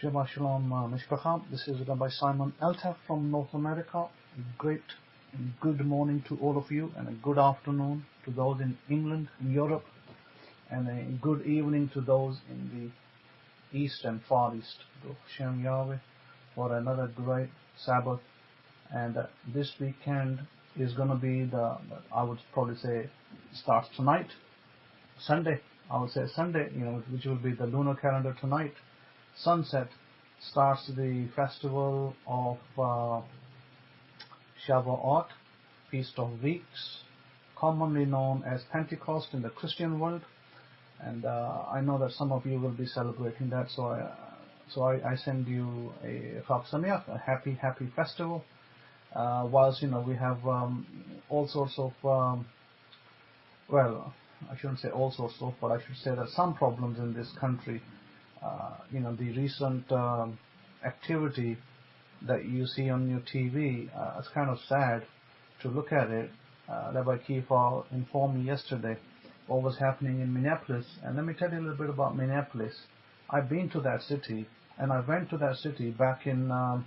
Shabbat Shalom, Mishpacha. This is Rabbi Simon Eltef from North America. Great good morning to all of you, and a good afternoon to those in England and Europe, and a good evening to those in the East and Far East. Shem Yahweh for another great Sabbath. And this weekend is going to be I would probably say, starts tonight, Sunday. I would say Sunday, which will be the lunar calendar tonight. Sunset starts the festival of Shavuot, Feast of Weeks, commonly known as Pentecost in the Christian world. And I know that some of you will be celebrating that, so I send you a Chag Sameach, a happy festival. Whilst we have all sorts of well, I shouldn't say all sorts of, but I should say that some problems in this country. The recent activity that you see on your TV, it's kind of sad to look at it. Rabbi Kefa informed me yesterday what was happening in Minneapolis, and let me tell you a little bit about Minneapolis. I've been to that city, and I went to that city back in, I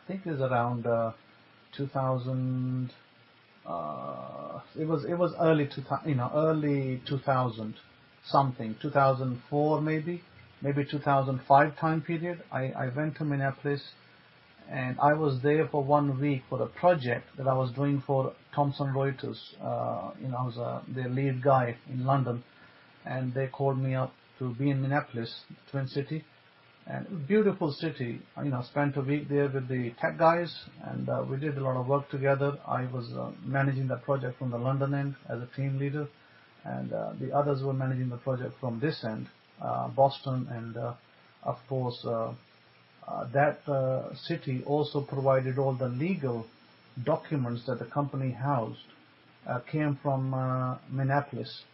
think it was around 2000. It was early 2000 something, 2004 maybe 2005 time period. I went to Minneapolis, and I was there for 1 week for a project that I was doing for Thomson Reuters. I was their lead guy in London, and they called me up to be in Minneapolis, Twin City, and beautiful city. Spent a week there with the tech guys, and we did a lot of work together. I was managing the project from the London end as a team leader, and the others were managing the project from this end, Boston, and of course that city also provided all the legal documents that the company housed came from Minneapolis.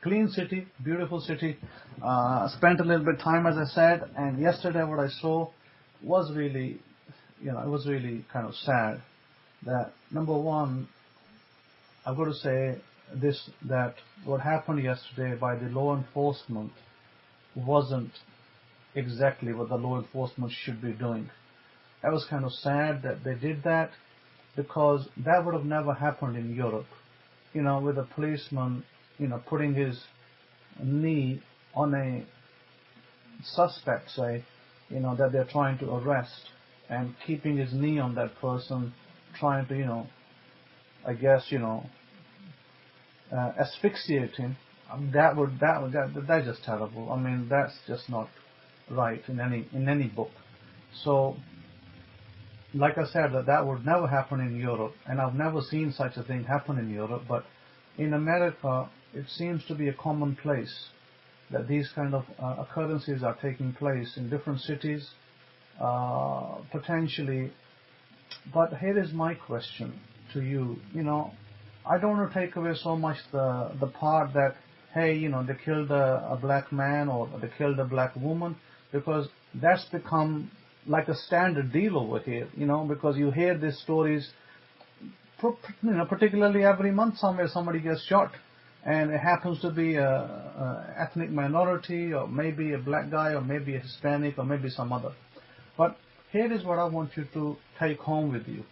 Clean city, beautiful city. Spent a little bit of time, as I said, and yesterday what I saw was really, it was really kind of sad. That number one, I've got to say this, that what happened yesterday by the law enforcement wasn't exactly what the law enforcement should be doing. That was kind of sad that they did that, because that would have never happened in Europe. With a policeman, putting his knee on a suspect, say, that they're trying to arrest, and keeping his knee on that person, trying to, asphyxiate him. That's just terrible. That's just not right in any book. So, like I said, that would never happen in Europe, and I've never seen such a thing happen in Europe. But in America, it seems to be a commonplace that these kind of occurrences are taking place in different cities, potentially. But here is my question to you. I don't want to take away so much the part that, hey, they killed a black man or they killed a black woman, because that's become like a standard deal over here, because you hear these stories, particularly every month somewhere somebody gets shot, and it happens to be a ethnic minority, or maybe a black guy, or maybe a Hispanic, or maybe some other. But here is what I want you to take home with you.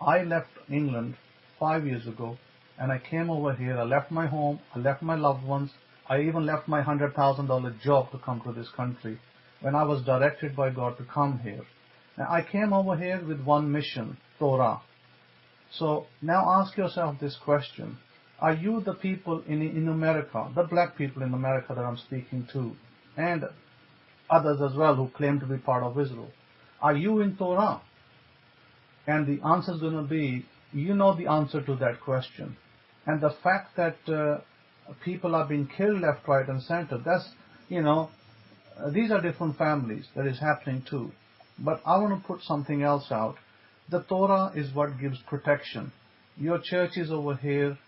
I left England 5 years ago, and I came over here. I left my home, I left my loved ones, I even left my $100,000 job to come to this country when I was directed by God to come here. Now, I came over here with one mission, Torah. So now ask yourself this question. Are you the people in America, the black people in America that I'm speaking to, and others as well who claim to be part of Israel, are you in Torah? And the answer is going to be, the answer to that question. And the fact that people are being killed left, right, and center, that's, these are different families that is happening too. But I want to put something else out. The Torah is what gives protection. Your church is over here,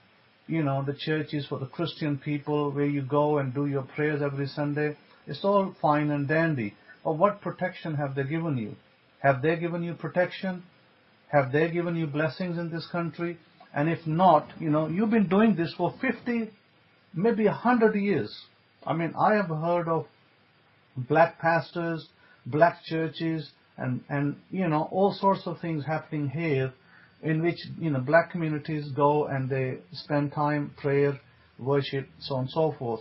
the church is for the Christian people, where you go and do your prayers every Sunday. It's all fine and dandy. But what protection have they given you? Have they given you protection? Have they given you blessings in this country? And if not, you've been doing this for 50, maybe 100 years. I have heard of black pastors black churches and all sorts of things happening here, in which black communities go and they spend time, prayer, worship, so on and so forth.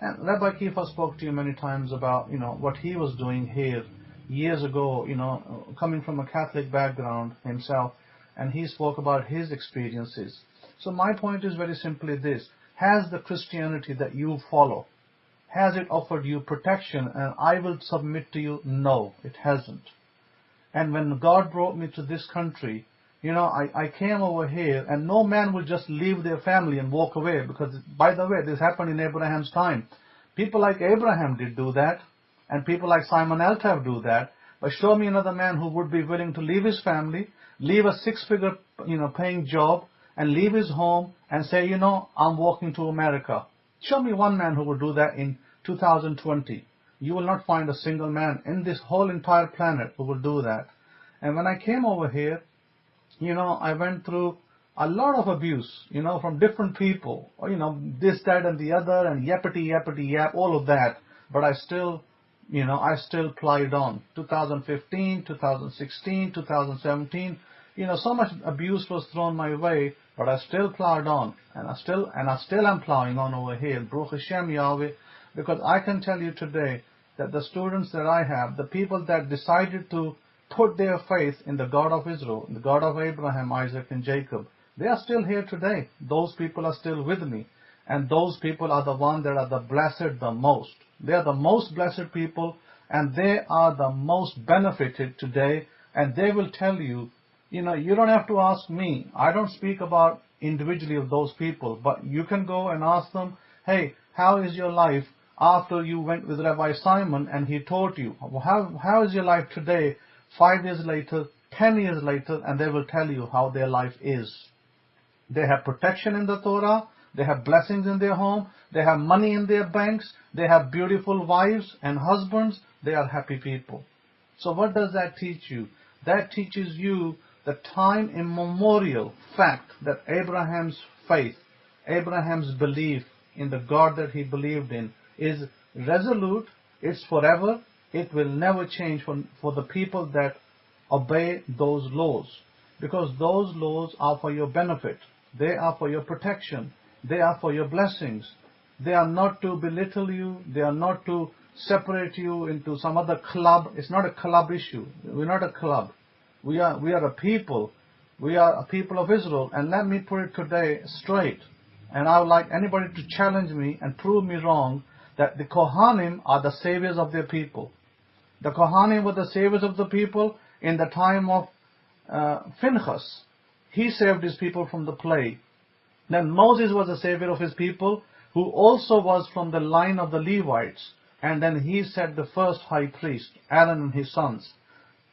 And Rabbi Kefa spoke to you many times about what he was doing here years ago, coming from a Catholic background himself, and he spoke about his experiences. So my point is very simply this: has the Christianity that you follow, has it offered you protection? And I will submit to you, no, it hasn't. And when God brought me to this country, I came over here, and no man would just leave their family and walk away, because, by the way, this happened in Abraham's time. People like Abraham did do that, and people like Simon Altav do that. But show me another man who would be willing to leave his family, leave a six-figure, paying job, and leave his home and say, I'm walking to America. Show me one man who would do that in 2020. You will not find a single man in this whole entire planet who will do that. And when I came over here, I went through a lot of abuse, from different people, this, that, and the other, and yappity, yap, all of that. But I still plied on. 2015, 2016, 2017, so much abuse was thrown my way, but I still plowed on, and I still am plowing on over here, Baruch Hashem Yahweh, because I can tell you today that the students that I have, the people that decided to put their faith in the God of Israel, in the God of Abraham, Isaac, and Jacob, they are still here today. Those people are still with me, and those people are the ones that are the blessed the most. They are the most blessed people, and they are the most benefited today, and they will tell you, you don't have to ask me. I don't speak about individually of those people, but you can go and ask them, hey, how is your life after you went with Rabbi Simon and he taught you? How is your life today, 5 years later, 10 years later? And they will tell you how their life is. They have protection in the Torah, they have blessings in their home, they have money in their banks, they have beautiful wives and husbands, they are happy people. So what does that teach you? That teaches you the time immemorial fact that Abraham's faith, Abraham's belief in the God that he believed in is resolute, it's forever, it will never change for the people that obey those laws. Because those laws are for your benefit, they are for your protection, they are for your blessings. They are not to belittle you, they are not to separate you into some other club. It's not a club issue. We're not a club. We are a people. We are a people of Israel. And let me put it today straight. And I would like anybody to challenge me and prove me wrong that the Kohanim are the saviors of their people. The Kohanim were the saviors of the people in the time of Phinehas. He saved his people from the plague. Then Moses was the savior of his people, who also was from the line of the Levites. And then he set the first high priest, Aaron and his sons.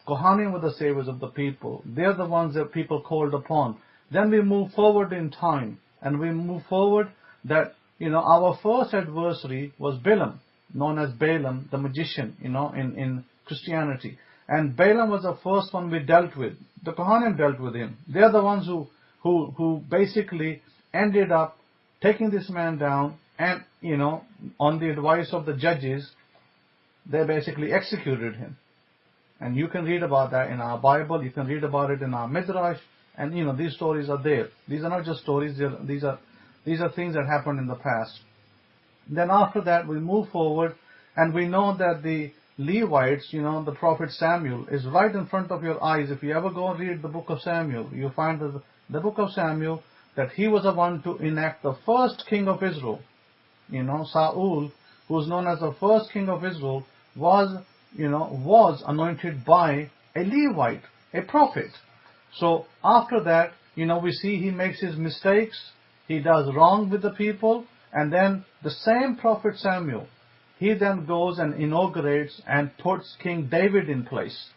Kohanim were the saviors of the people. They're the ones that people called upon. Then we move forward in time, and we move forward that, our first adversary was Balaam, known as Balaam, the magician, in Christianity. And Balaam was the first one we dealt with. The Kohanim dealt with him. They're the ones who basically ended up taking this man down, and, on the advice of the judges, they basically executed him. And you can read about that in our Bible, you can read about it in our Midrash, and these stories are there. These are not just stories, these are things that happened in the past. Then after that we move forward, and we know that the Levites, the prophet Samuel, is right in front of your eyes. If you ever go and read the book of Samuel, you find that the book of Samuel, that he was the one to enact the first king of Israel. Saul, who's known as the first king of Israel, was anointed by a Levite, a prophet. So after that, we see he makes his mistakes, he does wrong with the people, and then the same prophet Samuel, he then goes and inaugurates and puts King David in place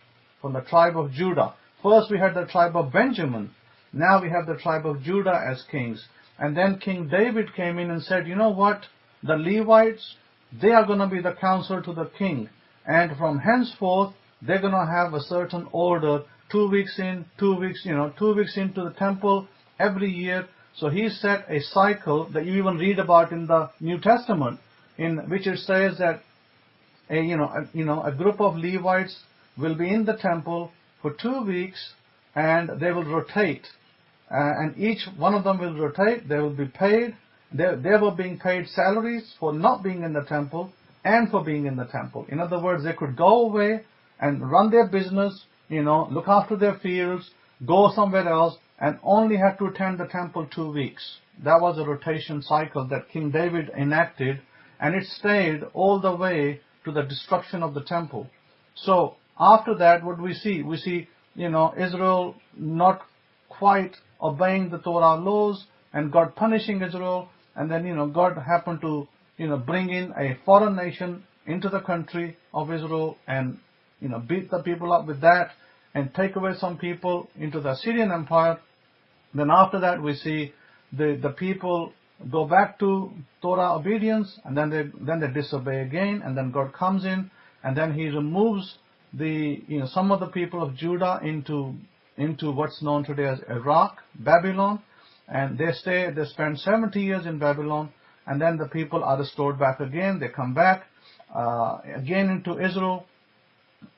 from the tribe of Judah. First we had the tribe of Benjamin, now we have the tribe of Judah as kings. And then King David came in and said, you know what, the Levites, they are going to be the counsel to the king. And from henceforth, they're going to have a certain order, 2 weeks in, 2 weeks, 2 weeks into the temple every year. So he set a cycle that you even read about in the New Testament, in which it says that a group of Levites will be in the temple for 2 weeks, and they will rotate, and each one of them will rotate. They will be paid. They were being paid salaries for not being in the temple and for being in the temple. In other words, they could go away and run their business, look after their fields, go somewhere else, and only have to attend the temple 2 weeks. That was a rotation cycle that King David enacted, and it stayed all the way to the destruction of the temple. So after that, what we see? We see, Israel not quite obeying the Torah laws, and God punishing Israel, and then, God happened to, bring in a foreign nation into the country of Israel and, beat the people up with that and take away some people into the Assyrian Empire. Then after that, we see the people go back to Torah obedience, and then they disobey again, and then God comes in, and then He removes some of the people of Judah into what's known today as Iraq, Babylon, and they spend 70 years in Babylon, and then the people are restored back again. They come back again into Israel,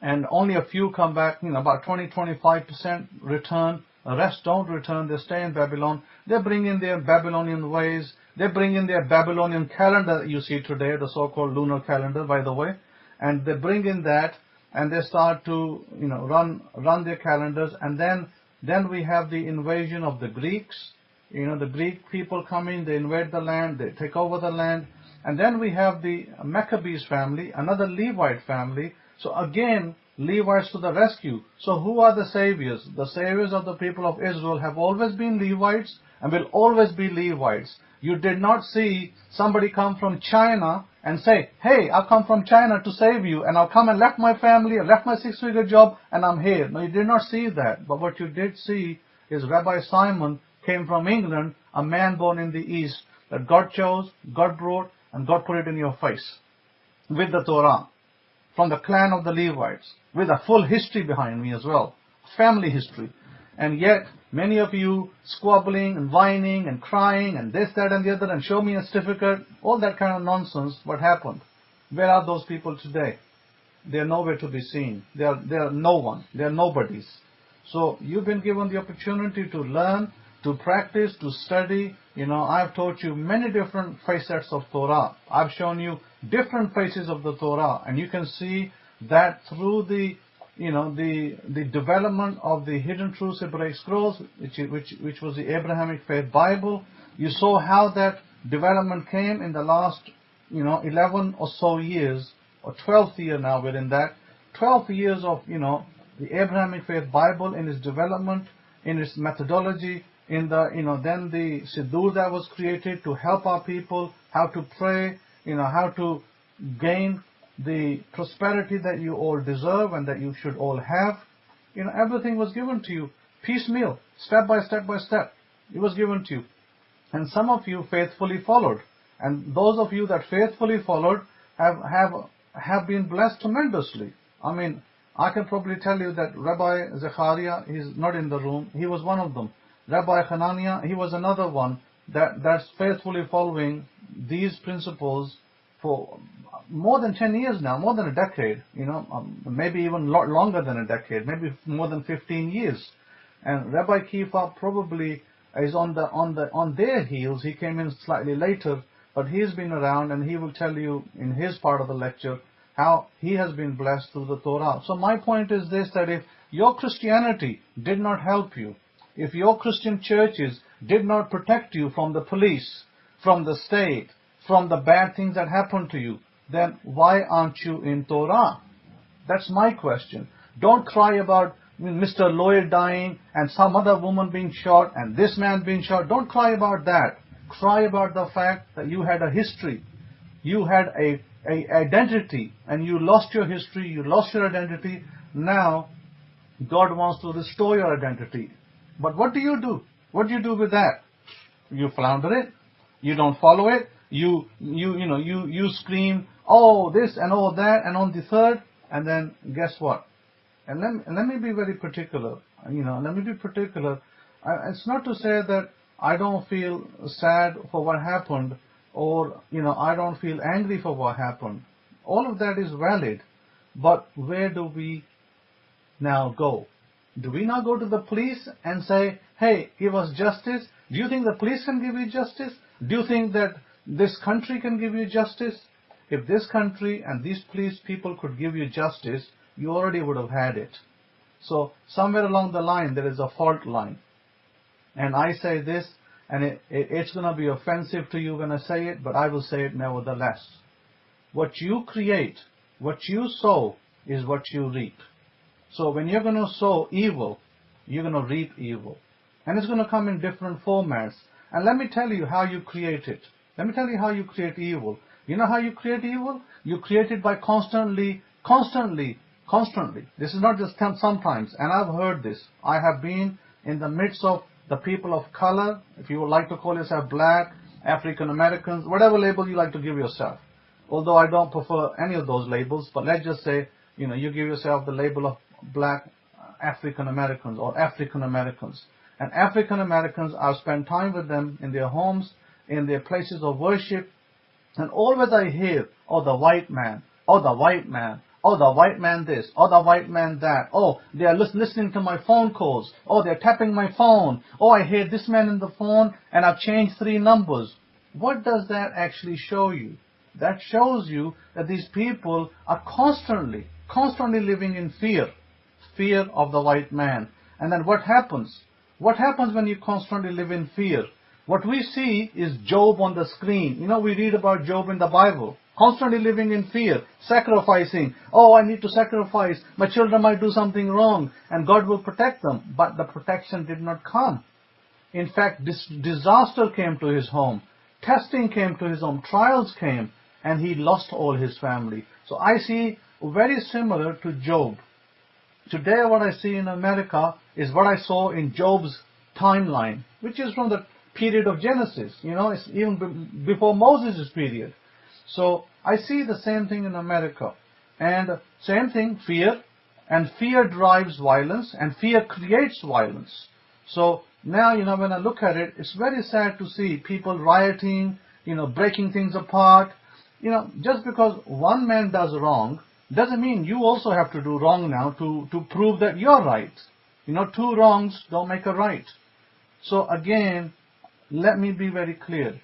and only a few come back. About 20-25% return. The rest don't return. They stay in Babylon. They bring in their Babylonian ways. They bring in their Babylonian calendar that you see today, the so-called lunar calendar, by the way, and they bring in that, and they start to run their calendars, and then we have the invasion of the Greeks. The Greek people come in, they invade the land, they take over the land, and then we have the Maccabees family, another Levite family. So again, Levites to the rescue. So who are the saviors? The saviors of the people of Israel have always been Levites and will always be Levites. You did not see somebody come from China and say, hey, I've come from China to save you, and I've come and left my family, I left my 6-figure job, and I'm here. No, you did not see that. But what you did see is Rabbi Simon came from England, a man born in the East that God chose, God brought, and God put it in your face with the Torah, from the clan of the Levites, with a full history behind me as well, family history. And yet, many of you squabbling and whining and crying and this, that, and the other, and show me a certificate, all that kind of nonsense. What happened? Where are those people today? They are nowhere to be seen. They are no one. They are nobodies. So you've been given the opportunity to learn, to practice, to study. I've taught you many different facets of Torah. I've shown you different faces of the Torah, and you can see that through the development of the Hidden Truths Hebraic Scrolls, which was the Abrahamic-Faith Bible. You saw how that development came in the last 11 or so years, or 12th year now we're in that 12 years of the Abrahamic-Faith Bible in its development, in its methodology, in the then the Siddur that was created to help our people how to pray, how to gain the prosperity that you all deserve and that you should all have. Everything was given to you piecemeal, step by step by step. It was given to you, and some of you faithfully followed, and those of you that faithfully followed have been blessed tremendously. I mean, I can probably tell you that Rabbi Zechariah, he's not in the room, he was one of them. Rabbi Hananiah, he was another one that's faithfully following these principles for more than 10 years now, more than a decade, maybe even a lot longer than a decade, maybe more than 15 years. And Rabbi Kefa probably is on their heels. He came in slightly later, but he's been around, and he will tell you in his part of the lecture how he has been blessed through the Torah. So my point is this, that if your Christianity did not help you, if your Christian churches did not protect you from the police, from the state, from the bad things that happen to you, then why aren't you in Torah? That's my question. Don't cry about Mr. Lloyd dying and some other woman being shot and this man being shot. Don't cry about that. Cry about the fact that you had a history. You had a identity, and you lost your history, you lost your identity. Now, God wants to restore your identity. But what do you do? What do you do with that? You flounder it. You don't follow it. You scream, oh this and oh that and on the third, and then guess what? And let me be very particular. Let me be particular. It's not to say that I don't feel sad for what happened, or I don't feel angry for what happened, All of that is valid. But where do we now go? Do we now go to the police and say, hey, give us justice? Do you think the police can give you justice? Do you think that this country can give you justice? If this country and these police people could give you justice, you already would have had it. So somewhere along the line, there is a fault line. And I say this, and it's going to be offensive to you when I say it, but I will say it nevertheless. What you create, what you sow, is what you reap. So when you're going to sow evil, you're going to reap evil. And it's going to come in different formats. And let me tell you how you create it. Let me tell you how you create evil. You know how you create evil? You create it by constantly. This is not just sometimes. And I've heard this. I have been in the midst of the people of color, if you would like to call yourself black, African Americans, whatever label you like to give yourself. Although I don't prefer any of those labels, but let's just say, you give yourself the label of black African Americans or African Americans. And African Americans, I've spent time with them in their homes, in their places of worship, and always I hear, oh, the white man, oh, the white man, oh, the white man this, oh, the white man that, oh, they are listening to my phone calls, oh, they're tapping my phone, oh, I hear this man in the phone, and I've changed 3 numbers. What does that actually show you? That shows you that these people are constantly living in fear of the white man. And then what happens? What happens when you constantly live in fear? What we see is Job on the screen. We read about Job in the Bible. Constantly living in fear, sacrificing. Oh, I need to sacrifice. My children might do something wrong, and God will protect them. But the protection did not come. In fact, disaster came to his home. Testing came to his home. Trials came, and he lost all his family. So I see very similar to Job. Today what I see in America is what I saw in Job's timeline, which is from the period of Genesis. It's even before Moses' period. So I see the same thing in America. And same thing, fear. And fear drives violence, and fear creates violence. So now, when I look at it, it's very sad to see people rioting, breaking things apart. Just because one man does wrong, doesn't mean you also have to do wrong now to prove that you're right. 2 wrongs don't make a right. So again, let me be very clear.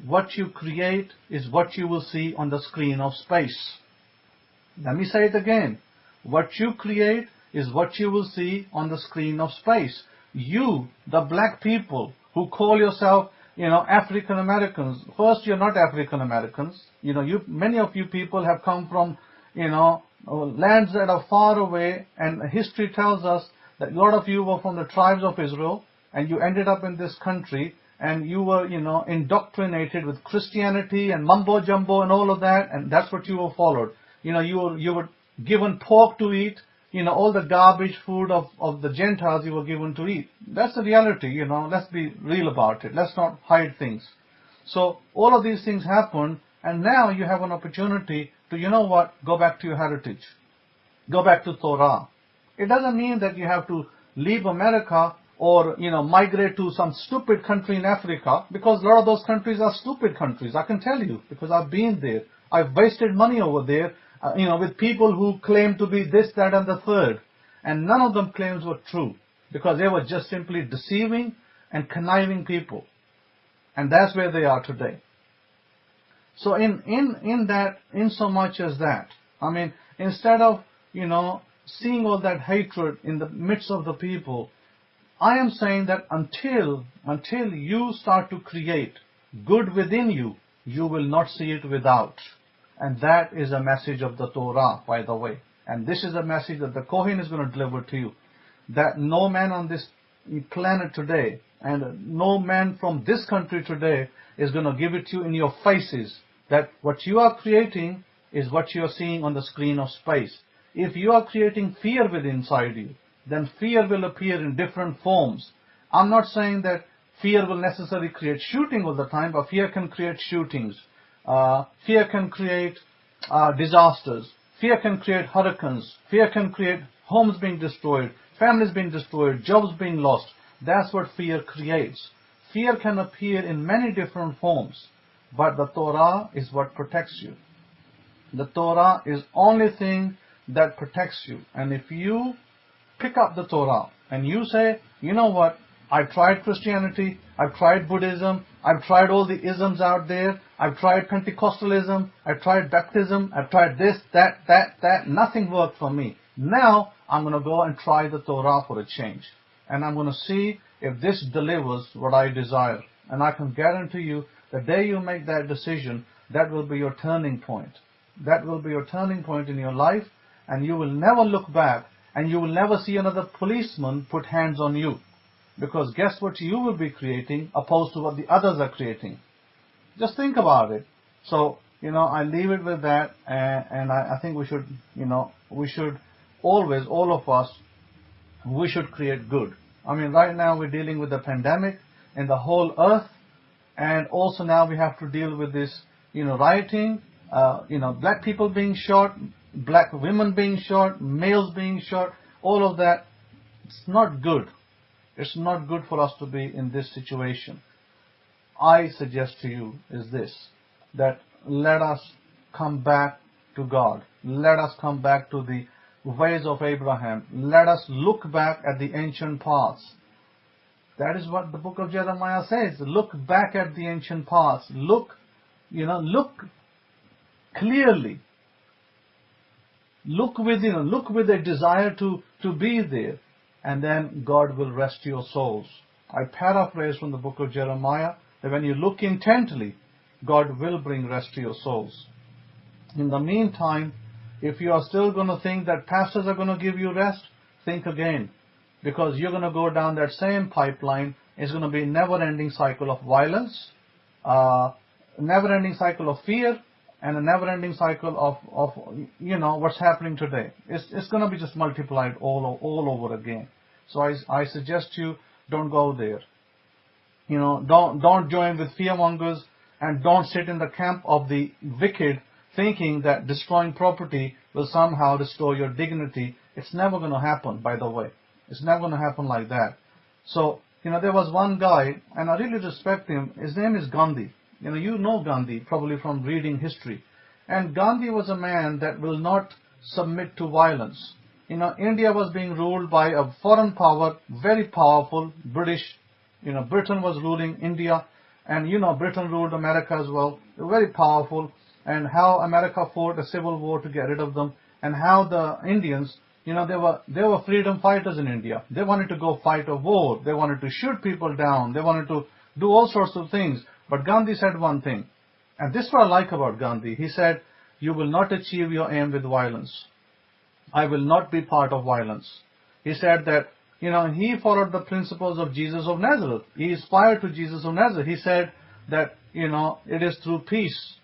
What you create is what you will see on the screen of space. Let me say it again. What you create is what you will see on the screen of space. You, the black people who call yourself, African Americans. First, you're not African Americans. Many of you people have come from, lands that are far away, and history tells us that a lot of you were from the tribes of Israel, and you ended up in this country, and you were, indoctrinated with Christianity and mumbo jumbo and all of that, and that's what you were followed. You were given pork to eat, all the garbage food of the Gentiles you were given to eat. That's the reality, let's be real about it. Let's not hide things. So all of these things happen, and now you have an opportunity to, go back to your heritage. Go back to Torah. It doesn't mean that you have to leave America or, migrate to some stupid country in Africa, because a lot of those countries are stupid countries. I can tell you, because I've been there. I've wasted money over there, with people who claim to be this, that, and the third. And none of them claims were true, because they were just simply deceiving and conniving people. And that's where they are today. So in so much as that, instead of, seeing all that hatred in the midst of the people, I am saying that until you start to create good within you, you will not see it without. And that is a message of the Torah, by the way. And this is a message that the Kohen is going to deliver to you. That no man on this planet today, and no man from this country today, is going to give it to you in your faces. That what you are creating is what you are seeing on the screen of space. If you are creating fear within inside you, then fear will appear in different forms. I'm not saying that fear will necessarily create shooting all the time, but fear can create shootings. Fear can create disasters. Fear can create hurricanes. Fear can create homes being destroyed, families being destroyed, jobs being lost. That's what fear creates. Fear can appear in many different forms, but the Torah is what protects you. The Torah is only thing that protects you. And if you pick up the Torah and you say, you know what, I've tried Christianity, I've tried Buddhism, I've tried all the isms out there, I've tried Pentecostalism, I've tried baptism, I've tried this, that, nothing worked for me. Now I'm going to go and try the Torah for a change. And I'm going to see if this delivers what I desire. And I can guarantee you, the day you make that decision, that will be your turning point. That will be your turning point in your life, and you will never look back, and you will never see another policeman put hands on you. Because guess what you will be creating opposed to what the others are creating. Just think about it. So, I leave it with that, and I think we should, we should always, all of us, we should create good. I mean, right now we're dealing with the pandemic in the whole earth, and also now we have to deal with this, rioting, black people being shot, black women being shot, males being shot, all of that. It's not good. It's not good for us to be in this situation. I suggest to you is this, that let us come back to God. Let us come back to the ways of Abraham. Let us look back at the ancient paths. That is what the book of Jeremiah says. Look back at the ancient paths. Look clearly. Look with a desire to be there. And then God will rest your souls. I paraphrase from the book of Jeremiah that when you look intently, God will bring rest to your souls. In the meantime, if you are still going to think that pastors are going to give you rest, think again. Because you're going to go down that same pipeline. It's going to be a never-ending cycle of violence, never-ending cycle of fear, and a never-ending cycle of what's happening today. It's going to be just multiplied all over again. So I suggest you don't go there. Don't join with fearmongers, and don't sit in the camp of the wicked, thinking that destroying property will somehow restore your dignity. It's never going to happen, by the way. It's never going to happen like that. So, there was one guy, and I really respect him. His name is Gandhi. You know Gandhi, probably from reading history. And Gandhi was a man that will not submit to violence. India was being ruled by a foreign power, very powerful, British. Britain was ruling India, and Britain ruled America as well. They were very powerful, and how America fought a civil war to get rid of them, and how the Indians, they were freedom fighters in India. They wanted to go fight a war. They wanted to shoot people down. They wanted to do all sorts of things. But Gandhi said one thing, and this is what I like about Gandhi. He said, you will not achieve your aim with violence. I will not be part of violence. He said that, he followed the principles of Jesus of Nazareth. He aspired to Jesus of Nazareth. He said that, it is through peace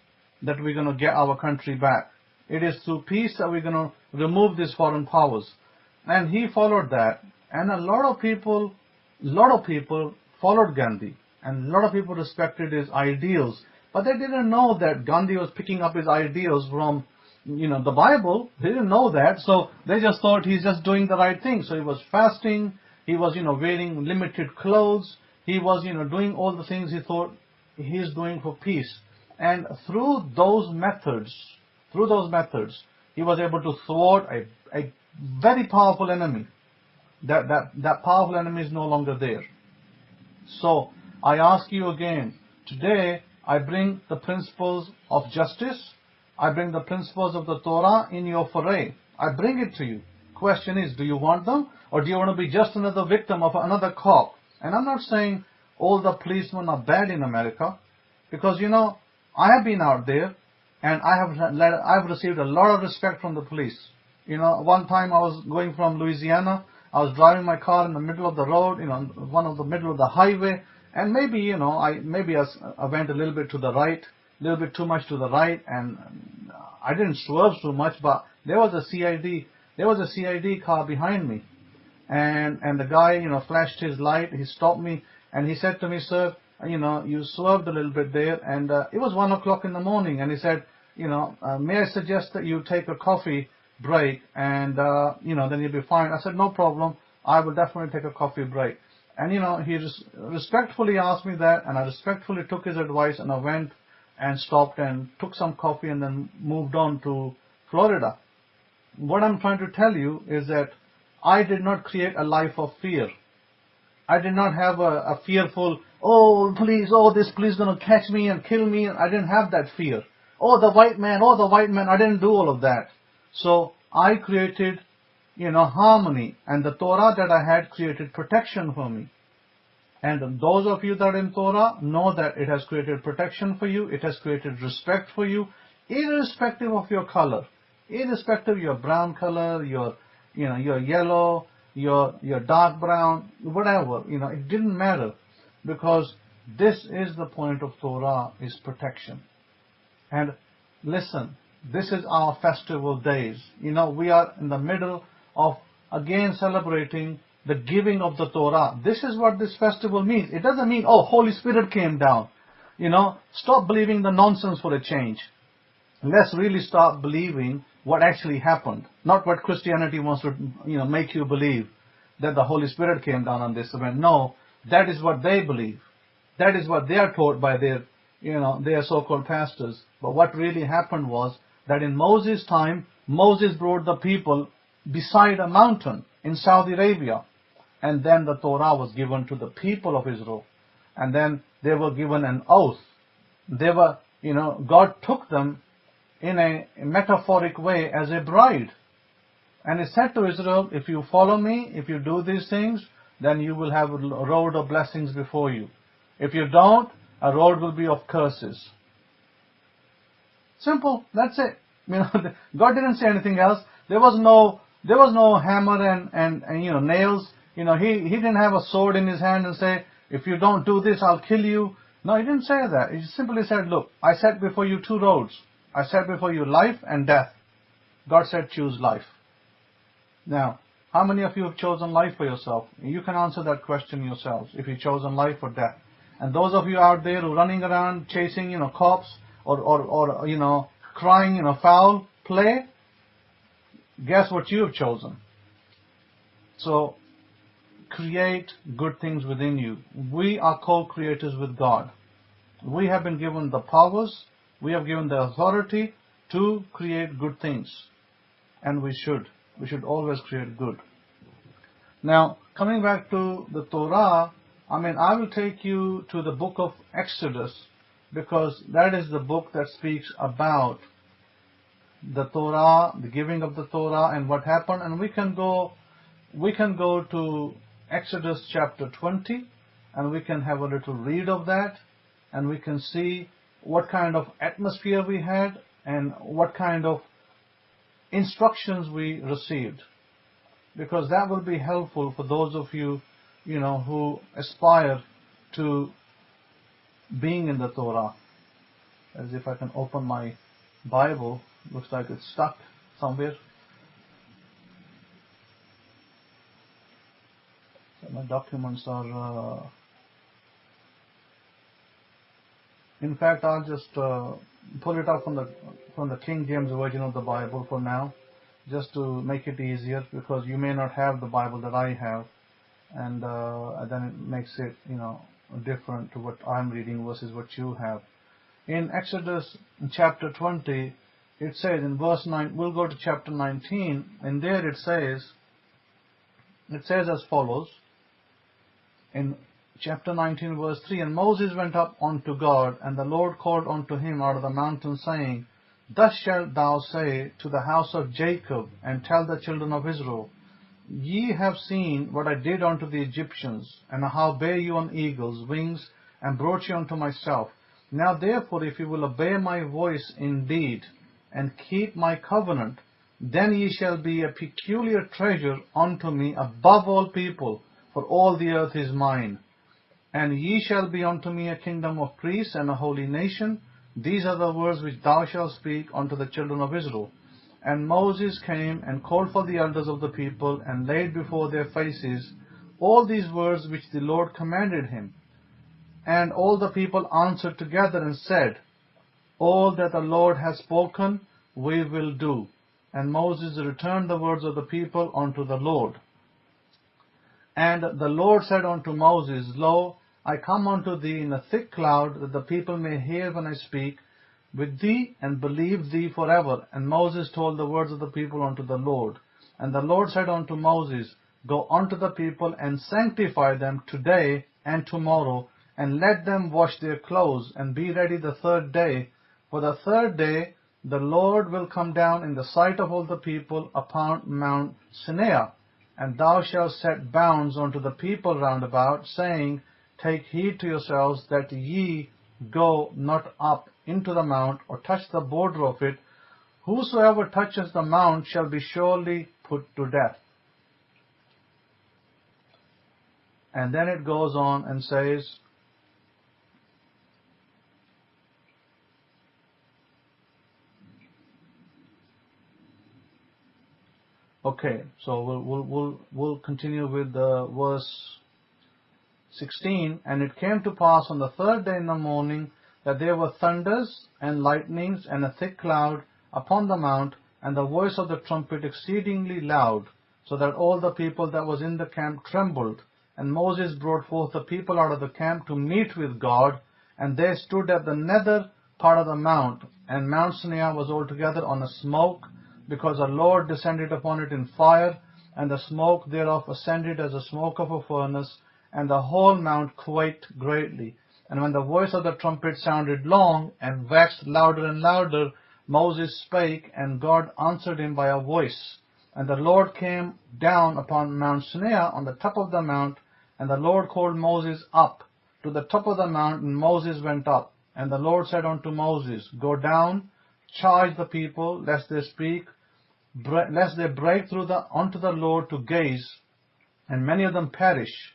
that we're going to get our country back. It is through peace that we're going to remove these foreign powers. And he followed that. And a lot of people followed Gandhi. And a lot of people respected his ideals. But they didn't know that Gandhi was picking up his ideals from, the Bible. They didn't know that. So they just thought he's just doing the right thing. So he was fasting. He was, wearing limited clothes. He was, doing all the things he thought he's doing for peace. And through those methods, he was able to thwart a very powerful enemy. That powerful enemy is no longer there. So I ask you again, today I bring the principles of justice. I bring the principles of the Torah in your foray. I bring it to you. Question is, do you want them? Or do you want to be just another victim of another cop? And I'm not saying all the policemen are bad in America. Because, I have been out there, and I've received a lot of respect from the police. One time I was going from Louisiana. I was driving my car in the middle of the road, one of the middle of the highway. And maybe, I went a little bit to the right, a little bit too much to the right, and I didn't swerve too much, but there was a CID car behind me. And the guy, flashed his light, he stopped me, and he said to me, sir, you swerved a little bit there, and it was 1 o'clock in the morning, and he said, may I suggest that you take a coffee break, and, then you'll be fine. I said, no problem, I will definitely take a coffee break. And, he respectfully asked me that, and I respectfully took his advice, and I went and stopped and took some coffee and then moved on to Florida. What I'm trying to tell you is that I did not create a life of fear. I did not have a fearful, oh please, oh this police gonna catch me and kill me. I didn't have that fear. Oh the white man, I didn't do all of that. So I created, harmony, and the Torah that I had created protection for me. And those of you that are in Torah know that it has created protection for you, it has created respect for you, irrespective of your color, irrespective of your brown color, your yellow, your dark brown, whatever, it didn't matter, because this is the point of Torah, is protection. And listen, this is our festival days. We are in the middle of again celebrating the giving of the Torah. This is what this festival means. It doesn't mean, oh, Holy Spirit came down. Stop believing the nonsense for a change. Let's really start believing what actually happened, not what Christianity wants to, make you believe, that the Holy Spirit came down on this event. No, that is what they believe. That is what they are taught by their so-called pastors. But what really happened was that in Moses' time, Moses brought the people beside a mountain in Saudi Arabia. And then the Torah was given to the people of Israel. And then they were given an oath. They were, God took them in a metaphoric way as a bride. And He said to Israel, if you follow me, if you do these things, then you will have a road of blessings before you. If you don't, a road will be of curses. Simple, that's it. God didn't say anything else. There was no hammer and nails. He didn't have a sword in His hand and say, if you don't do this, I'll kill you. No, He didn't say that. He simply said, look, I set before you two roads. I set before you life and death. God said, choose life. Now, how many of you have chosen life for yourself? You can answer that question yourselves, if you've chosen life or death. And those of you out there who are running around chasing, cops or crying, foul play, guess what you have chosen? So, create good things within you. We are co-creators with God. We have been given the powers, we have given the authority to create good things. And we should always create good. Now, coming back to the Torah, I will take you to the book of Exodus, because that is the book that speaks about the Torah, the giving of the Torah, and what happened. And we can go to Exodus chapter 20, and we can have a little read of that, and we can see what kind of atmosphere we had and what kind of instructions we received, because that will be helpful for those of you, who aspire to being in the Torah. As if I can open my Bible, looks like it's stuck somewhere. So my documents are. In fact, I'll just pull it up from the King James Version of the Bible for now, just to make it easier, because you may not have the Bible that I have, and then it makes it, different to what I'm reading versus what you have. In Exodus chapter 20, it says in verse 9, we'll go to chapter 19, and there it says as follows, in chapter 19 verse 3, and Moses went up unto God, and the Lord called unto him out of the mountain, saying, Thus shalt thou say to the house of Jacob, and tell the children of Israel, Ye have seen what I did unto the Egyptians, and how bare you on eagles' wings, and brought you unto myself. Now therefore, if you will obey my voice indeed, and keep my covenant, then ye shall be a peculiar treasure unto me above all people, for all the earth is mine. And ye shall be unto me a kingdom of priests and a holy nation. These are the words which thou shalt speak unto the children of Israel. And Moses came and called for the elders of the people, and laid before their faces all these words which the Lord commanded him. And all the people answered together and said, All that the Lord has spoken, we will do. And Moses returned the words of the people unto the Lord. And the Lord said unto Moses, Lo, I come unto thee in a thick cloud, that the people may hear when I speak, with thee, and believe thee forever. And Moses told the words of the people unto the Lord. And the Lord said unto Moses, Go unto the people, and sanctify them today and tomorrow, and let them wash their clothes, and be ready the third day. For the third day the Lord will come down in the sight of all the people upon Mount Sinai. And thou shalt set bounds unto the people round about, saying, Take heed to yourselves that ye go not up into the mount, or touch the border of it. Whosoever touches the mount shall be surely put to death. And then it goes on and says, okay, so we'll continue with verse 16. And it came to pass on the third day in the morning that there were thunders and lightnings and a thick cloud upon the mount, and the voice of the trumpet exceedingly loud, so that all the people that was in the camp trembled. And Moses brought forth the people out of the camp to meet with God, and they stood at the nether part of the mount, and Mount Sinai was altogether on a smoke, because the Lord descended upon it in fire, and the smoke thereof ascended as the smoke of a furnace, and the whole mount quaked greatly. And when the voice of the trumpet sounded long, and waxed louder and louder, Moses spake, and God answered him by a voice. And the Lord came down upon Mount Sinai on the top of the mount, and the Lord called Moses up to the top of the mount, and Moses went up. And the Lord said unto Moses, Go down, charge the people, lest they break through unto the Lord to gaze, and many of them perish.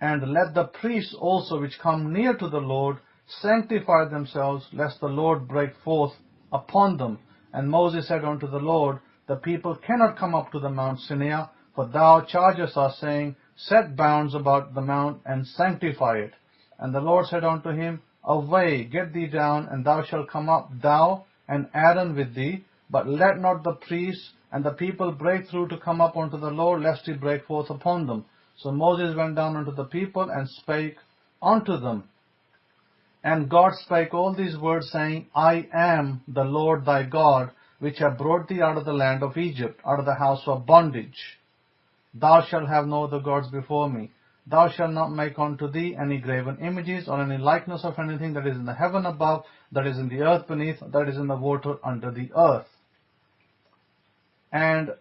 And let the priests also which come near to the Lord sanctify themselves, lest the Lord break forth upon them. And Moses said unto the Lord, The people cannot come up to the Mount Sinai, for thou chargest us, saying, Set bounds about the mount, and sanctify it. And the Lord said unto him, Away, get thee down, and thou shalt come up, thou and Aaron with thee, but let not the priests and the people break through to come up unto the Lord, lest he break forth upon them. So Moses went down unto the people, and spake unto them. And God spake all these words, saying, I am the Lord thy God, which have brought thee out of the land of Egypt, out of the house of bondage. Thou shalt have no other gods before me. Thou shalt not make unto thee any graven images, or any likeness of anything that is in the heaven above, that is in the earth beneath, that is in the water under the earth. And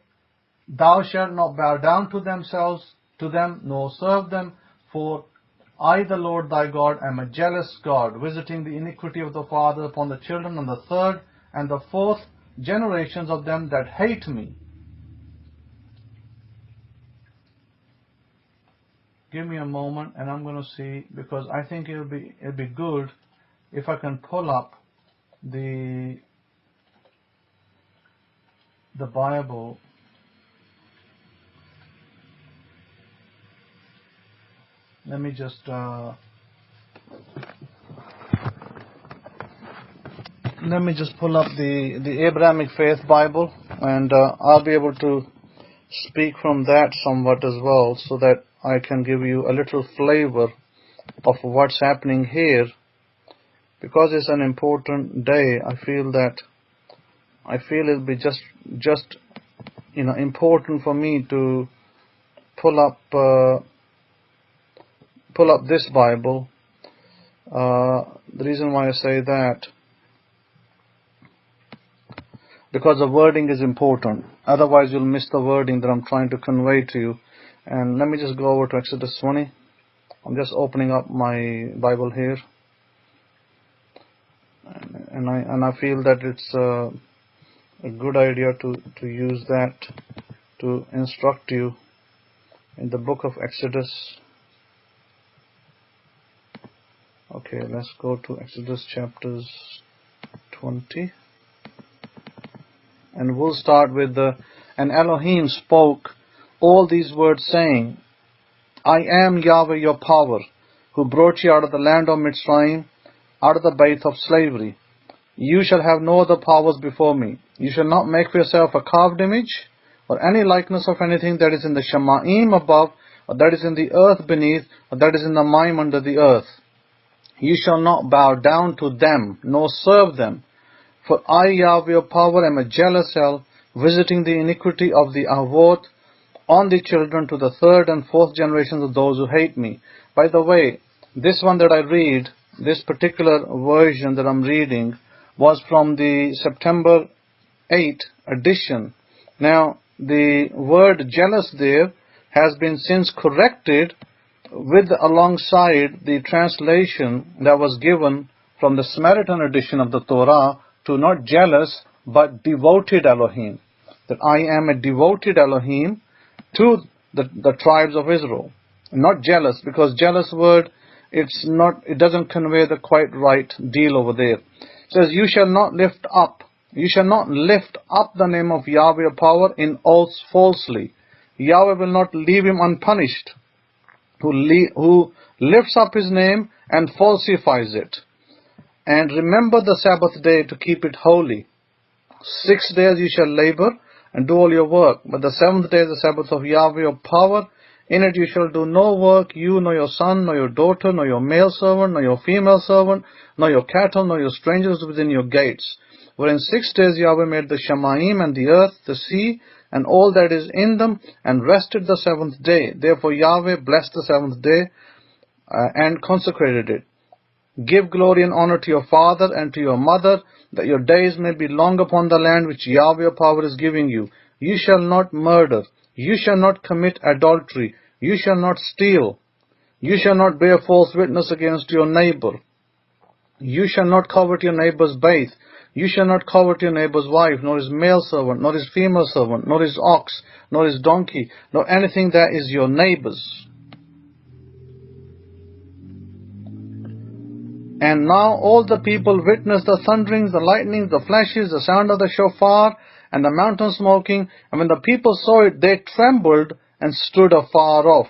thou shalt not bow down to them, nor serve them, for I, the Lord thy God, am a jealous God, visiting the iniquity of the father upon the children, and the third and the fourth generations of them that hate me. Give me a moment, and I'm going to see, because I think it'll be good if I can pull up the Bible. Let me just pull up the Abrahamic-Faith Bible, and I'll be able to speak from that somewhat as well, so that I can give you a little flavor of what's happening here. Because it's an important day, I feel it'll be just important for me to pull up this Bible. The reason why I say that, because the wording is important. Otherwise you'll miss the wording that I'm trying to convey to you. And let me just go over to Exodus 20. I'm just opening up my Bible here, and I feel that it's a good idea to use that to instruct you in the book of Exodus. Okay, let's go to Exodus chapters 20, and we'll start with and Elohim spoke all these words, saying, I am Yahweh your power, who brought you out of the land of Mitzrayim, out of the bait of slavery. You shall have no other powers before me. You shall not make for yourself a carved image, or any likeness of anything that is in the Shemaim above, or that is in the earth beneath, or that is in the Maim under the earth. You shall not bow down to them, nor serve them. For I, Yahweh, your power, am a jealous hell, visiting the iniquity of the Avot on the children to the third and fourth generations of those who hate me. By the way, this one that I read, this particular version that I'm reading, was from the September 8 edition. Now, the word jealous there has been since corrected with alongside the translation that was given from the Samaritan edition of the Torah to not jealous but devoted Elohim. That I am a devoted Elohim to the tribes of Israel. Not jealous, because jealous word, it doesn't convey the quite right deal over there. It says, you shall not lift up the name of Yahweh your power in oaths falsely. Yahweh will not leave him unpunished who lifts up his name and falsifies it. And remember the Sabbath day to keep it holy. 6 days you shall labor and do all your work, but the seventh day is the Sabbath of Yahweh your power. In it you shall do no work, you, nor your son, nor your daughter, nor your male servant, nor your female servant, nor your cattle, nor your strangers within your gates. For in 6 days Yahweh made the Shamayim and the earth, the sea, and all that is in them, and rested the seventh day. Therefore Yahweh blessed the seventh day and consecrated it. Give glory and honor to your father and to your mother, that your days may be long upon the land which Yahweh your power is giving you. You shall not murder. You shall not commit adultery. You shall not steal. You shall not bear false witness against your neighbor. You shall not covet your neighbor's bait. You shall not covet your neighbor's wife, nor his male servant, nor his female servant, nor his ox, nor his donkey, nor anything that is your neighbor's. And now all the people witnessed the thunderings, the lightnings, the flashes, the sound of the shofar, and the mountain smoking. And when the people saw it, they trembled and stood afar off.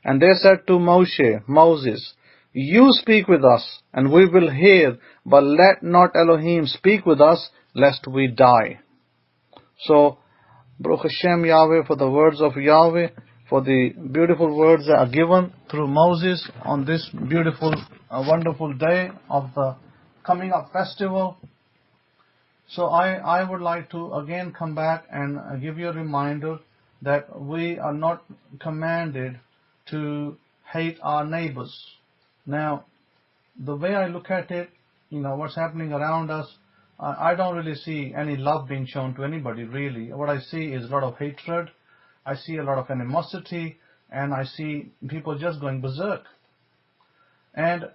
And they said to Moses, you speak with us, and we will hear, but let not Elohim speak with us, lest we die. So, Baruch Hashem Yahweh, for the words of Yahweh, for the beautiful words that are given through Moses on this beautiful, wonderful day of the coming up festival. So I would like to again come back and give you a reminder that we are not commanded to hate our neighbors. Now, the way I look at it, what's happening around us, I don't really see any love being shown to anybody, really. What I see is a lot of hatred. I see a lot of animosity, and I see people just going berserk. And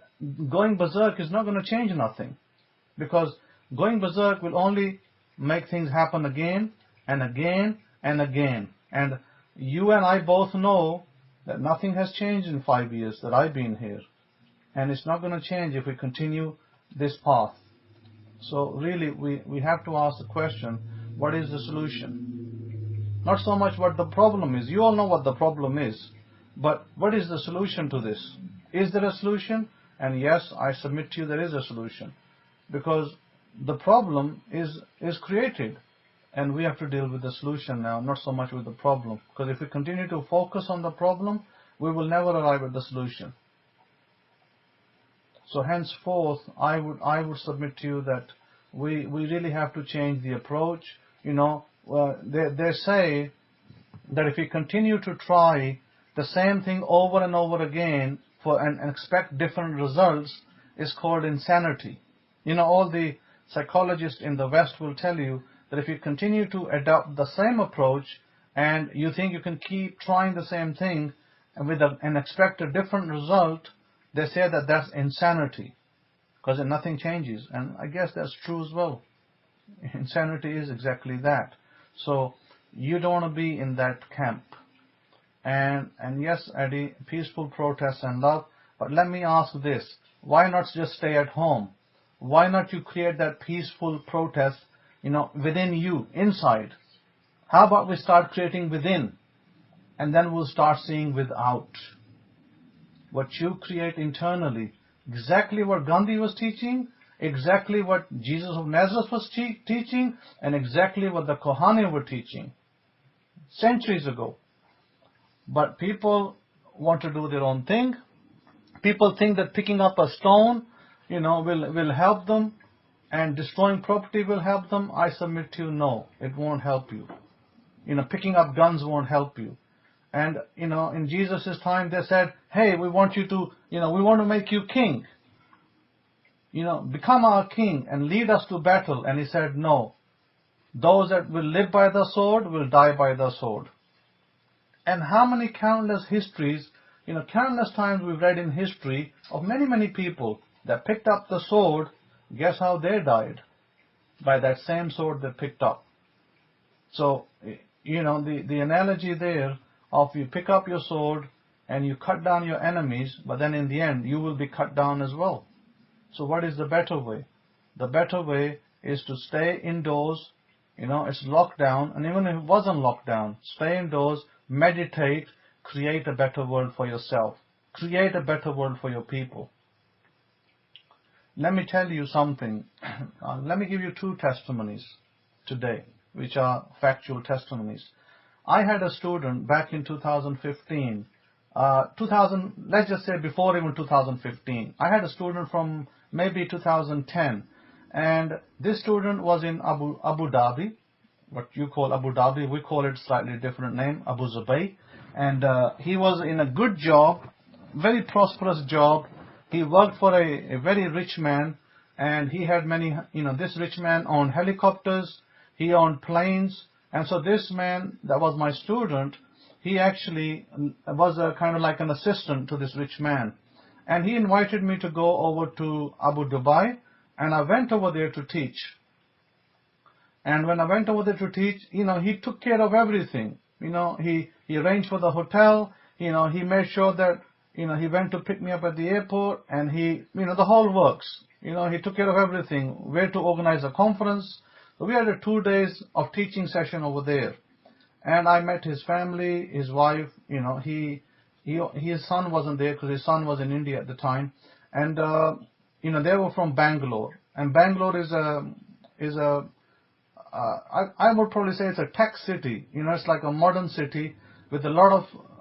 going berserk is not going to change nothing, because going berserk will only make things happen again and again and again. And you and I both know that nothing has changed in 5 years that I've been here. And it's not going to change if we continue this path. So really, we have to ask the question, what is the solution? Not so much what the problem is. You all know what the problem is. But what is the solution to this? Is there a solution? And yes, I submit to you there is a solution. Because the problem is created. And we have to deal with the solution now, not so much with the problem. Because if we continue to focus on the problem, we will never arrive at the solution. So henceforth, I would submit to you that we really have to change the approach. They say that if we continue to try the same thing over and over again and expect different results, is called insanity. All the psychologists in the West will tell you that if you continue to adopt the same approach and you think you can keep trying the same thing and expect a different result, they say that that's insanity, because nothing changes. And I guess that's true as well. Insanity is exactly that. So you don't want to be in that camp. And yes, Eddie, peaceful protest and love. But let me ask this: why not just stay at home? Why not you create that peaceful protest, within you, inside? How about we start creating within, and then we'll start seeing without. What you create internally, exactly what Gandhi was teaching, exactly what Jesus of Nazareth was teaching, and exactly what the Kohanim were teaching centuries ago. But people want to do their own thing. People think that picking up a stone, will help them. and destroying property will help them, I submit to you, no, it won't help you. Picking up guns won't help you. And, in Jesus' time they said, hey, we want you to, we want to make you king. Become our king and lead us to battle. And he said, no. Those that will live by the sword will die by the sword. And how many countless histories, countless times we've read in history of many, many people that picked up the sword, guess how they died? By that same sword they picked up. So, the analogy there of you pick up your sword and you cut down your enemies, but then in the end you will be cut down as well. So what is the better way? The better way is to stay indoors. It's locked down, and even if it wasn't locked down, stay indoors, meditate, create a better world for yourself. Create a better world for your people. Let me tell you something. Let me give you 2 testimonies today, which are factual testimonies. I had a student back in 2015, let's just say before even 2015. I had a student from maybe 2010, and this student was in Abu Dhabi, what you call Abu Dhabi, we call it slightly different name, Abu Zubayr, and he was in a good job, very prosperous job. He worked for a very rich man, and he had many, this rich man owned helicopters, he owned planes, and so this man that was my student, he actually was a kind of like an assistant to this rich man. And he invited me to go over to Abu Dhabi, and I went over there to teach. And when I went over there to teach, he took care of everything. He arranged for the hotel, he made sure that, he went to pick me up at the airport, and he, the whole works. He took care of everything, where to organize a conference. So we had a 2 days of teaching session over there. And I met his family, his wife, his son wasn't there because his son was in India at the time. And, they were from Bangalore. And Bangalore I would probably say it's a tech city. It's like a modern city with a lot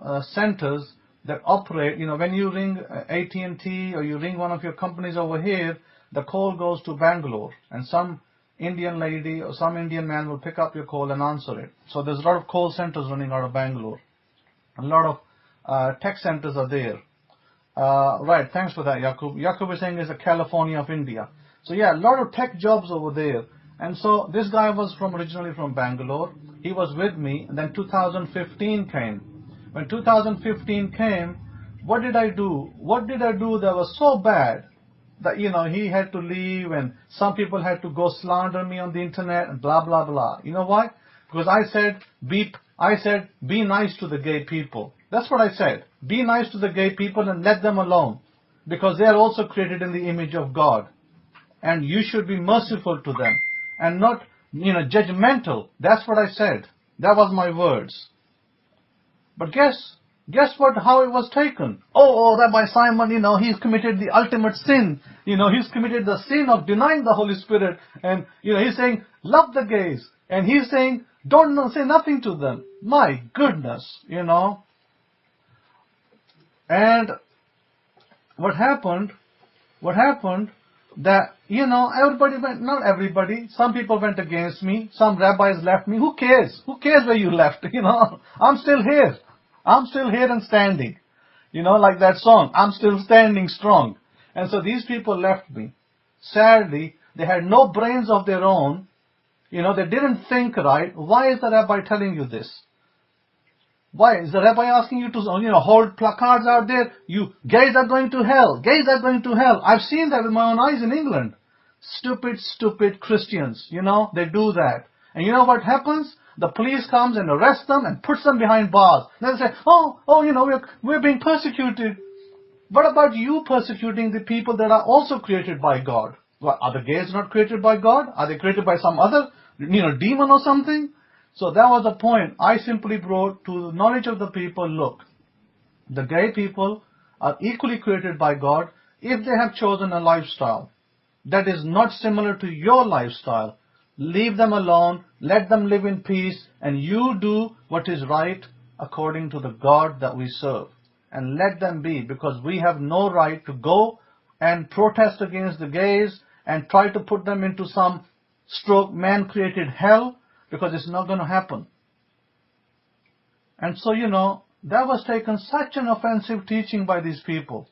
of centers that operate. When you ring AT&T or you ring one of your companies over here, the call goes to Bangalore. And some Indian lady or some Indian man will pick up your call and answer it. So there's a lot of call centers running out of Bangalore. A lot of tech centers are there. Right, thanks for that, Yaqub. Yaqub is saying it's a California of India. So yeah, a lot of tech jobs over there. And so this guy was originally from Bangalore. He was with me, and then 2015 came. When 2015 came, what did I do? What did I do that was so bad that, he had to leave, and some people had to go slander me on the internet and blah, blah, blah. You know why? Because I said, be nice to the gay people. That's what I said. Be nice to the gay people and let them alone. Because they are also created in the image of God. And you should be merciful to them. And not, judgmental. That's what I said. That was my words. But guess what, how it was taken? Oh, Rabbi Simon, he's committed the ultimate sin. He's committed the sin of denying the Holy Spirit. And, he's saying, love the gays. And he's saying, don't say nothing to them. My goodness, And what happened that, everybody went, not everybody, some people went against me, some rabbis left me. Who cares? Who cares where you left? I'm still here. I'm still here and standing. Like that song, I'm still standing strong. And so these people left me. Sadly, they had no brains of their own. They didn't think right. Why is the rabbi telling you this? Why? Is the rabbi asking you to, hold placards out there? You gays are going to hell. Gays are going to hell. I've seen that with my own eyes in England. Stupid Christians. They do that. And you know what happens? The police comes and arrests them and puts them behind bars. Then they say, we're being persecuted. What about you persecuting the people that are also created by God? What, are the gays not created by God? Are they created by some other, demon or something? So that was the point. I simply brought to the knowledge of the people, look, the gay people are equally created by God if they have chosen a lifestyle that is not similar to your lifestyle. Leave them alone, let them live in peace, and you do what is right according to the God that we serve. And let them be, because we have no right to go and protest against the gays and try to put them into some stroke man-created hell, because it's not going to happen. And so, that was taken such an offensive teaching by these people.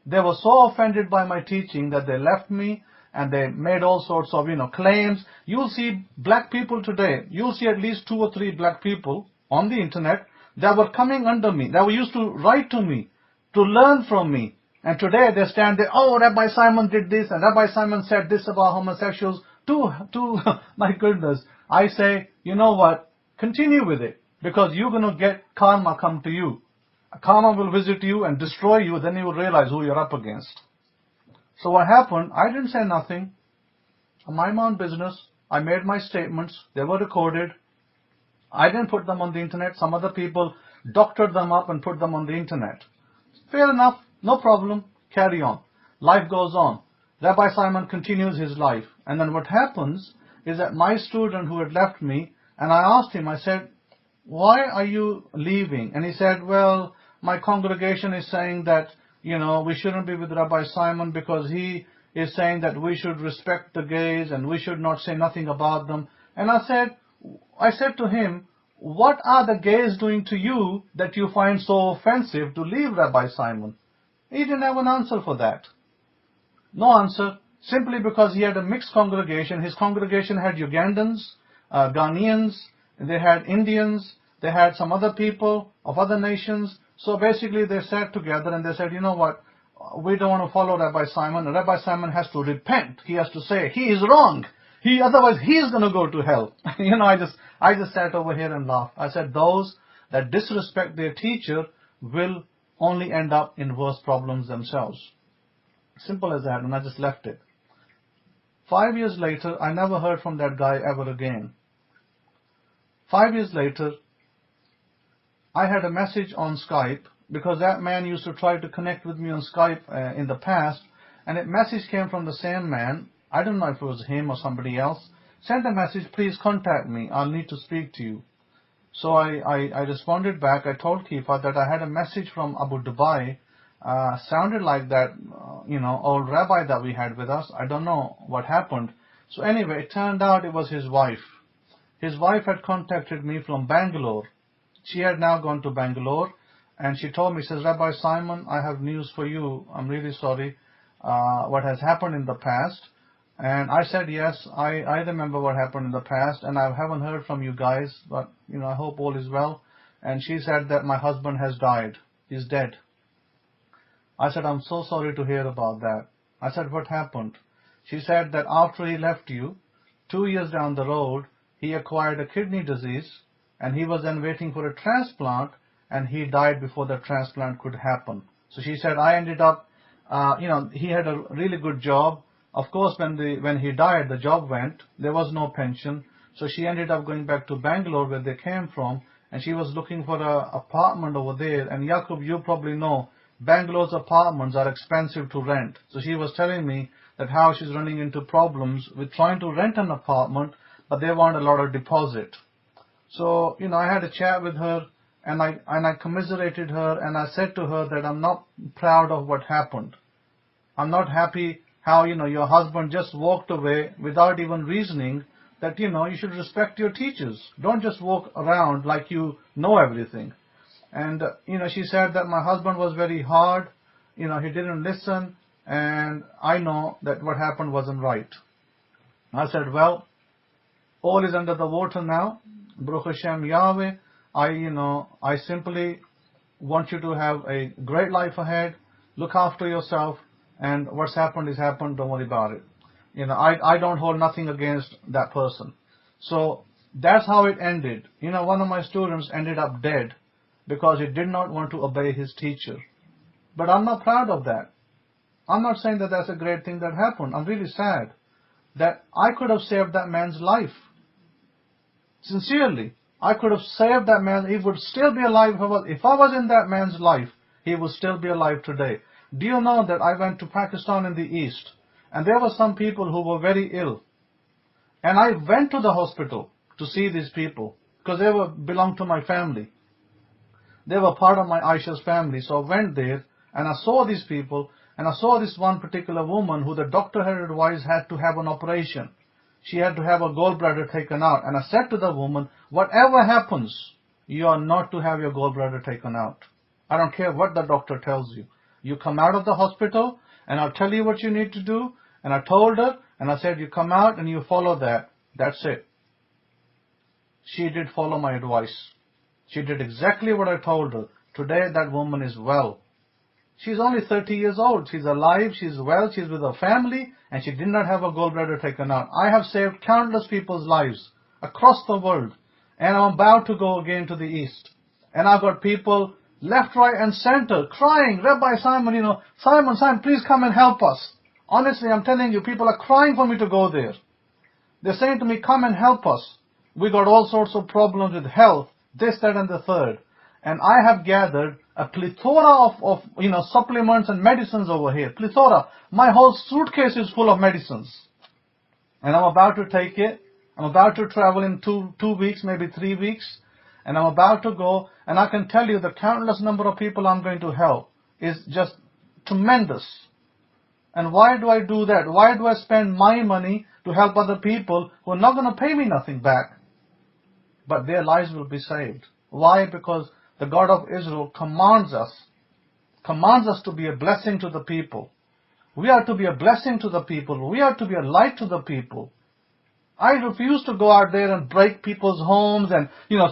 They were so offended by my teaching that they left me, and they made all sorts of, claims. You'll see black people today. You'll see at least 2 or 3 black people on the internet that were coming under me, that were used to write to me, to learn from me. And today they stand there, oh, Rabbi Simon did this, and Rabbi Simon said this about homosexuals. My goodness. I say, you know what? Continue with it, because you're going to get karma come to you. Karma will visit you and destroy you, then you will realize who you're up against. So what happened, I didn't say nothing. I mind my own business. I made my statements. They were recorded. I didn't put them on the internet. Some other people doctored them up and put them on the internet. Fair enough. No problem. Carry on. Life goes on. Rabbi Simon continues his life. And then what happens is that my student who had left me, and I asked him, I said, why are you leaving? And he said, well, my congregation is saying that, we shouldn't be with Rabbi Simon because he is saying that we should respect the gays and we should not say nothing about them. And I said to him, what are the gays doing to you that you find so offensive to leave Rabbi Simon? He didn't have an answer for that. No answer, simply because he had a mixed congregation. His congregation had Ugandans, Ghanaians, they had Indians, they had some other people of other nations. So basically they sat together and they said, you know what, we don't want to follow Rabbi Simon. Rabbi Simon has to repent. He has to say, he is wrong. Otherwise he is going to go to hell. I just sat over here and laughed. I said, those that disrespect their teacher will only end up in worse problems themselves. Simple as that, and I just left it. 5 years later, I never heard from that guy ever again. 5 years later, I had a message on Skype, because that man used to try to connect with me on Skype in the past, and a message came from the same man. I don't know if it was him or somebody else. Sent a message, please contact me, I'll need to speak to you. So I responded back. I told Kefa that I had a message from Abu Dhabi, sounded like that, old rabbi that we had with us. I don't know what happened. So anyway, it turned out it was his wife. His wife had contacted me from Bangalore. She had now gone to Bangalore, and she told me, says, Rabbi Simon, I have news for you. I'm really sorry what has happened in the past. And I said, yes, I remember what happened in the past, and I haven't heard from you guys, but, I hope all is well. And she said that my husband has died. He's dead. I said, I'm so sorry to hear about that. I said, what happened? She said that after he left you, 2 years down the road, he acquired a kidney disease, and he was then waiting for a transplant, and he died before the transplant could happen. So she said, I ended up, he had a really good job. Of course, when he died, the job went. There was no pension. So she ended up going back to Bangalore, where they came from, and she was looking for an apartment over there. And Yaqub, you probably know, Bangalore's apartments are expensive to rent. So she was telling me that how she's running into problems with trying to rent an apartment, but they want a lot of deposit. So, I had a chat with her, and I commiserated her, and I said to her that I'm not proud of what happened. I'm not happy how, your husband just walked away without even reasoning that, you should respect your teachers. Don't just walk around like you know everything. And, she said that my husband was very hard, he didn't listen, and I know that what happened wasn't right. I said, well, all is under the water now. Baruch Hashem Yahweh, I simply want you to have a great life ahead. Look after yourself, and what's happened is happened. Don't worry about it. I don't hold nothing against that person. So that's how it ended. One of my students ended up dead because he did not want to obey his teacher. But I'm not proud of that. I'm not saying that that's a great thing that happened. I'm really sad that I could have saved that man's life. Sincerely, I could have saved that man. He would still be alive. If I was in that man's life, he would still be alive today. Do you know that I went to Pakistan in the East, and there were some people who were very ill. And I went to the hospital to see these people, because they belonged to my family. They were part of my Aisha's family. So I went there, and I saw these people, And I saw this one particular woman who the doctor had advised had to have an operation. She had to have a gallbladder taken out. And I said to the woman, whatever happens, you are not to have your gallbladder taken out. I don't care what the doctor tells you. You come out of the hospital, and I'll tell you what you need to do. And I told her, and I said, you come out and you follow that. That's it. She did follow my advice. She did exactly what I told her. Today, that woman is well. She's only 30 years old. She's alive, she's well, she's with her family, and she did not have a gallbladder taken out. I have saved countless people's lives across the world, and I'm about to go again to the East. And I've got people left, right, and center crying, Rabbi Simon, Simon, please come and help us. Honestly, I'm telling you, people are crying for me to go there. They're saying to me, come and help us. We got all sorts of problems with health, this, that, and the third. And I have gathered a plethora of supplements and medicines over here. Plethora. My whole suitcase is full of medicines. And I'm about to take it. I'm about to travel in two weeks, maybe 3 weeks. And I'm about to go. And I can tell you the countless number of people I'm going to help is just tremendous. And why do I do that? Why do I spend my money to help other people who are not going to pay me nothing back? But their lives will be saved. Why? Because the God of Israel commands us to be a blessing to the people. We are to be a blessing to the people. We are to be a light to the people. I refuse to go out there and break people's homes and,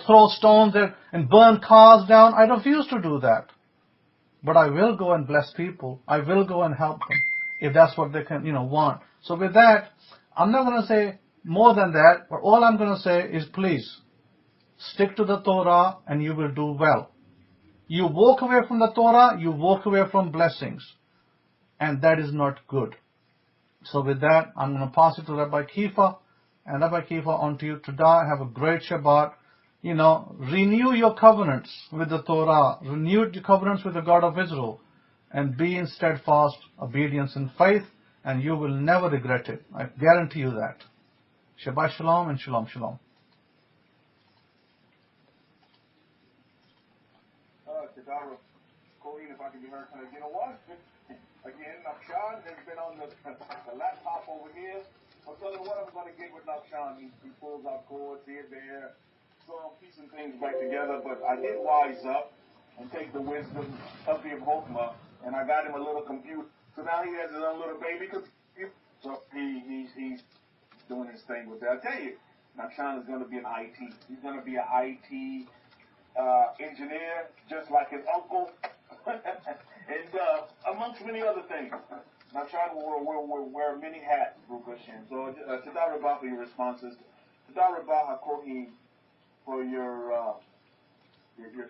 throw stones and burn cars down. I refuse to do that. But I will go and bless people. I will go and help them if that's what they can, want. So with that, I'm not going to say more than that, but all I'm going to say is please, stick to the Torah and you will do well. You walk away from the Torah, you walk away from blessings. And that is not good. So with that, I'm going to pass it to Rabbi Kefa. And Rabbi Kefa, on to you today. Have a great Shabbat. Renew your covenants with the Torah. Renew your covenants with the God of Israel. And be in steadfast obedience and faith. And you will never regret it. I guarantee you that. Shabbat Shalom and Shalom Shalom. If I can be heard, you know what? Again, Nafshan has been on the laptop over here. I'll tell him what I'm going to get with Nafshan. He pulls out cords here, there. So I'm piecing things back together. But I did wise up and take the wisdom of the Hokmah, and I got him a little computer. So now he has his own little baby computer. So he's doing his thing with that. I tell you, Nafshan is going to be an IT. He's going to be an IT engineer, just like his uncle. And amongst many other things. Nafshan will wear many hats, Baruch Hashem. So, Todah Rabbi for your responses. Todah Rabbi HaKohim for your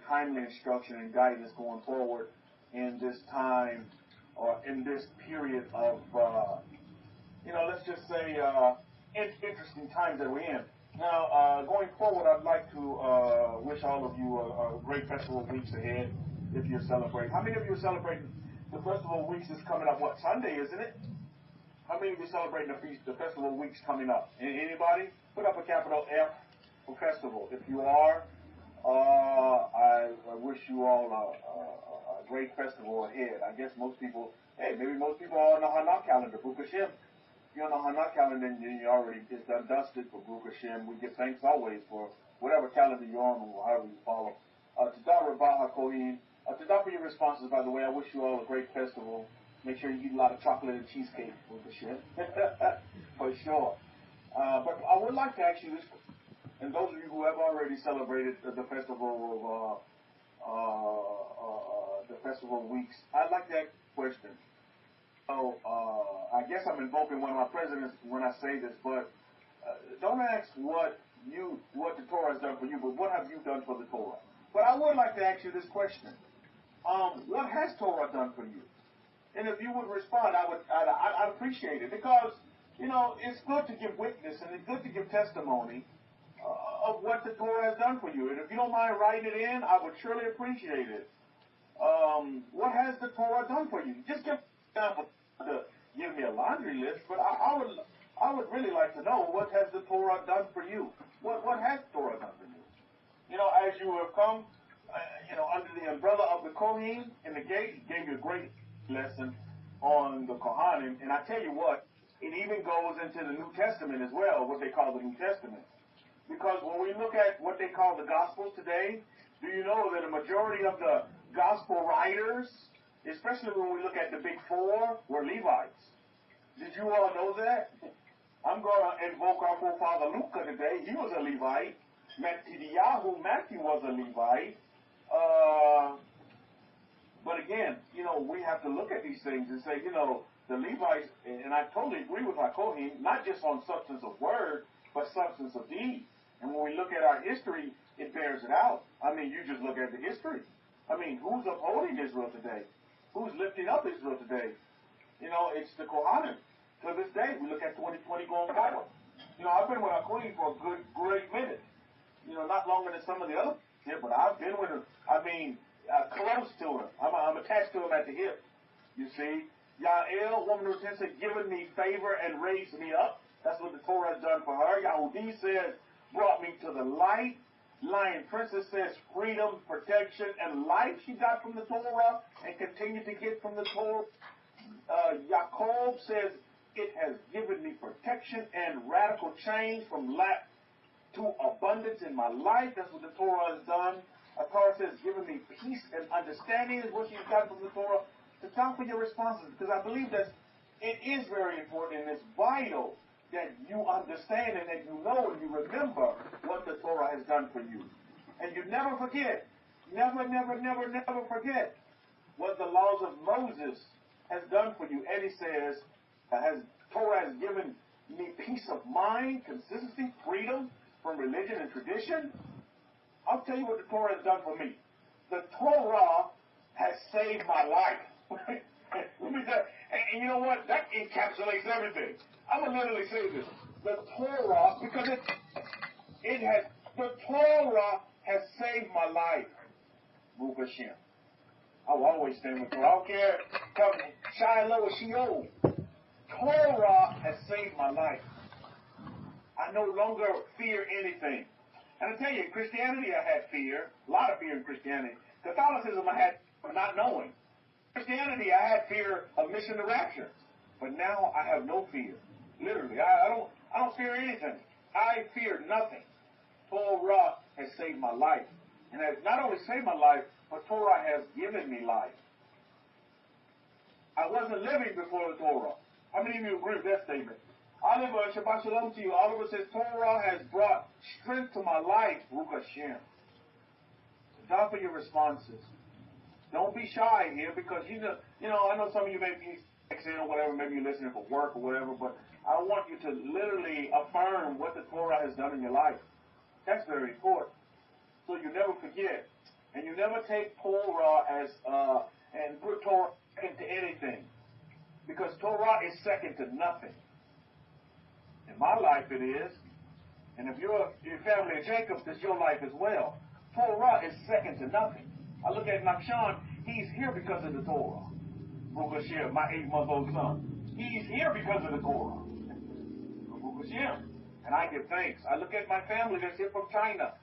timely instruction and guidance going forward in this time, or in this period of, let's just say, interesting times that we're in. Now, going forward, I'd like to wish all of you a great festival weeks ahead. If you're celebrating. How many of you are celebrating the festival weeks is coming up? What, Sunday, isn't it? How many of you are celebrating the festival weeks coming up? Anybody? Put up a capital F for festival. If you are, I wish you all a great festival ahead. I guess maybe most people are on the Hana calendar, Baruch Hashem. If you're on the Hana calendar, then you already it's done dusted for Baruch Hashem. We give thanks always for whatever calendar you're on or however you follow. Todah Rabbi HaKohim. Todah for your responses, by the way. I wish you all a great festival. Make sure you eat a lot of chocolate and cheesecake, for sure. For sure. But I would like to ask you this, and those of you who have already celebrated the festival of the festival weeks, I'd like to ask a question. So I guess I'm invoking one of my presidents when I say this, but don't ask what the Torah has done for you, but what have you done for the Torah? But I would like to ask you this question. What has Torah done for you? And if you would respond, I'd appreciate it. Because, it's good to give witness and it's good to give testimony of what the Torah has done for you. And if you don't mind writing it in, I would surely appreciate it. What has the Torah done for you? Just give me a laundry list, but I would really like to know, what has the Torah done for you? What has Torah done for you? As you have come, under the umbrella of the Kohen in the gate, he gave you a great lesson. on the Kohanim. And I tell you what, it even goes into the New Testament as well, what they call the New Testament. Because when we look at what they call the Gospels today, do you know that a majority of the Gospel writers, especially when we look at the Big Four, were Levites? Did you all know that? I'm going to invoke our forefather Luca today. He was a Levite. Matthew was a Levite. But again, we have to look at these things and say, the Levites, and I totally agree with our Kohen, not just on substance of word, but substance of deed. And when we look at our history, it bears it out. I mean, you just look at the history. I mean, who's upholding Israel today? Who's lifting up Israel today? It's the Kohanim. To this day, we look at 2020 going forward. I've been with our Kohen for a great minute. Not longer than some of the others here, but I've been with him. I mean, close to him. I'm attached to him at the hip. You see, Yael, woman who said, given me favor and raised me up. That's what the Torah has done for her. Yahudi says, brought me to the light. Lion Princess says, freedom, protection, and life she got from the Torah and continued to get from the Torah. Jacob says, it has given me protection and radical change from lack to abundance in my life. That's what the Torah has done. Torah says, given me peace and understanding is what she's got from the Torah. To time for your responses, because I believe that it is very important and it's vital that you understand and that you know and you remember what the Torah has done for you. And you never forget, never forget what the laws of Moses has done for you. And he says, Torah has given me peace of mind, consistency, freedom from religion and tradition. I'll tell you what the Torah has done for me. The Torah has saved my life. Let me tell you, and you know what? That encapsulates everything. I'm going to literally say this. The Torah, because the Torah has saved my life. Baruch Hashem. I will always stand with Torah. I don't care. Tell me, Shiloh or Sheol. Torah has saved my life. I no longer fear anything. And I tell you, in Christianity I had fear. A lot of fear in Christianity. Catholicism I had for not knowing. Christianity I had fear of missing the rapture. But now I have no fear. Literally, I don't fear anything. I fear nothing. Torah has saved my life. And has not only saved my life, but Torah has given me life. I wasn't living before the Torah. How many of you agree with that statement? Oliver, Shabbat Shalom to you. Oliver says, Torah has brought strength to my life. Baruch Hashem. God for your responses. Don't be shy here because, I know some of you may be texting or whatever, maybe you're listening for work or whatever, but I want you to literally affirm what the Torah has done in your life. That's very important. So you never forget. And you never take Torah as, and put Torah second to anything. Because Torah is second to nothing. In my life it is. And if you're family of Jacob, that's your life as well. Torah is second to nothing. I look at Nakshan, he's here because of the Torah. Baruch Hashem, my 8-month-old son. He's here because of the Torah. Baruch Hashem. And I give thanks. I look at my family that's here from China.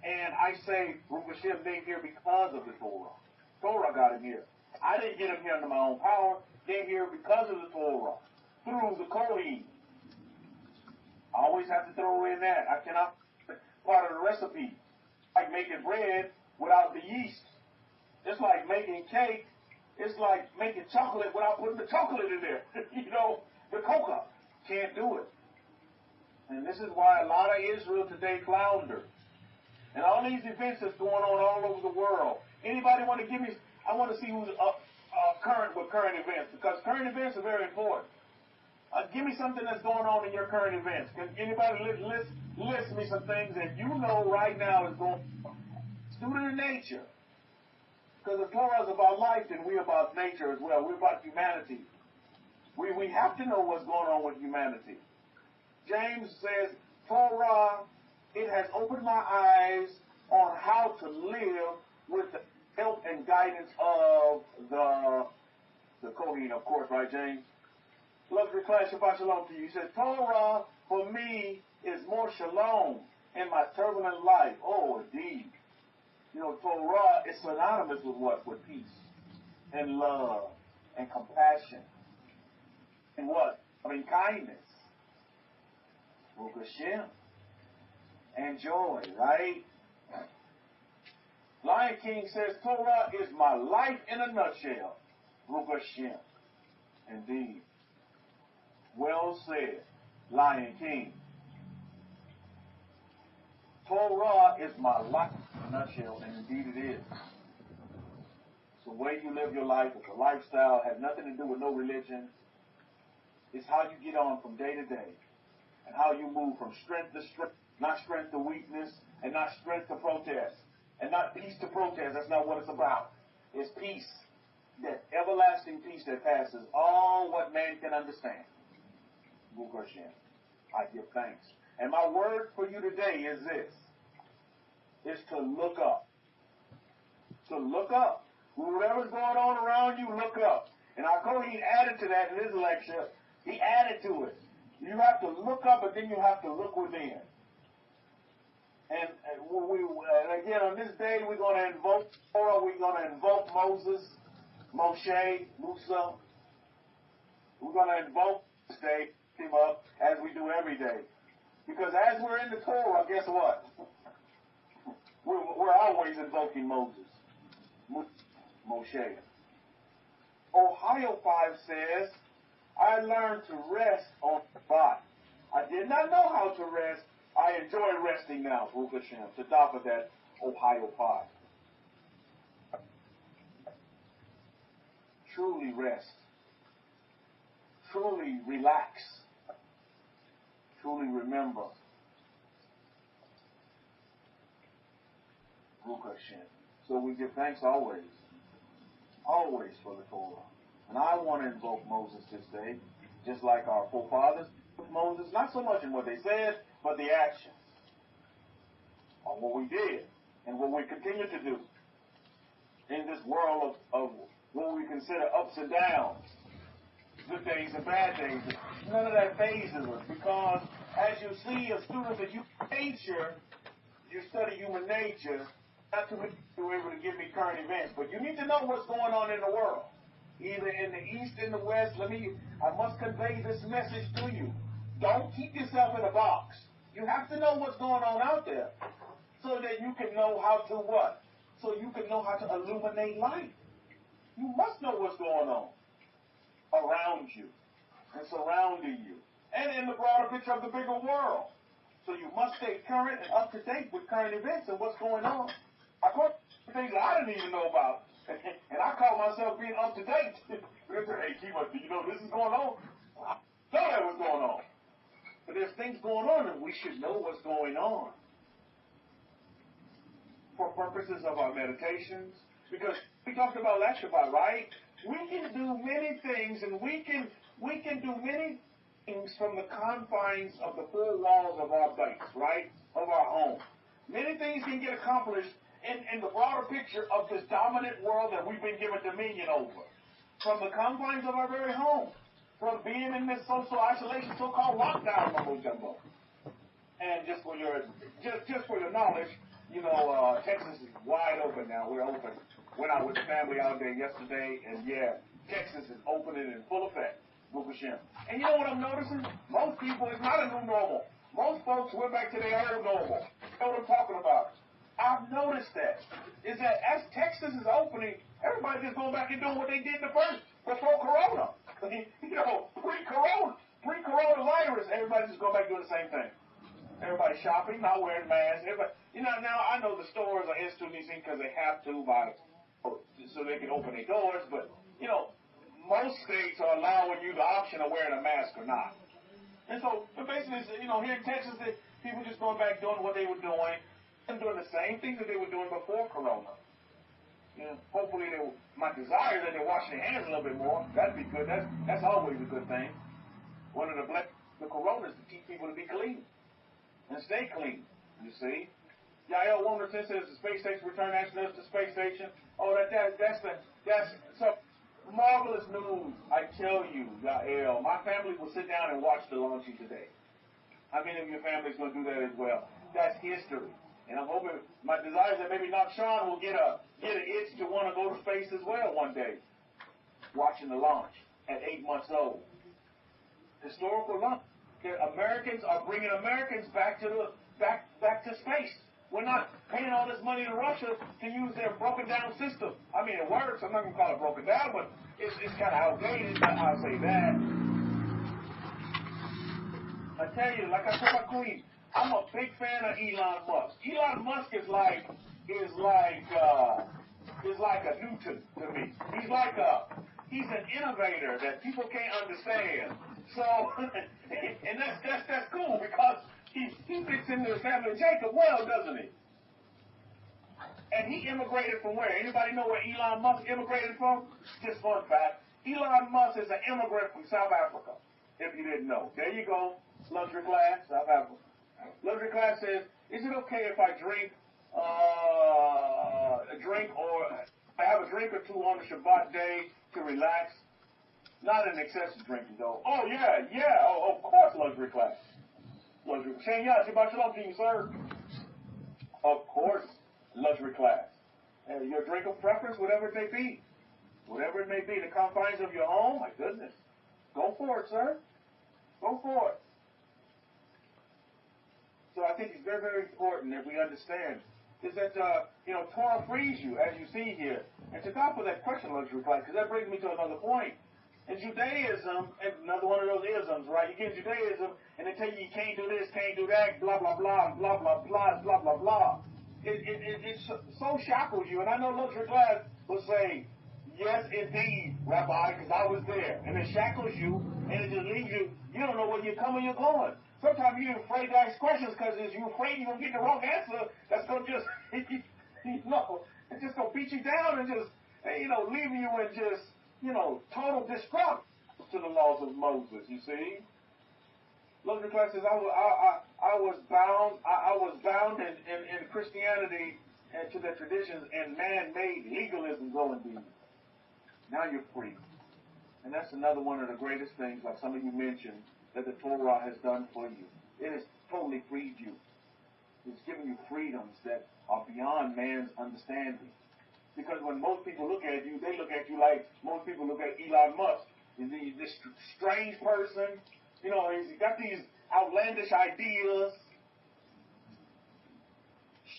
And I say, Baruch Hashem, they're here because of the Torah. Torah got him here. I didn't get him here under my own power. They're here because of the Torah. Through the Kohen. I always have to throw in that. I cannot part of the recipe. Like making bread without the yeast. It's like making cake. It's like making chocolate without putting the chocolate in there. The cocoa. Can't do it. And this is why a lot of Israel today flounder. And all these events that's going on all over the world. Anybody want to give me, I want to see who's current with current events, because current events are very important. Give me something that's going on in your current events. Can anybody list me some things that you know right now is going on? Student of nature. Because if Torah is about life, then we're about nature as well. We're about humanity. We have to know what's going on with humanity. James says, Torah, it has opened my eyes on how to live with the help and guidance of the Kohen, of course, right, James? Luxury class, Shabbat Shalom to you. He says, Torah for me is more shalom in my turbulent life. Oh, indeed. Torah is synonymous with what? With peace and love and compassion and what? Loving kindness. Baruch Hashem. And joy, right? Lion King says, Torah is my life in a nutshell. Baruch Hashem. Indeed. Well said, Lion King. Torah is my life in a nutshell, and indeed it is. It's the way you live your life. It's a lifestyle. It has nothing to do with no religion. It's how you get on from day to day, and how you move from strength to strength, not strength to weakness, and not strength to protest, and not peace to protest. That's not what it's about. It's peace, that everlasting peace that passes all what man can understand. Baruch Hashem. I give thanks. And my word for you today is this, is to look up. To look up. Whatever's going on around you, look up. And our Kohen added to that in his lecture. He added to it. You have to look up, but then you have to look within. And again, on this day, we're going to invoke Torah. We're going to invoke Moses, Moshe, Musa. We're going to invoke this day, him up, as we do every day. Because as we're in the Torah, guess what? We're always invoking Moses, Moshe. Ohio 5 says, I learned to rest on Shabbat. I did not know how to rest. I enjoy resting now, Baruch Hashem. To top of that, Ohio 5. Truly rest. Truly relax. Truly remember. Baruch Hashem. So we give thanks always. Always for the Torah. And I want to invoke Moses this day, just like our forefathers with Moses, not so much in what they said, but the actions. On what we did and what we continue to do in this world of what we consider ups and downs, good days and bad days. None of that phases us, because as you see a student of human nature, you study human nature, not too many people are able to give me current events, but you need to know what's going on in the world. Either in the east and the west, I must convey this message to you. Don't keep yourself in a box. You have to know what's going on out there so that you can know how to what? So you can know how to illuminate light. You must know what's going on around you and surrounding you and in the broader picture of the bigger world. So you must stay current and up to date with current events and what's going on. I caught things that I didn't even know about. And I call myself being up to date. Hey, Kefa, you know this is going on? I know that was going on. But there's things going on, and we should know what's going on. For purposes of our meditations. Because we talked about last Shabbat, right? We can do many things, and we can do many things from the confines of the four walls of our base, right? Of our home. Many things can get accomplished in the broader picture of this dominant world that we've been given dominion over. From the confines of our very home. From being in this social isolation, so-called lockdown, mumbo jumbo. And just for your knowledge, you know, Texas is wide open now. We're open. Went out with the family out there yesterday, and yeah, Texas is opening in full effect. Baruch Hashem. And you know what I'm noticing? Most people, it's not a new normal. Most folks went back to their old normal. You know what I'm talking about? I've noticed that. Is that as Texas is opening, everybody's just going back and doing what they did before Corona. You know, pre-coronavirus, everybody's just going back doing the same thing. Everybody shopping, not wearing masks. Everybody, you know, now I know the stores are instituting these things because they have to so they can open their doors, but, you know, most states are allowing you the option of wearing a mask or not. And so, but basically, you know, here in Texas, people just going back doing what they were doing and doing the same things that they were doing before Corona. You know, hopefully, my desire is that they're washing their hands a little bit more. That'd be good. That's always a good thing. One of the Corona is to teach people to be clean and stay clean. You see, Yael Wonderton says the space station return astronauts to space station. Oh, that's so marvelous news. I tell you, Yael, my family will sit down and watch the launching today. How many of your families going to do that as well? That's history. And I'm hoping, my desire is that maybe Sean will get an itch to want to go to space as well one day. Watching the launch at 8 months old. Historical launch. Americans are bringing Americans back to space. We're not paying all this money to Russia to use their broken down system. I mean, it works. I'm not going to call it broken down, but it's kind of outdated. I'll say that. I tell you, like I told my queen, I'm a big fan of Elon Musk. Elon Musk is like a Newton to me. He's an innovator that people can't understand. So, and that's cool because he fits into the family of Jacob well, doesn't he? And he immigrated from where? Anybody know where Elon Musk immigrated from? Just fun fact. Elon Musk is an immigrant from South Africa, if you didn't know. There you go. Luxury class, South Africa. Luxury class says, is it okay if I drink or I have a drink or two on the Shabbat day to relax? Not an excessive drinking, though. Oh, yeah. Oh, of course, luxury class. Luxury. Shabbat shalom to you, sir. Of course, luxury class. Your drink of preference, whatever it may be. Whatever it may be, the confines of your home, my goodness. Go for it, sir. Go for it. So I think it's very, very important that we understand is that, Torah frees you, as you see here. And to God for that question, luxury class, because that brings me to another point. In Judaism, and another one of those isms, right? You get Judaism, and they tell you can't do this, can't do that, blah, blah, blah, blah, blah, blah, blah, blah, blah. It so shackles you. And I know luxury class will say, yes, indeed, Rabbi, because I was there. And it shackles you, and it just leaves you, you don't know where you're coming, you're going. Sometimes you're afraid to ask questions because you're afraid you're going to get the wrong answer. That's going to just, it's just going to beat you down and just, leave you in just, total disrupt to the laws of Moses, you see. Luxury class says, I was bound in Christianity and to the traditions and man-made legalism going deep. Now you're free. And that's another one of the greatest things, like some of you mentioned, that the Torah has done for you. It has totally freed you. It's given you freedoms that are beyond man's understanding. Because when most people look at you, they look at you like most people look at Elon Musk. Is he this strange person? He's got these outlandish ideas.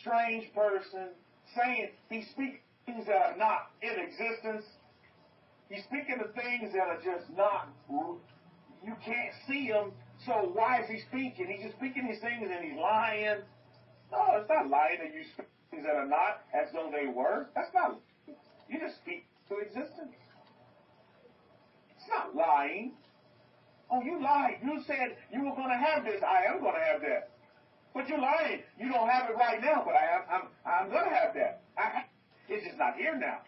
Strange person. Saying he speaks things that are not in existence. He's speaking of things that are just not, you can't see them, so why is he speaking? He's just speaking these things and he's lying. No, it's not lying that you speak things that are not as though they were. That's not, you just speak to existence. It's not lying. Oh, you lied. You said you were going to have this. I am going to have that. But you're lying. You don't have it right now, but I'm going to have that. It's just not here now.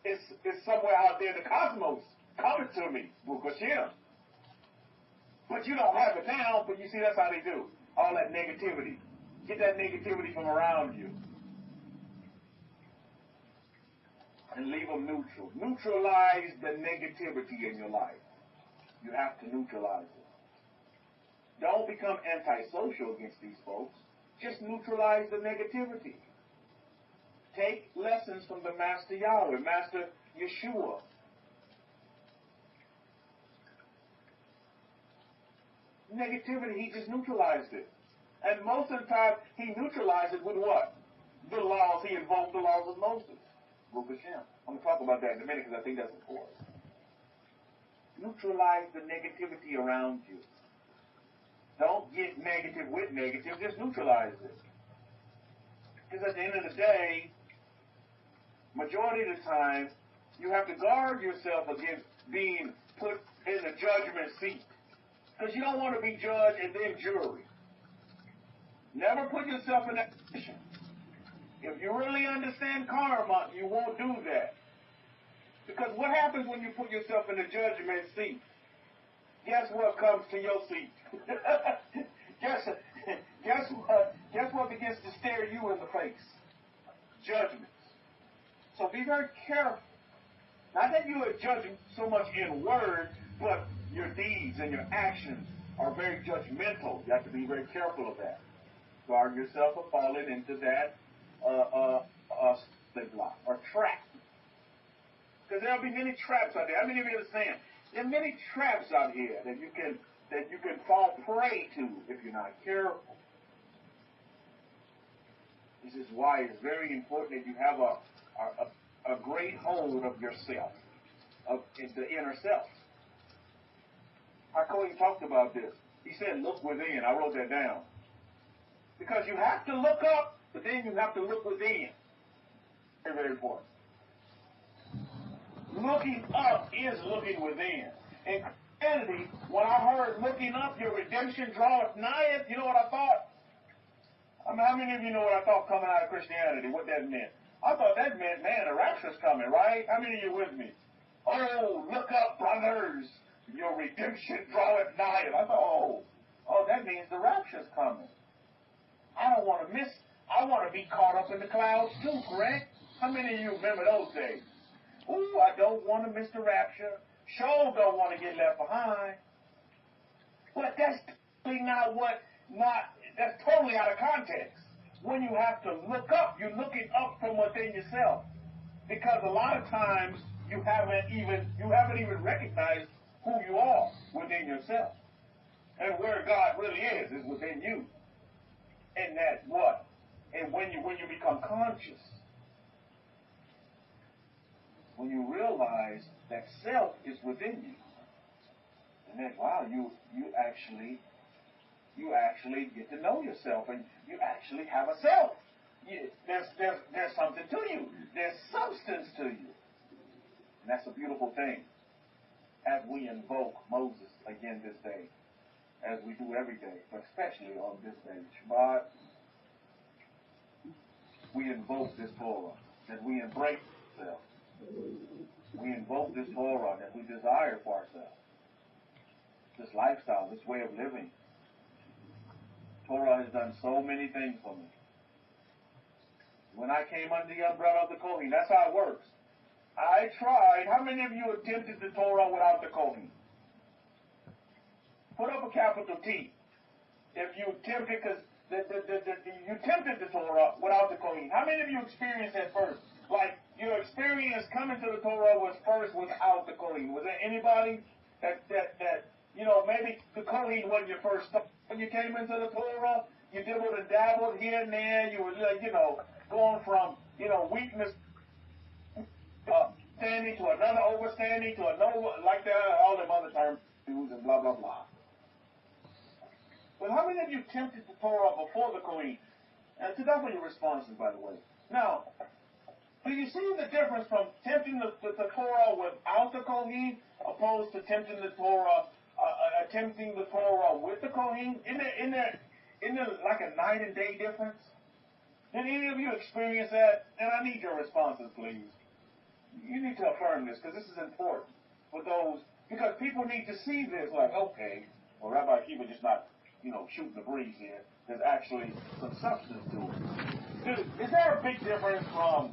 It's somewhere out there in the cosmos coming to me, Bukashim. But you don't have it now, but you see that's how they do. All that negativity. Get that negativity from around you. And leave them neutral. Neutralize the negativity in your life. You have to neutralize it. Don't become antisocial against these folks. Just neutralize the negativity. Take lessons from the Master Yahweh, Master Yeshua. Negativity, he just neutralized it. And most of the time, he neutralized it with what? The laws. He invoked the laws of Moses. Baruch Hashem. I'm going to talk about that in a minute because I think that's important. Neutralize the negativity around you. Don't get negative with negative. Just neutralize it. Because at the end of the day, majority of the time, you have to guard yourself against being put in the judgment seat. Because you don't want to be judge and then jury. Never put yourself in that position. If you really understand karma, you won't do that. Because what happens when you put yourself in the judgment seat? Guess what comes to your seat? Guess what begins to stare you in the face? Judgments. So be very careful. Not that you are judging so much in word, but your deeds and your actions are very judgmental. You have to be very careful of that. Guard yourself of falling into that block or trap. Because there will be many traps out there. How many of you understand? There are many traps out here that you can fall prey to if you're not careful. This is why it's very important that you have a great hold of yourself, of the inner self. Harkoy talked about this. He said, look within. I wrote that down. Because you have to look up, but then you have to look within. Very, very important. Looking up is looking within. In Christianity, when I heard looking up, your redemption draweth nigh, you know what I thought? I mean, how many of you know what I thought coming out of Christianity, what that meant? I thought that meant, man, the rapture's coming, right? How many of you with me? Oh, look up, brothers. Your redemption draweth nigh. I thought, oh, that means the rapture's coming. I don't want to miss. I want to be caught up in the clouds too, correct? How many of you remember those days? Ooh, I don't want to miss the rapture. Sure don't want to get left behind. But that's totally that's totally out of context. When you have to look up, you're looking up from within yourself. Because a lot of times you haven't even recognized who you are within yourself. And where God really is within you. And that what? And when you become conscious, when you realize that self is within you, and then wow, you actually get to know yourself, and you actually have a self. There's something to you. There's substance to you, and that's a beautiful thing. As we invoke Moses again this day, as we do every day, but especially on this day, Shabbat, we invoke this Torah, that we embrace ourselves. We invoke this Torah that we desire for ourselves. This lifestyle, this way of living. Torah has done so many things for me. When I came under the umbrella of the Kohen, that's how it works. I tried. How many of you attempted the Torah without the Kohen? Put up a capital T. If you attempted, because you attempted the Torah without the Kohen. How many of you experienced that first? Like, your experience coming to the Torah was first without the Kohen. Was there anybody that maybe the Kohen wasn't your first thought when you came into the Torah? You dibbled and dabbled here and there. You were, going from, weakness, standing to another overstanding to another, like that, all them other terms and blah, blah, blah. But how many of you tempted the Torah before the Kohen? And to that for your responses, by the way. Now, do you see the difference from tempting the Torah without the Kohen opposed to tempting the Torah, attempting the Torah with the Kohen? Isn't there like a night and day difference? Did any of you experience that? And I need your responses, please. You need to affirm this because this is important for those, because people need to see this like, okay, well, Rabbi Kefa just not, shooting the breeze here. There's actually some substance to it. Is there a big difference from,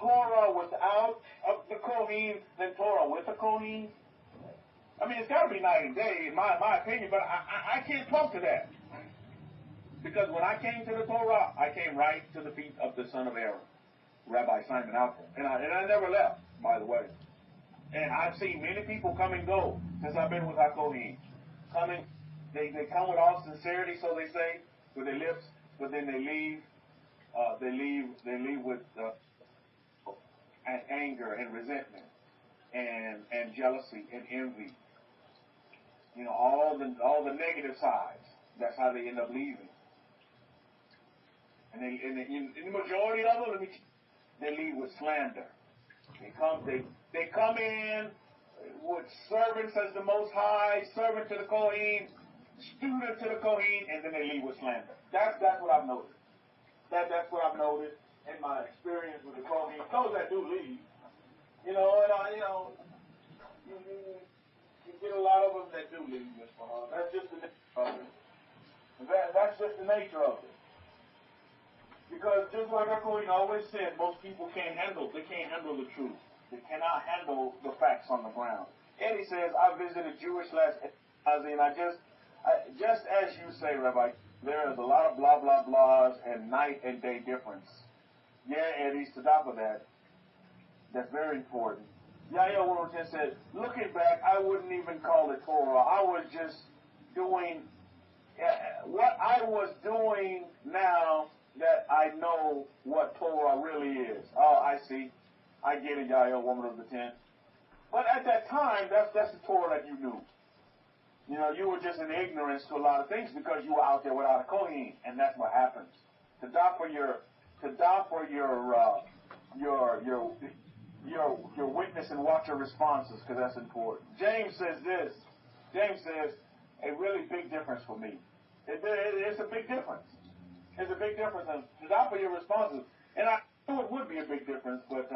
Torah without the Kohen than Torah with the Kohen? I mean, it's got to be night and day, in my opinion, but I can't talk to that. Because when I came to the Torah, I came right to the feet of the son of Aaron, Rabbi Simon Alpha. And I never left, by the way. And I've seen many people come and go since I've been with HaKohen. They come with all sincerity, so they say, with their lips, but then they leave. They leave with anger and resentment and jealousy and envy. All the negative sides. That's how they end up leaving. And in the majority of them, they leave with slander. They come in with servants as the Most High, servant to the Kohen, student to the Kohen, and then they leave with slander. That's what I've noticed. That's what I've noticed in my experience with the Kohen. Those that do leave, you get a lot of them that do leave this one. That's just the nature of it. That's just the nature of it. Because just like our Kohen always said, most people can't handle the truth. They cannot handle the facts on the ground. And he says, I visited Jewish last and I just as you say, Rabbi, there is a lot of blah, blah, blahs and night and day difference. Yeah, Eddie, to top of that, that's very important. Yahya 110 said, looking back, I wouldn't even call it Torah. I was just doing what I was doing now that I know what Torah really is. Oh, I see. I get it, Yahya, woman of the 10. But at that time, that's the Torah that you knew. You know, you were just in ignorance to a lot of things because you were out there without a Kohen, and that's what happens. To die for your witness and watch your responses, because that's important. James says this. James says, a really big difference for me. It's a big difference. It's a big difference. And to die for your responses. And I knew it would be a big difference, but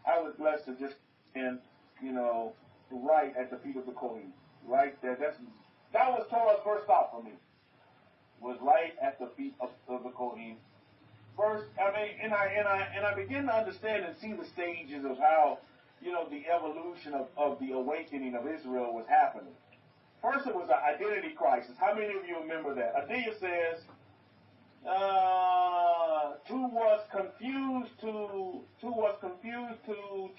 I was blessed to just right at the feet of the Kohen. Right there. That was Torah's first stop for me. Was right at the feet of the Kohen. First, and I begin to understand and see the stages of how, the evolution of the awakening of Israel was happening. First, it was an identity crisis. How many of you remember that? Adia says, two was confused to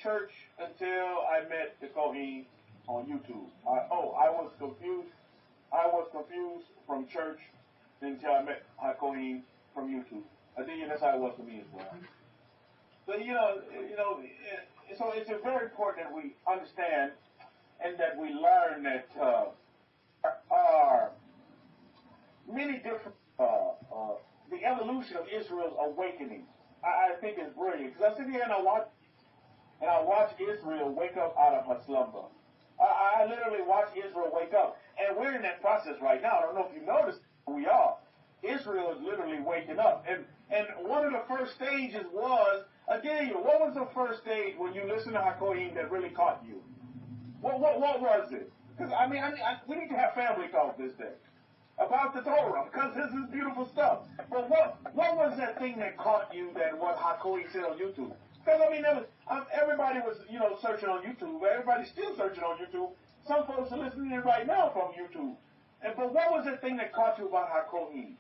church until I met the Kohen on YouTube. I was confused from church until I met Kohen from YouTube. I think that's how it was for me as well. So so it's very important that we understand and that we learn that are many different the evolution of Israel's awakening. I think is brilliant because I sit here and I watch Israel wake up out of her slumber. I literally watch Israel wake up, and we're in that process right now. I don't know if you noticed, we are. Israel is literally waking up, and one of the first stages was, Adelia, what was the first stage when you listened to HaKohen that really caught you? What was it? Because we need to have family talk this day about the Torah, because this is beautiful stuff. But what was that thing that caught you that what HaKohen said on YouTube? Because everybody was searching on YouTube. Everybody's still searching on YouTube. Some folks are listening in right now from YouTube. But what was the thing that caught you about HaKohen?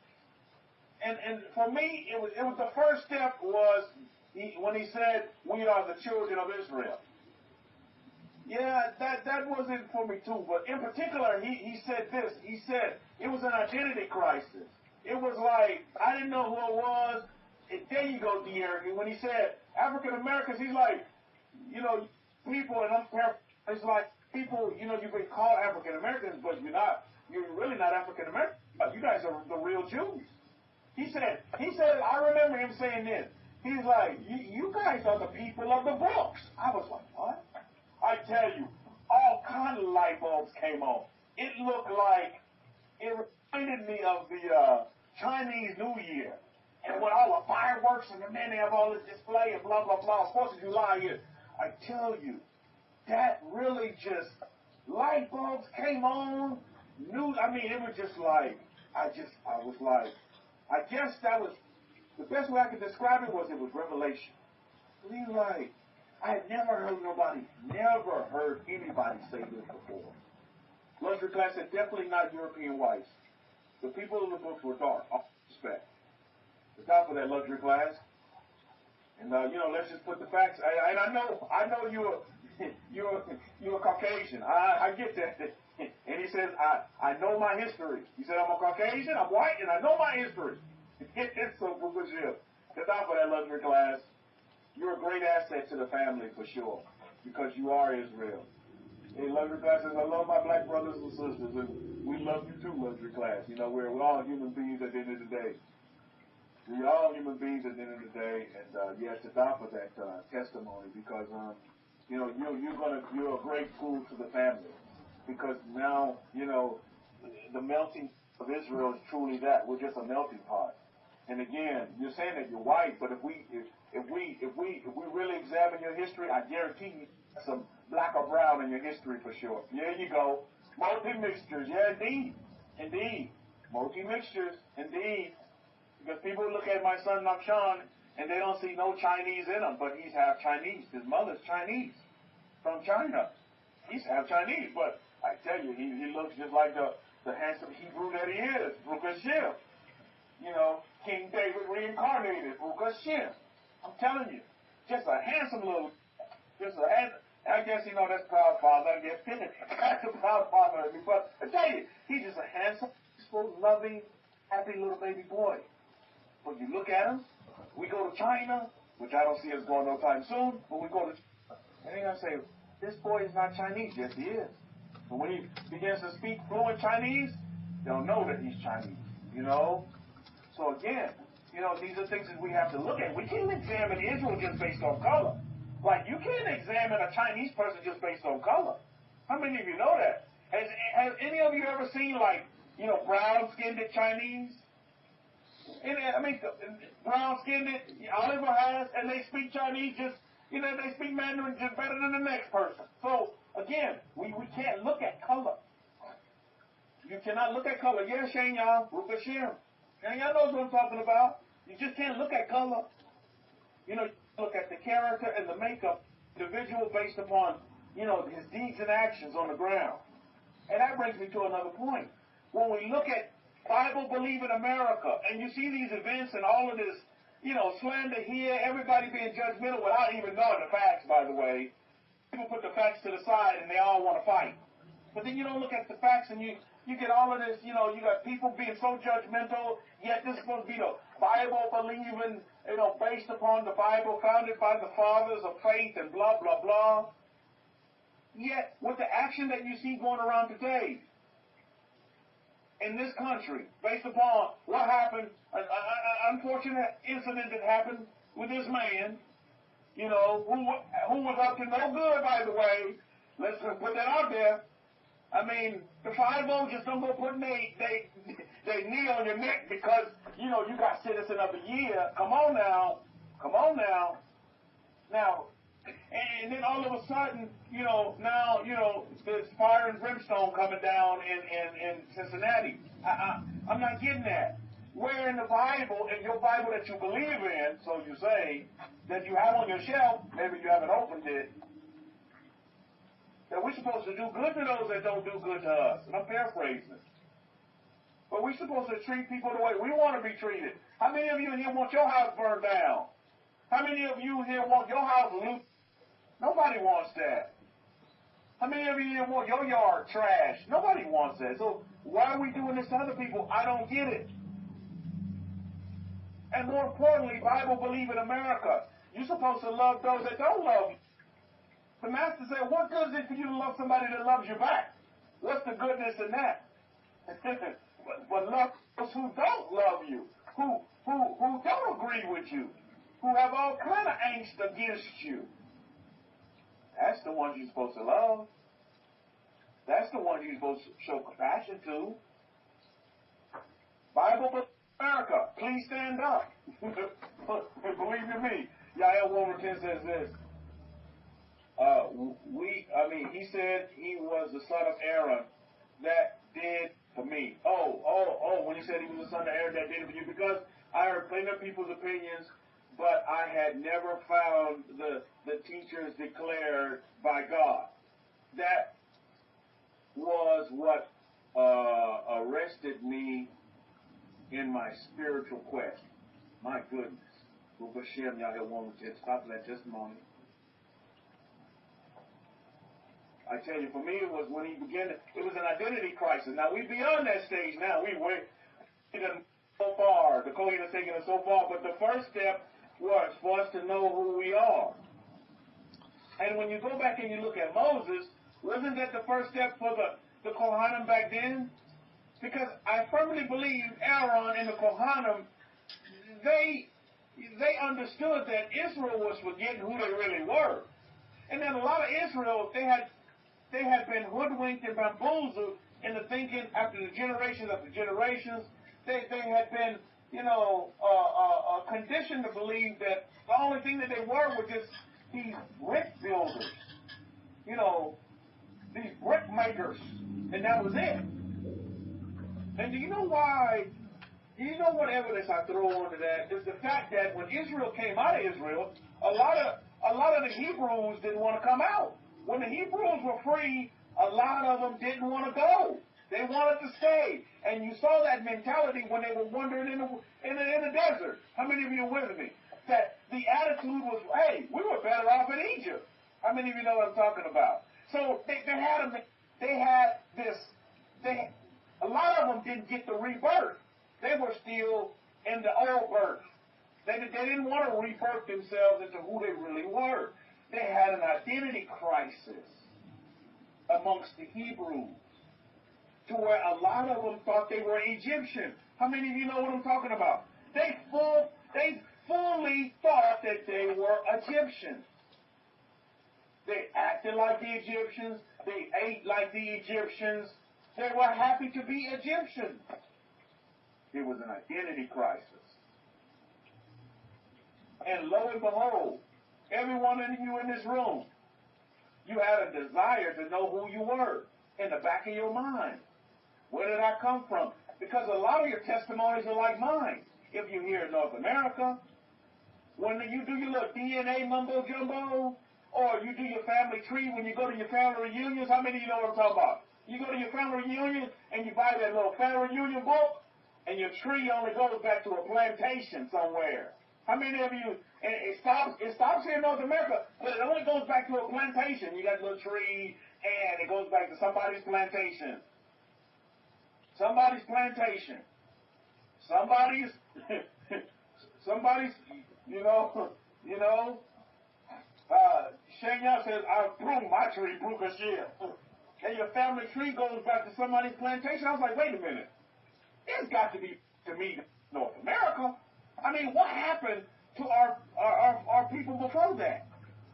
And for me, it was the first step was when he said, "We are the children of Israel." Yeah, that wasn't for me too. But in particular, he said this. He said it was an identity crisis. It was like I didn't know who it was. And there you go, De'Aaron. When he said African Americans, he's like, people, and I'm paraphrasing. It's like people, you've been called African Americans, but you're not. You're really not African American. You guys are the real Jews. He said, I remember him saying this. He's like, you guys are the people of the books. I was like, what? I tell you, all kind of light bulbs came on. It looked like, it reminded me of the Chinese New Year. And with all the fireworks and then they have all this display and blah, blah, blah. Of course, of July here. I tell you, that really just, light bulbs came on. It was just like, I guess that was, the best way I could describe it was revelation. Like, I had never heard anybody say this before. Luxury class said definitely not European whites. The people in the books were dark, all respect. The top of that luxury class. And, let's just put the facts, and I know you're Caucasian. I get that. And he says, I know my history. He said, I'm a Caucasian, I'm white, and I know my history. It's so good. The top of that luxury class, you're a great asset to the family for sure, because you are Israel. Hey, luxury class says, I love my black brothers and sisters, and we love you too, luxury class. We're all human beings at the end of the day. We're all human beings at the end of the day, and yes, to top of that testimony, because you're a great tool to the family. Because now, the melting of Israel is truly that. We're just a melting pot. And again, you're saying that you're white, but if we really examine your history, I guarantee you some black or brown in your history for sure. There you go. Multi-mixtures. Yeah, indeed. Multi-mixtures. Indeed. Because people look at my son Nakshan and they don't see no Chinese in him, but he's half Chinese. His mother's Chinese from China. He's half Chinese, but I tell you, he looks just like the handsome Hebrew that he is. Baruch Hashem. King David reincarnated. Baruch Hashem. I'm telling you, just a handsome little, I guess, that's proud father. I guess that's a proud father of me. But I tell you, he's just a handsome, peaceful, loving, happy little baby boy. But you look at him, we go to China, which I don't see us going no time soon, but we go to China, and they're going to say, this boy is not Chinese. Yes, he is. But when he begins to speak fluent Chinese, they'll know that he's Chinese, So again, these are things that we have to look at. We can't examine Israel just based on color. Like, you can't examine a Chinese person just based on color. How many of you know that? Has any of you ever seen, like, brown-skinned Chinese? Brown-skinned, Oliver has, and they speak Chinese just, they speak Mandarin just better than the next person. So, again, we can't look at color. You cannot look at color. Yeah, Shane, y'all, Ruka Shem. Now, y'all knows what I'm talking about. You just can't look at color. You look at the character and the makeup, individual based upon, his deeds and actions on the ground. And that brings me to another point. When we look at Bible-believing America, and you see these events and all of this, slander here, everybody being judgmental without even knowing the facts, by the way. People put the facts to the side and they all want to fight. But then you don't look at the facts and you get all of this, you got people being so judgmental, yet this is supposed to be the Bible-believing, based upon the Bible, founded by the fathers of faith and blah, blah, blah. Yet, with the action that you see going around today in this country, based upon what happened, an unfortunate incident that happened with this man, who was up to no good, by the way. Let's put that out there. I mean, the 5-0 just don't go putting they knee on your neck because, you got Citizen of the Year. Come on now. Now, and then all of a sudden, now, there's fire and brimstone coming down in Cincinnati. I'm not getting that. Where in the Bible, in your Bible that you believe in, so you say, that you have on your shelf, maybe you haven't opened it, that we're supposed to do good to those that don't do good to us. And I'm paraphrasing. But we're supposed to treat people the way we want to be treated. How many of you here want your house burned down? How many of you here want your house looted? Nobody wants that. How many of you here want your yard trashed? Nobody wants that. So why are we doing this to other people? I don't get it. And more importantly, Bible-believing America, you're supposed to love those that don't love you. The Master said, what good is it for you to love somebody that loves you back? What's the goodness in that? But love those who don't love you, who don't agree with you, who have all kind of angst against you. That's the ones you're supposed to love. That's the ones you're supposed to show compassion to. Bible America, please stand up. Believe in me. Yael 1:10 says this. He said he was the son of Aaron that did for me. When he said he was the son of Aaron that did it for you, because I heard plenty of people's opinions, but I had never found the teachers declared by God. That was what arrested me in my spiritual quest. My goodness. Ruba Shem, y'all here one with stop that testimony. I tell you, for me, it was when he began, it was an identity crisis. Now, we're beyond that stage now. We went so far. The Kohen has taken us so far. But the first step was for us to know who we are. And when you go back and you look at Moses, wasn't that the first step for the Kohanim back then? Because I firmly believe Aaron and the Kohanim, they understood that Israel was forgetting who they really were. And then a lot of Israel, they had been hoodwinked and bamboozled into thinking after the generations after generations. They had been, conditioned to believe that the only thing that they were just these brick builders, these brick makers, and that was it. And do you know why? Do you know what evidence I throw onto that? Is the fact that when Israel came out of Israel, a lot of the Hebrews didn't want to come out. When the Hebrews were free, a lot of them didn't want to go. They wanted to stay. And you saw that mentality when they were wandering in the desert. How many of you are with me? That the attitude was, hey, we were better off in Egypt. How many of you know what I'm talking about? So a lot of them didn't get the rebirth. They were still in the old birth. They didn't want to rebirth themselves into who they really were. They had an identity crisis amongst the Hebrews, to where a lot of them thought they were Egyptian. How many of you know what I'm talking about? They fully thought that they were Egyptians. They acted like the Egyptians. They ate like the Egyptians. They were happy to be Egyptians. It was an identity crisis. And lo and behold, every one of you in this room, you had a desire to know who you were in the back of your mind. Where did I come from? Because a lot of your testimonies are like mine. If you're here in North America, when you do your little DNA mumbo jumbo, or you do your family tree when you go to your family reunions, how many of you know what I'm talking about? You go to your family reunion and you buy that little family reunion book, and your tree only goes back to a plantation somewhere. How many of you, and it stops here in North America, but it only goes back to a plantation. You got a little tree, and it goes back to somebody's plantation. Somebody's plantation. Somebody's, Shenya says, I prune my tree, Brukashia. And your family tree goes back to somebody's plantation. I was like, wait a minute. It's got to be, to me, North America. I mean, what happened to our people before that?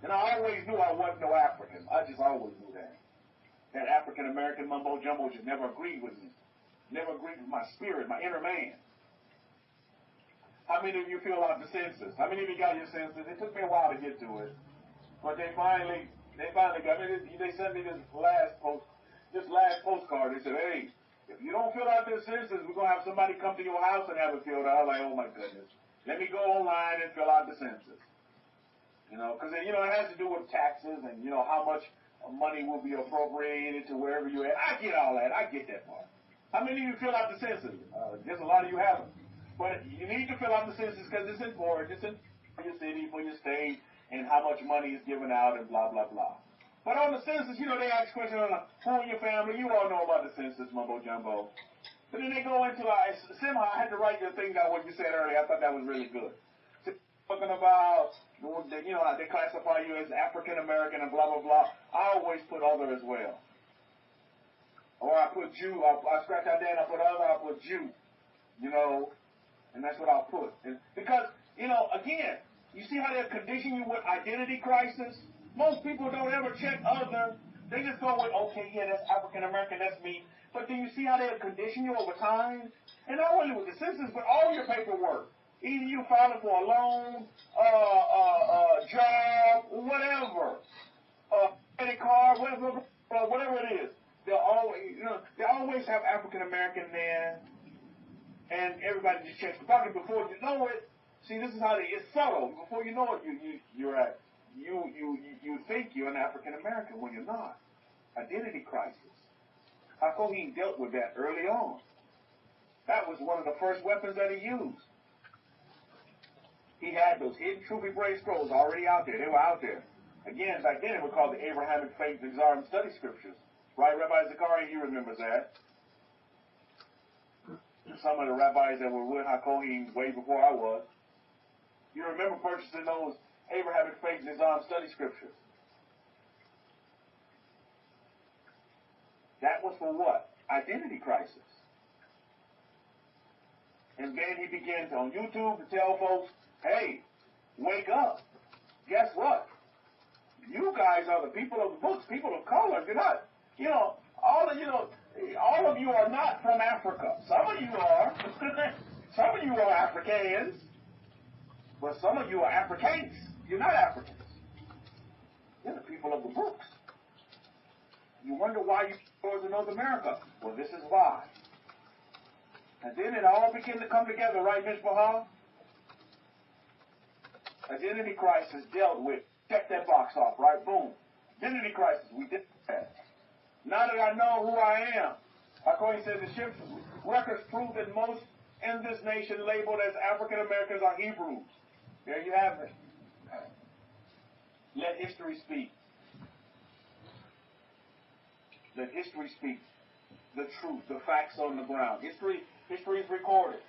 And I always knew I wasn't no African. I just always knew that. That African-American mumbo-jumbo just never agreed with me. Never agreed with my spirit, my inner man. How many of you fill out the census? How many of you got your census? It took me a while to get to it. But they finally got me. They sent me this last postcard. They said, hey, if you don't fill out this census, we're going to have somebody come to your house and have it filled out. I was like, oh my goodness. Let me go online and fill out the census. Because, it has to do with taxes and, how much money will be appropriated to wherever you're at. I get all that. I get that part. How many of you fill out the census? There's a lot of you haven't. But you need to fill out the census because it's important. It's important for your city, for your state, and how much money is given out and blah, blah, blah. But on the census, they ask questions on who in your family. You all know about the census, mumbo jumbo. But then they go into somehow I had to write the thing down what you said earlier. I thought that was really good. So, talking about, they classify you as African American and blah, blah, blah. I always put other as well. Or I put Jew. I scratch out there and I put other. I put Jew. And that's what I'll put. Because, again, you see how they'll condition you with identity crisis? Most people don't ever check other. They just go with, okay, yeah, that's African American, that's me. But do you see how they'll condition you over time? And not only with the census, but all your paperwork. Either you filing for a loan, job, whatever, credit card, whatever it is. They'll always have African American there, and everybody just checks the bucket before you know it. See, this is how it's subtle. Before you know it, you think you're an African American when you're not. Identity crisis. Hakohim dealt with that early on. That was one of the first weapons that he used. He had those hidden truth engraved scrolls already out there. They were out there. Again, back then it was called the Abrahamic-Faith Israel Study Scriptures. Right, Rabbi Zachariah, he remembers that. Some of the rabbis that were with Hakohim way before I was. You remember purchasing those Abrahamic-Faith Israel Study Scriptures. That was for what? Identity crisis. And then he began on YouTube to tell folks, hey, wake up. Guess what? You guys are the people of the books, people of color. You're not, all of you are not from Africa. Some of you are. Some of you are Africans. But some of you are Africans. You're not Africans. You're the people of the books. You wonder why you towards North America. Well, this is why. And then it all began to come together, right, Mishpahah? Identity crisis dealt with. Check that box off, right? Boom. Identity crisis. We did that. Now that I know who I am, Hakohim says the ship's records prove that most in this nation labeled as African Americans are Hebrews. There you have it. Let history speak. Let history speak the truth, the facts on the ground. History is recorded.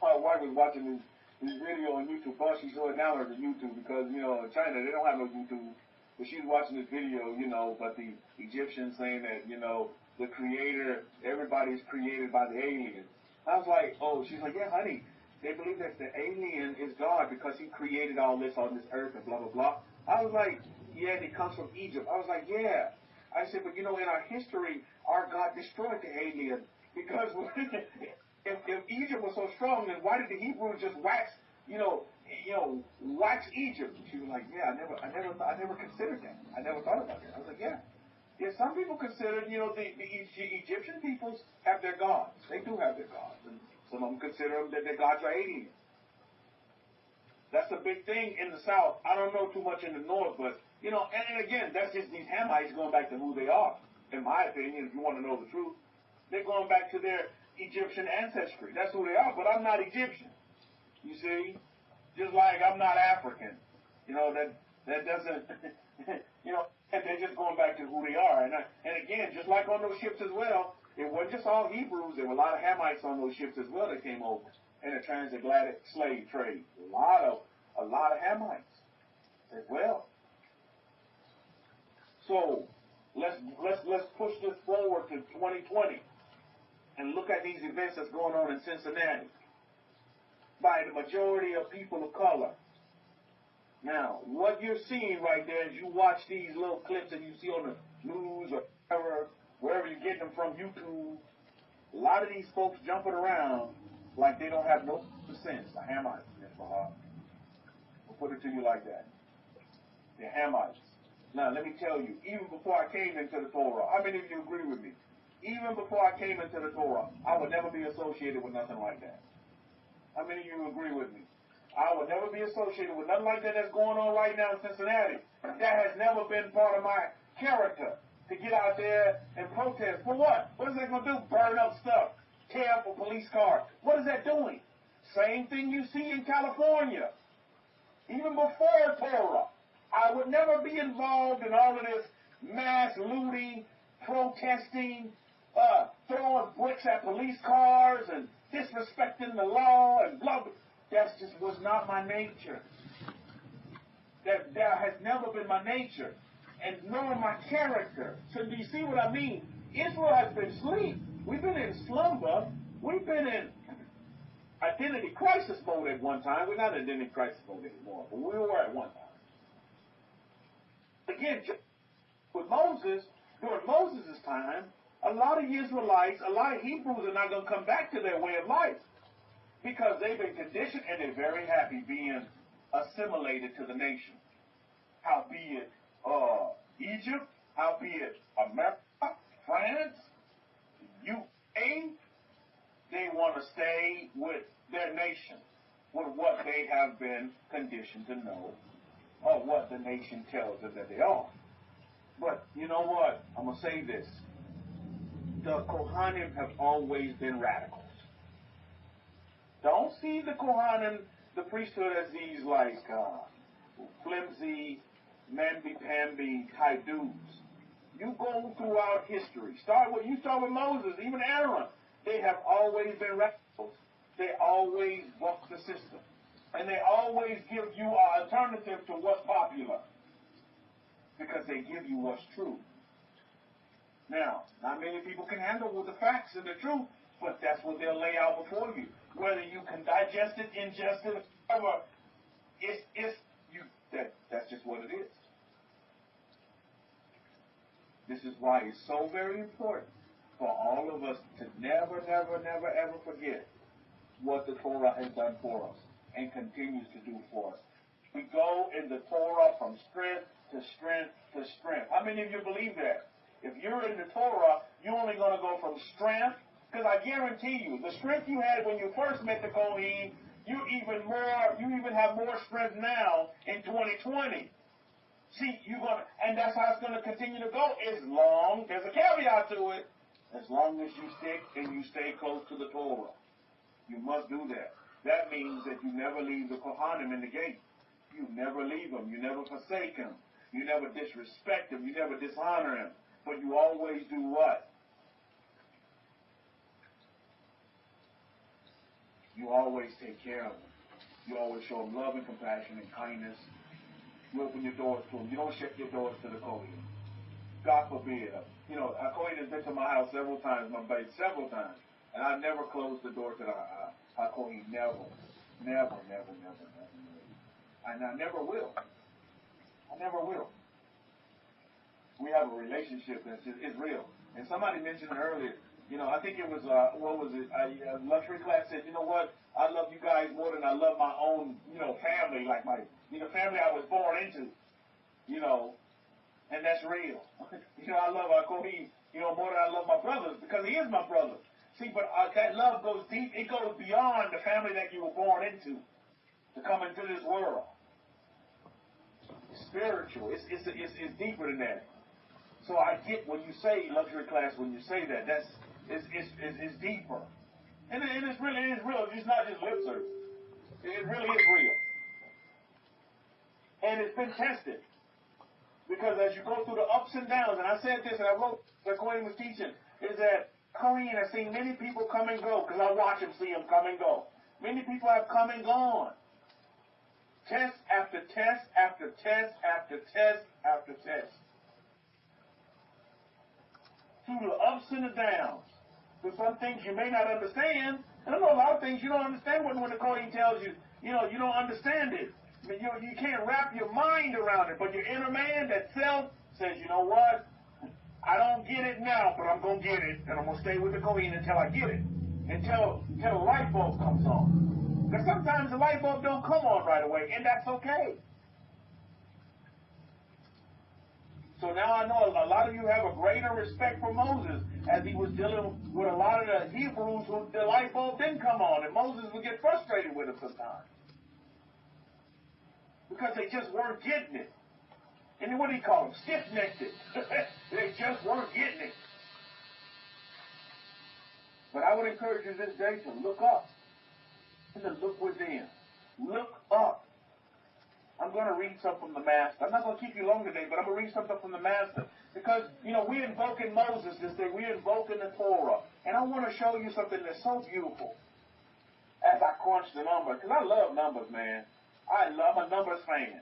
My wife was watching this video on YouTube. But she saw it now on YouTube because, you know, in China, they don't have no YouTube. But she's watching this video, you know, but the Egyptians saying that, you know, the creator, everybody's created by the alien. I was like, oh, she's like, yeah, honey, they believe that the alien is God because he created all this on this earth and blah, blah, blah. I was like, yeah, it comes from Egypt. I was like, yeah. I said, but you know, in our history, our God destroyed the alien because if Egypt was so strong, then why did the Hebrews just wax Egypt? She was like, yeah, I never considered that. I never thought about that. I was like, yeah. Yeah, some people consider, you know, the Egyptian peoples have their gods. They do have their gods. And some of them consider that their gods are aliens. That's a big thing in the South. I don't know too much in the North, but, you know, and again, that's just these Hamites going back to who they are. In my opinion, if you want to know the truth, they're going back to their Egyptian ancestry. That's who they are, but I'm not Egyptian. You see? Just like I'm not African. You know, that doesn't, you know, and they're just going back to who they are. And again, just like on those ships as well, it wasn't just all Hebrews. There were a lot of Hamites on those ships as well that came over in the transatlantic slave trade. A lot of Hamites as well. So let's push this forward to 2020 and look at these events that's going on in Cincinnati by the majority of people of color. Now, what you're seeing right there is you watch these little clips that you see on the news or wherever you get them from, YouTube. A lot of these folks jumping around like they don't have no sense. The Hamites, I'll put it to you like that. The Hamites. Now, let me tell you, even before I came into the Torah, how many of you agree with me? Even before I came into the Torah, I would never be associated with nothing like that. How many of you agree with me? I would never be associated with nothing like that that's going on right now in Cincinnati. That has never been part of my character, to get out there and protest. For what? What is that going to do? Burn up stuff. Tear up a police car. What is that doing? Same thing you see in California. Even before Torah, I would never be involved in all of this mass looting, protesting, throwing bricks at police cars and disrespecting the law and blah, blah. That just was not my nature. That has never been my nature, and nor my character. So do you see what I mean? Israel has been asleep. We've been in slumber. We've been in identity crisis mode at one time. We're not in identity crisis mode anymore, but we were at one time. Again, with Moses, during Moses' time, a lot of Israelites, a lot of Hebrews are not going to come back to their way of life because they've been conditioned and they're very happy being assimilated to the nation. Howbeit Egypt, howbeit America, France, UK, they want to stay with their nation, with what they have been conditioned to know, or what the nation tells them that they are. But you know what? I'm going to say this. The Kohanim have always been radicals. Don't see the Kohanim, the priesthood, as these like flimsy, mamby-pamby type dudes. You go throughout history. Start with Moses, even Aaron. They have always been radicals. They always buck the system. And they always give you an alternative to what's popular. Because they give you what's true. Now, not many people can handle with the facts and the truth, but that's what they'll lay out before you. Whether you can digest it, ingest it, whatever, that's just what it is. This is why it's so very important for all of us to never, never, never, ever forget what the Torah has done for us and continues to do for us. We go in the Torah from strength to strength to strength. How many of you believe that? If you're in the Torah, you're only going to go from strength, because I guarantee you, the strength you had when you first met the Kohen, you even have more strength now in 2020. See, and that's how it's going to continue to go as long, there's a caveat to it, as long as you stick and you stay close to the Torah. You must do that. That means that you never leave the Kohanim in the gate. You never leave them. You never forsake them. You never disrespect them. You never dishonor them. But you always do what? You always take care of them. You always show them love and compassion and kindness. You open your doors to them. You don't shut your doors to the Kohen. God forbid. You know, a Kohen has been to my house several times, my bed several times, and I never closed the door to the Kohen. Never. And I never will. We have a relationship that's real. And somebody mentioned earlier, you know, I think it was, what was it? A luxury class said, you know what? I love you guys more than I love my own, you know, family, like my, you know, family I was born into, you know, and that's real. You know, I love our Kohen, you know, more than I love my brothers because he is my brother. See, but that love goes deep. It goes beyond the family that you were born into to come into this world. It's spiritual. It's deeper than that. So I get when you say luxury class, when you say that, it's deeper. And it is real. It's not just lip service. It really is real. And it's been tested. Because as you go through the ups and downs, and I said this, and I wrote, the Kohen was teaching, is that Kohen has seen many people come and go, because I watch him see them come and go. Many people have come and gone. Test after test after test after test after test. Through the ups and the downs. There's some things you may not understand. And I know a lot of things you don't understand when the Kohen tells you, you know, you don't understand it. I mean, you can't wrap your mind around it. But your inner man, that self, says, you know what? I don't get it now, but I'm going to get it. And I'm going to stay with the Kohen until I get it. Until the light bulb comes on. Because sometimes the light bulb don't come on right away, and that's okay. So now I know a lot of you have a greater respect for Moses as he was dealing with a lot of the Hebrews who the light bulb didn't come on, and Moses would get frustrated with them sometimes. Because they just weren't getting it. And then what do you call them? Stiff-necked it. They just weren't getting it. But I would encourage you this day to look up and to look within. Look up. I'm going to read something from the Master. I'm not going to keep you long today, but I'm going to read something from the Master. Because, you know, we're invoking Moses this day. We're invoking the Torah. And I want to show you something that's so beautiful as I crunch the numbers. Because I love numbers, man. I'm a numbers fan.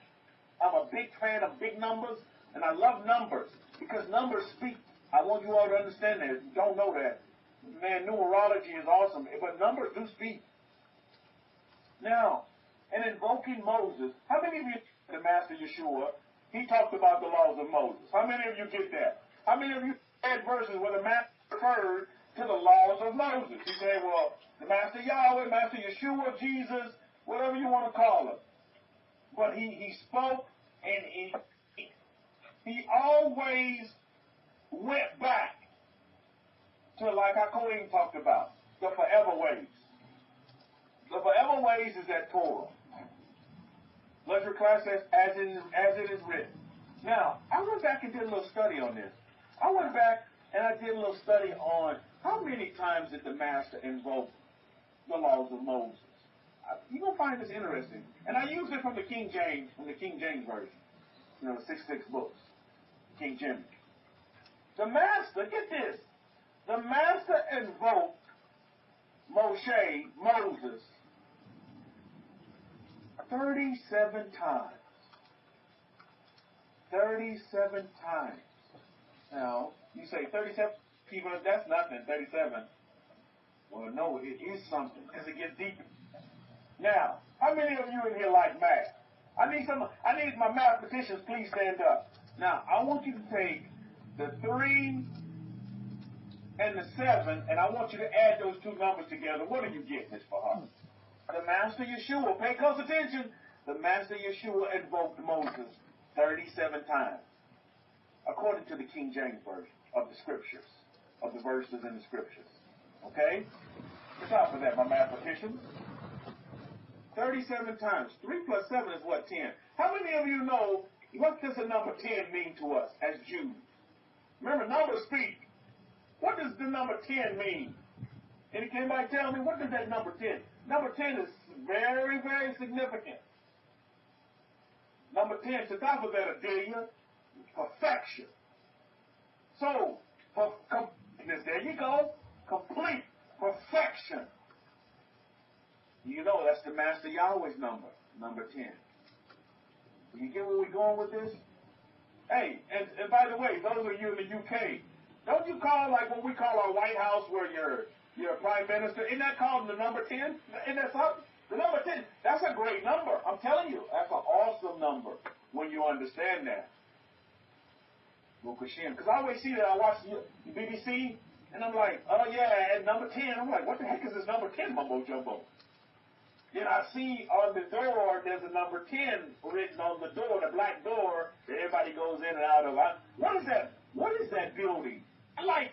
I'm a big fan of big numbers, and I love numbers because numbers speak. I want you all to understand that. If you don't know that, man, numerology is awesome, but numbers do speak. Now, in invoking Moses, how many of you, the Master Yeshua, he talked about the laws of Moses? How many of you get that? How many of you read verses where the Master referred to the laws of Moses? He said, well, the Master Yahweh, Master Yeshua, Jesus, whatever you want to call him. But he spoke, and he always went back to, like our Kohen talked about, the forever ways. The forever ways is that Torah. Luxury class says, as it is written. Now, I went back and did a little study on this. I went back and I did a little study on how many times did the Master invoke the laws of Moses. You're going to find this interesting. And I used it from the King James Version. You know, the 66 books. King James. The Master, get this. The Master invoked Moses, 37 times. 37 times. Now, you say 37 people, that's nothing, 37. Well, no, it is something as it gets deeper. Now, how many of you in here like math? I need my mathematicians, please stand up. Now, I want you to take the 3 and the 7, and I want you to add those two numbers together. What are you getting this for, huh? The Master Yeshua, pay close attention. The Master Yeshua invoked Moses 37 times, according to the King James Version of the Scriptures, of the verses in the Scriptures. Okay? What's up for that, my mathematicians? 37 times. 3 plus 7 is what, 10? How many of you know what does the number 10 mean to us as Jews? Remember, numbers speak. What does the number 10 mean? And can anybody tell me, what does that number 10? Number 10 is very, very significant. Number 10, to top of that, Adelia, perfection. So, for completeness, there you go. Complete perfection. You know, that's the Master Yahweh's number, number 10. You get where we're going with this? Hey, and by the way, those of you in the UK, don't you call like what we call our White House where you're prime minister? Isn't that called the number 10? Isn't that something? The number 10, that's a great number. I'm telling you, that's an awesome number when you understand that. Because I always see that. I watch the BBC, and I'm like, oh yeah, and number 10. I'm like, what the heck is this number 10 mumbo jumbo? Then I see on the door, there's a number 10 written on the door, the black door that everybody goes in and out of. What is that? What is that building? Like,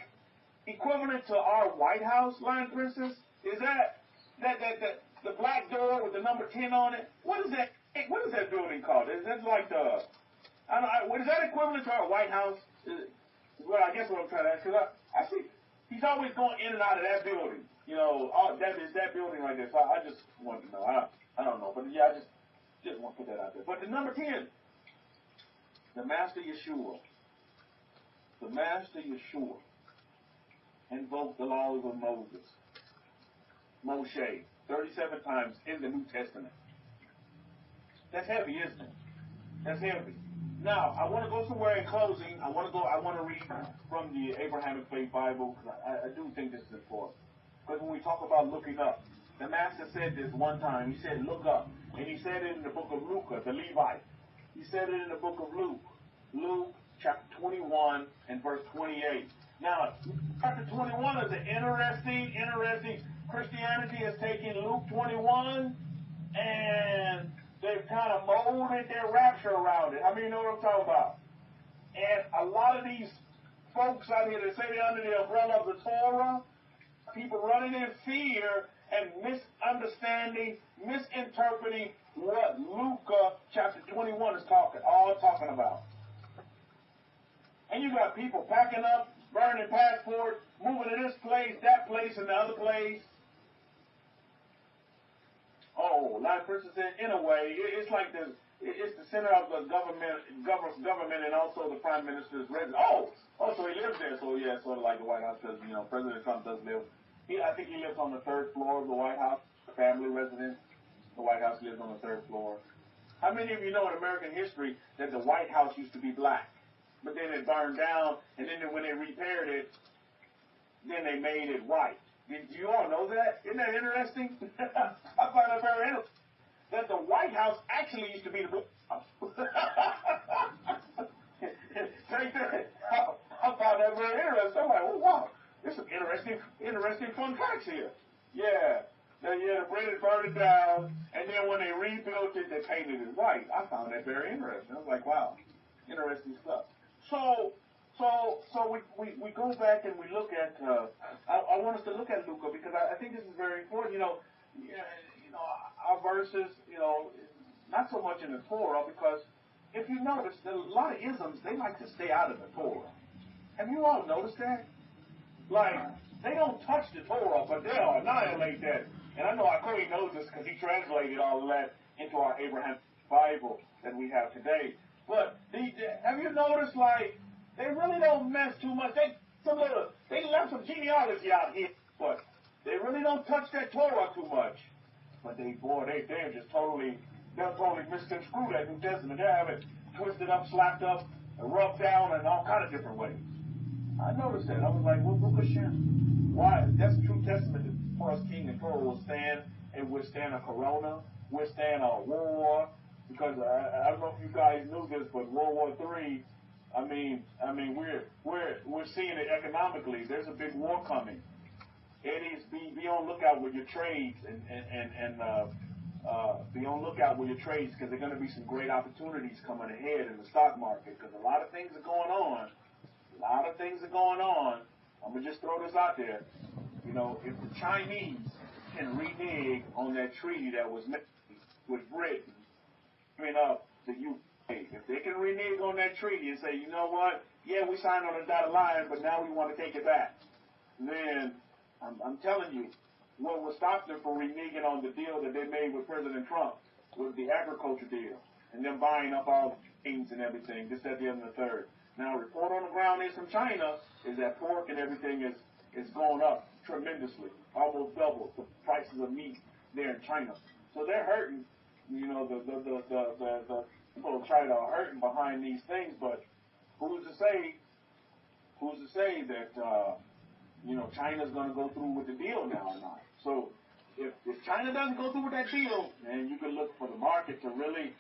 equivalent to our White House, Lion Princess? Is that the black door with the number 10 on it? What is that? What is that building called? Is that like the... is that equivalent to our White House? Well, I guess what I'm trying to ask, because I see he's always going in and out of that building. You know, that is that building right there. So I just want to know. I don't know. But yeah, I just want to put that out there. But the number 10, the Master Yeshua. The Master Yeshua invoked the laws of Moses. Moshe, 37 times in the New Testament. That's heavy, isn't it? That's heavy. Now, I want to go somewhere in closing. I want to read from the Abrahamic-Faith Bible, because I do think this is important. Because when we talk about looking up, the Master said this one time. He said, look up. And he said it in the book of Luke, the Levite. He said it in the book of Luke. Luke chapter 21 and verse 28. Now, chapter 21 is an interesting. Christianity has taken Luke 21 and they've kind of molded their rapture around it. I mean, you know what I'm talking about? And a lot of these folks out here that say they're under the umbrella of the Torah, people running in fear and misunderstanding, misinterpreting what Luke chapter 21 is talking about. And you got people packing up, burning passports, moving to this place, that place, and the other place. Oh, a lot of persons said, in a way, it's like it's the center of the government and also the prime minister's residence. So he lives there. So yeah, sort of like the White House, because you know President Trump does live. I think he lives on the 3rd floor of the White House, family residence. The White House lives on the 3rd floor. How many of you know in American history that the White House used to be black, but then it burned down, and then when they repaired it, then they made it white? Did you all know that? Isn't that interesting? I find that very interesting. That the White House actually used to be the Blue House. I found that very interesting. I'm like, oh wow, there's some interesting fun facts here. Yeah, the Brit burned it down, and then when they rebuilt it, they painted it white. I found that very interesting. I was like, wow, interesting stuff. So we go back and we look at. I want us to look at Luca because I think this is very important. You know, our verses. You know, not so much in the Torah because if you notice, a lot of isms they like to stay out of the Torah. Have you all noticed that? Like they don't touch the Torah, but they'll annihilate that. And I know Cody knows this because he translated all of that into our Abrahamic Bible that we have today. But have you noticed, like, they really don't mess too much. They left some genealogy out here, but they really don't touch that Torah too much. But they're just they'll totally misconstrue that New Testament. They have it twisted up, slapped up, rubbed down in all kind of different ways. I noticed that. I was like, well, Luke Hashem. Why? That's the true testament that for us King and Torah will stand and withstand a corona, withstand a war. Because I don't know if you guys knew this, but World War III, I mean, we're seeing it economically. There's a big war coming. Be on lookout with your trades and be on lookout with your trades because there are going to be some great opportunities coming ahead in the stock market because a lot of things are going on. I'm gonna just throw this out there. You know, if the Chinese can renege on that treaty that was made with Brit. The UK. If they can renege on that treaty and say, you know what, yeah, we signed on the dotted line, but now we want to take it back, then I'm telling you, what will stop them from reneging on the deal that they made with President Trump, with the agriculture deal, and them buying up all the things and everything, this, that, the other, and the third. Now, report on the ground is from China is that pork and everything is going up tremendously, almost double the prices of meat there in China. So they're hurting. You know, the people of China are hurting behind these things, but who's to say that you know, China's going to go through with the deal now or not? So if China doesn't go through with that deal, then you can look for the market to really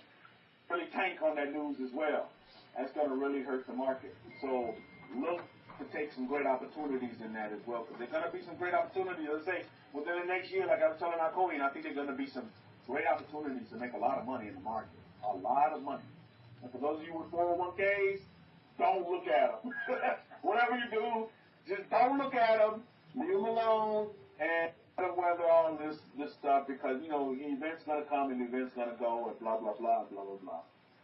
tank on that news as well. That's going to really hurt the market. So look to take some great opportunities in that as well, because there's going to be some great opportunities. Let's say within the next year, like I was telling our Cody, I think there's going to be some great opportunities to make a lot of money in the market. A lot of money. And for those of you with 401ks, don't look at them. Whatever you do, just don't look at them. Leave them alone and weather all this stuff, because, you know, the event's going to come and the event's going to go and blah, blah, blah, blah, blah, blah.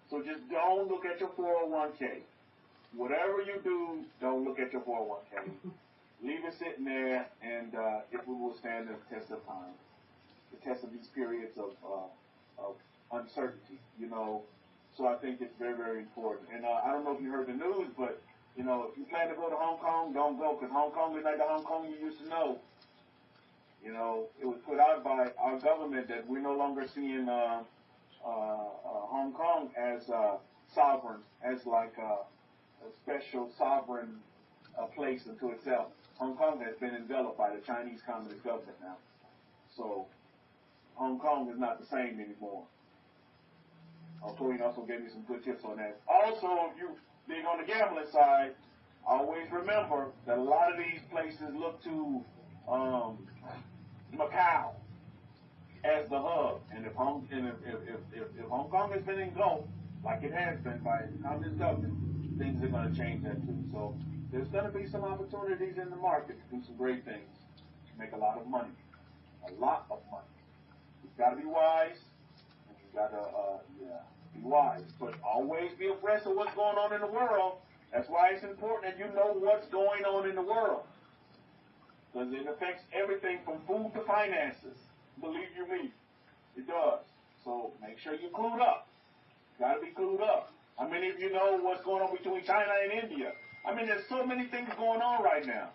So just don't look at your 401k. Whatever you do, don't look at your 401k. Leave it sitting there, and it will stand the test of time, the test of these periods of uncertainty, you know. So I think it's very, very important. And I don't know if you heard the news, but, you know, if you plan to go to Hong Kong, don't go, because Hong Kong is like the Hong Kong you used to know. You know, it was put out by our government that we're no longer seeing Hong Kong as sovereign, as like a special sovereign place unto itself. Hong Kong has been enveloped by the Chinese Communist government now. So Hong Kong is not the same anymore. Tori also gave me some good tips on that. Also, if you being on the gambling side, always remember that a lot of these places look to Macau as the hub, and if Hong Kong has been engulfed, like it has been by the Communist government, things are going to change that too. So there's going to be some opportunities in the market to do some great things, to make a lot of money, a lot of money. You've got to be wise, and you've got to be wise, but always be abreast of what's going on in the world. That's why it's important that you know what's going on in the world, because it affects everything from food to finances. Believe you me, it does. So make sure you're clued up. Got to be clued up. How many of you know what's going on between China and India? I mean, there's so many things going on right now.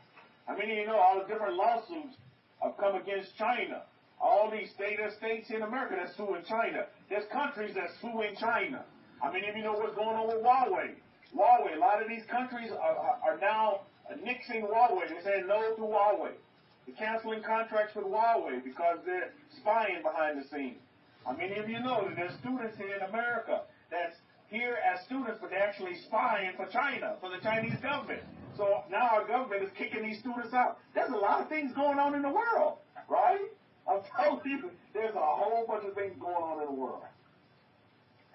How many of you know all the different lawsuits have come against China? All these states in America that's suing China. There's countries that's suing China. How many of you know what's going on with Huawei? Huawei, a lot of these countries are now nixing Huawei. They're saying no to Huawei. They're canceling contracts with Huawei because they're spying behind the scenes. How many of you know that there's students here in America that's here as students, but they're actually spying for China, for the Chinese government? So now our government is kicking these students out. There's a lot of things going on in the world, right? I'm telling you, there's a whole bunch of things going on in the world.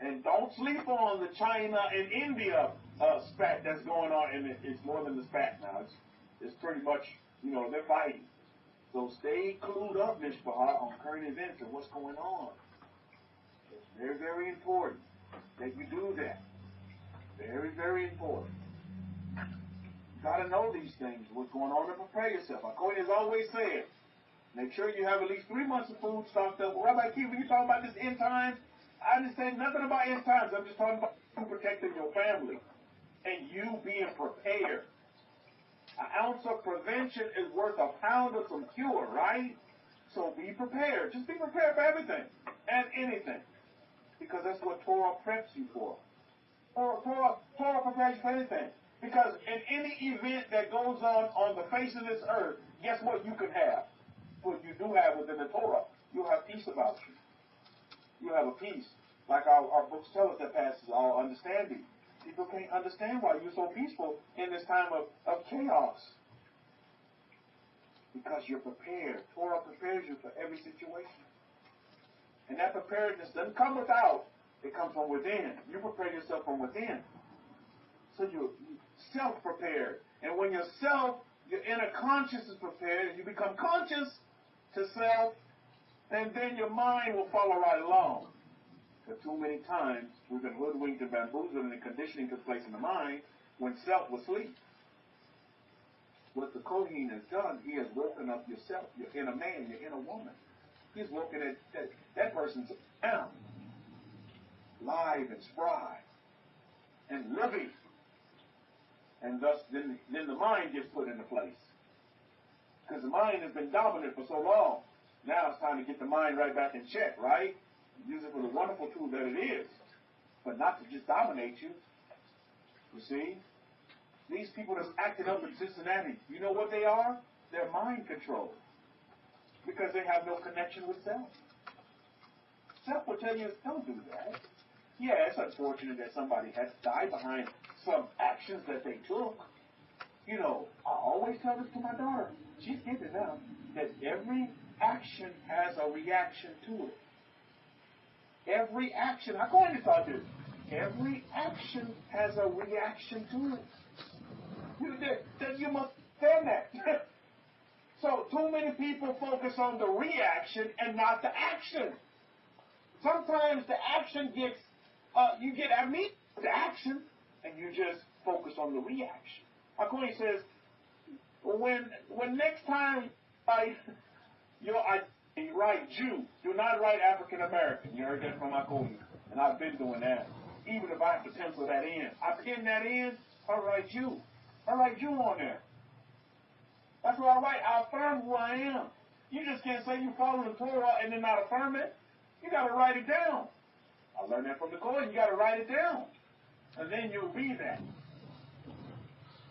And don't sleep on the China and India spat that's going on, and it's more than the spat now. It's pretty much, you know, they're fighting. So stay clued up, Mishpah, on current events and what's going on. It's very, very important that you do that. Very, very important. You got to know these things, what's going on, and prepare yourself. According as always said, make sure you have at least 3 months of food stocked up. Well, Rabbi Kefa, when you talk about this end times, I understand nothing about end times. I'm just talking about you protecting your family and you being prepared. An ounce of prevention is worth a pound of some cure, right? So be prepared. Just be prepared for everything and anything, because that's what Torah preps you for. Torah prepares you for anything. Because in any event that goes on the face of this earth, guess what you could have? What you do have within the Torah. You'll have peace about you. You have a peace. Like our books tell us that passes all understanding. People can't understand why you're so peaceful in this time of chaos. Because you're prepared. Torah prepares you for every situation. And that preparedness doesn't come without. It comes from within. You prepare yourself from within. So you're self-prepared. And when your inner conscious is prepared, and you become conscious to self, and then your mind will follow right along. But too many times we've been hoodwinked and bamboozled, and the conditioning took place in the mind when self was asleep. What the Kohen has done, he has woken up yourself, your inner man, your inner woman. He's woken that person's down, live and spry, and living. And thus, then the mind gets put into place. Because the mind has been dominant for so long. Now it's time to get the mind right back in check, right? Use it for the wonderful tool that it is. But not to just dominate you. You see? These people that's acting up in Cincinnati, you know what they are? They're mind controlled. Because they have no connection with self. Self will tell you, don't do that. Yeah, it's unfortunate that somebody has died behind some actions that they took. You know, I always tell this to my daughter. She's getting now that every action has a reaction to it. Every action, I'm going to taught this. Every action has a reaction to it. You must understand that. So too many people focus on the reaction and not the action. Sometimes the action gets, you get amnesia to the action, and you just focus on the reaction. According says, when next time you write Jew, do not write African American. You heard that from my colleague, and I've been doing that. Even if I have to pencil that in, I pin that in. I write Jew. I write Jew on there. That's what I write. I affirm who I am. You just can't say you follow the Torah and then not affirm it. You got to write it down. I learned that from the Torah. You got to write it down, and then you'll be that.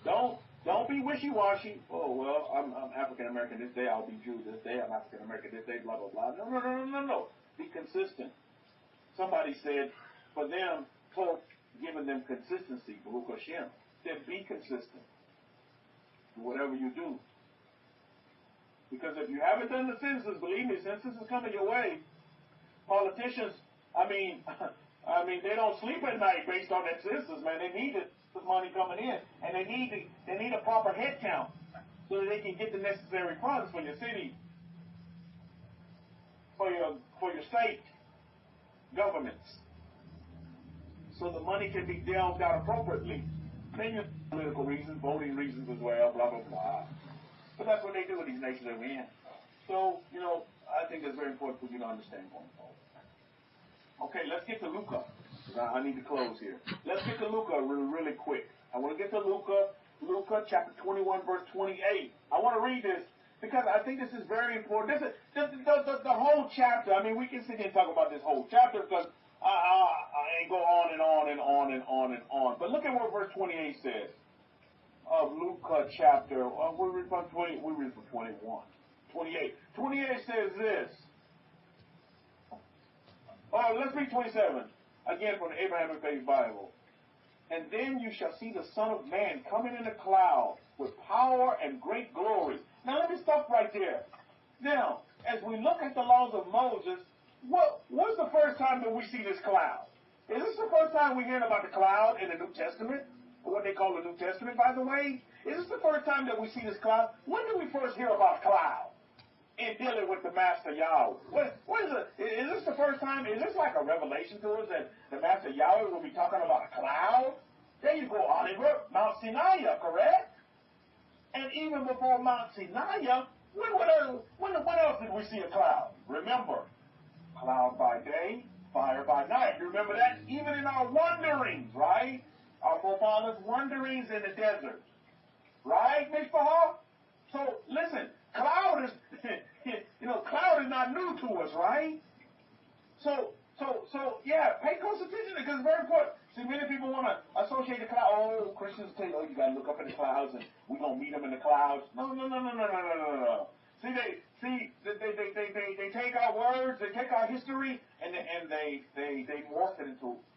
Don't be wishy-washy. Oh, well, I'm African American this day. I'll be Jew this day. I'm African American this day. Blah blah blah. No. Be consistent. Somebody said, for them, Torah giving them consistency. Baruch Hashem. Then be consistent in whatever you do. Because if you haven't done the census, believe me, census is coming your way. Politicians, I mean, they don't sleep at night based on that census, man. They need it, the money coming in, and they need a proper head count so that they can get the necessary funds for your city, for your state governments, so the money can be dealt out appropriately. Then you have political reasons, voting reasons as well, blah blah blah. But that's what they do in these nations that we're in. So, you know, I think it's very important for you to understand going forward. Okay, let's get to Luca. I need to close here. Let's get to Luca really quick. I want to get to Luca chapter 21, verse 28. I want to read this because I think this is very important. This is the whole chapter. I mean, we can sit here and talk about this whole chapter because I ain't go on and on and on and on and on. But look at what verse 28 says of Luca chapter. We read from 20. We read from 21. 28. 28 says this. Oh, let's read 27. Again from the Abrahamic-Faith Bible. And then you shall see the Son of Man coming in a cloud with power and great glory. Now let me stop right there. Now, as we look at the laws of Moses, what's the first time that we see this cloud? Is this the first time we're hearing about the cloud in the New Testament? Or what they call the New Testament, by the way? Is this the first time that we see this cloud? When did we first hear about cloud in dealing with the Master Yahweh? What is it? Is this the first time? Is this like a revelation to us that the Master Yahweh will be talking about a cloud? There you go, Oliver. Mount Sinai, correct? And even before Mount Sinai, when else did we see a cloud? Remember, cloud by day, fire by night. You remember that? Even in our wanderings, right? Our forefathers' wanderings in the desert. Right, Mishpah? So, listen, cloud is, cloud is not new to us, right? So, yeah, pay close attention because it's very important. See, many people want to associate the cloud. Oh, Christians tell you, you got to look up in the clouds and we're going to meet them in the clouds. No. See, they take our words, they take our history, and they morph it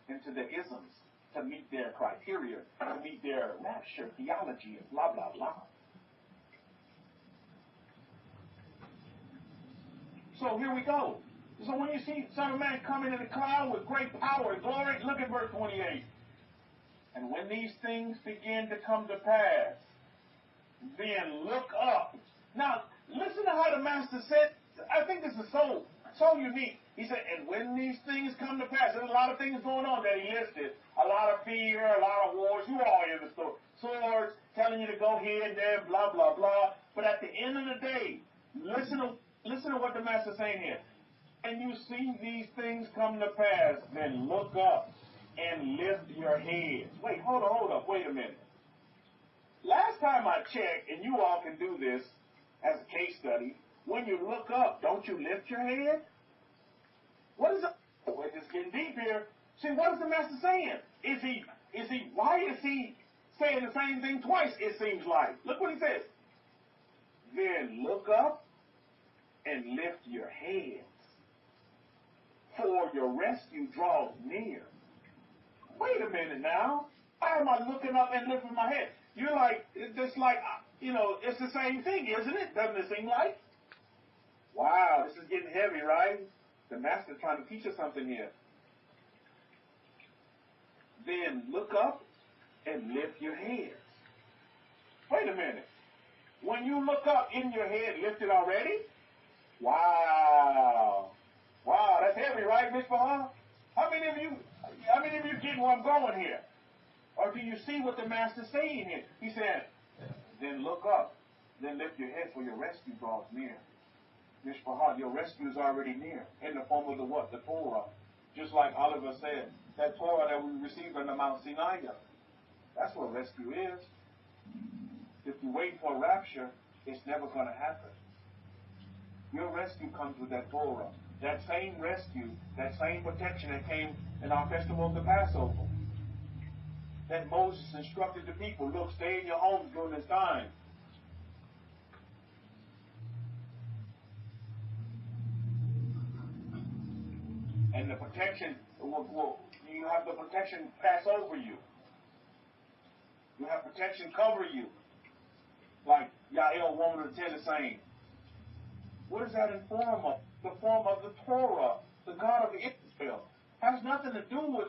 into their isms to meet their criteria, to meet their rapture theology, and blah, blah, blah. So here we go. So when you see Son of Man coming in the cloud with great power and glory, look at verse 28. And when these things begin to come to pass, then look up. Now, listen to how the Master said, I think this is so unique. He said, and when these things come to pass, there's a lot of things going on that he listed. A lot of fear, a lot of wars. You all hear the story. Swords telling you to go here and there, blah, blah, blah. But at the end of the day, listen to what the Master's saying here. And you see these things come to pass, then look up and lift your heads. Wait, hold up, wait a minute. last time I checked, and you all can do this as a case study, when you look up, don't you lift your head? What is it? Oh, it's just getting deep here. See, what is the master saying? Why is he saying the same thing twice, it seems like? Look what he says. Then look up and lift your heads, for your rescue draws near. Wait a minute now. Why am I looking up and lifting my head? You're like, it's just like, it's the same thing, isn't it? Doesn't it seem like? Wow, this is getting heavy, right? The master's trying to teach us something here. Then look up and lift your heads. Wait a minute. When you look up, in your head lifted already? Wow. Wow, that's heavy, right, Miss Bahar? How many of you getting where I'm going here? Or do you see what the master's saying here? He said, then look up, then lift your head, for your rescue draws near. Mishpahah, your rescue is already near, in the form of the what? The Torah. Just like Oliver said, that Torah that we received on the Mount Sinai. That's what rescue is. If you wait for a rapture, it's never going to happen. Your rescue comes with that Torah. That same rescue, that same protection that came in our festival of the Passover. That Moses instructed the people, look, stay in your homes during this time. And the protection, you have the protection pass over you. You have protection cover you. Like Yael, woman of the 10 is saying. What is that in form of? The form of the Torah, the God of Israel. Has nothing to do with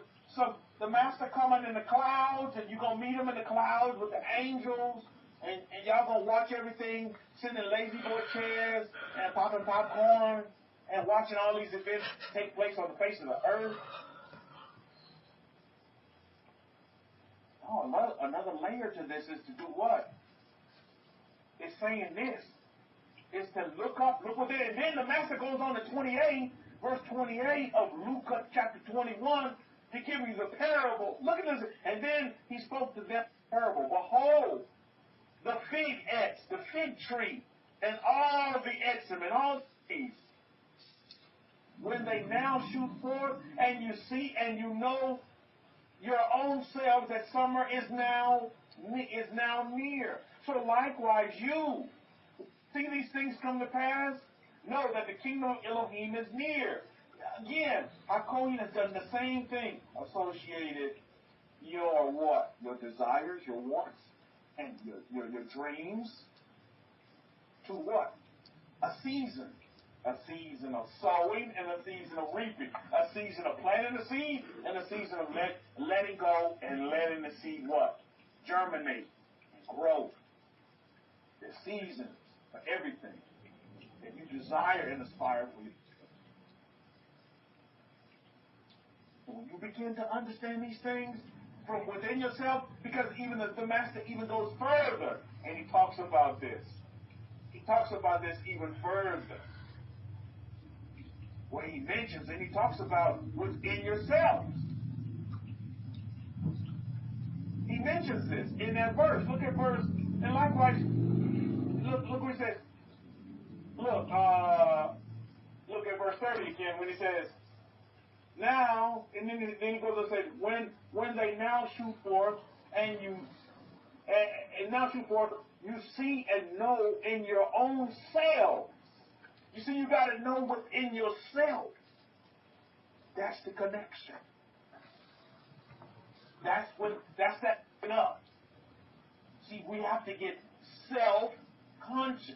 the master coming in the clouds, and you're going to meet him in the clouds with the angels, and y'all going to watch everything, sitting in lazy boy chairs, and popping popcorn, and watching all these events take place on the face of the earth. Oh, another layer to this is to do what? It's saying this. It's to look up, look within. And then the master goes on to 28, verse 28 of Luke chapter 21, to give you the parable. Look at this. And then he spoke to them parable. Behold, the fig tree, and all the eczema, and all these, when they now shoot forth, and you see and you know your own selves that summer is now near. So likewise you see these things come to pass, know that the kingdom of Elohim is near. Again, HaKohen has done the same thing. Associated your what? Your desires, your wants, and your dreams to what? A season. A season of sowing and a season of reaping. A season of planting the seed and a season of letting go and letting the seed what? Germinate and grow. There's seasons for everything that you desire and aspire for you. When you begin to understand these things from within yourself, because even the master even goes further, and he talks about this. He talks about this even further. Where he mentions, and he talks about within yourselves. He mentions this in that verse. Look at verse, and likewise, look what he says. Look at verse 30 again when he says, now, and then he goes and says, when they now shoot forth, and now shoot forth, you see and know in your own selves. You see, you got to know within yourself. That's the connection. That's that up. See, we have to get self-conscious.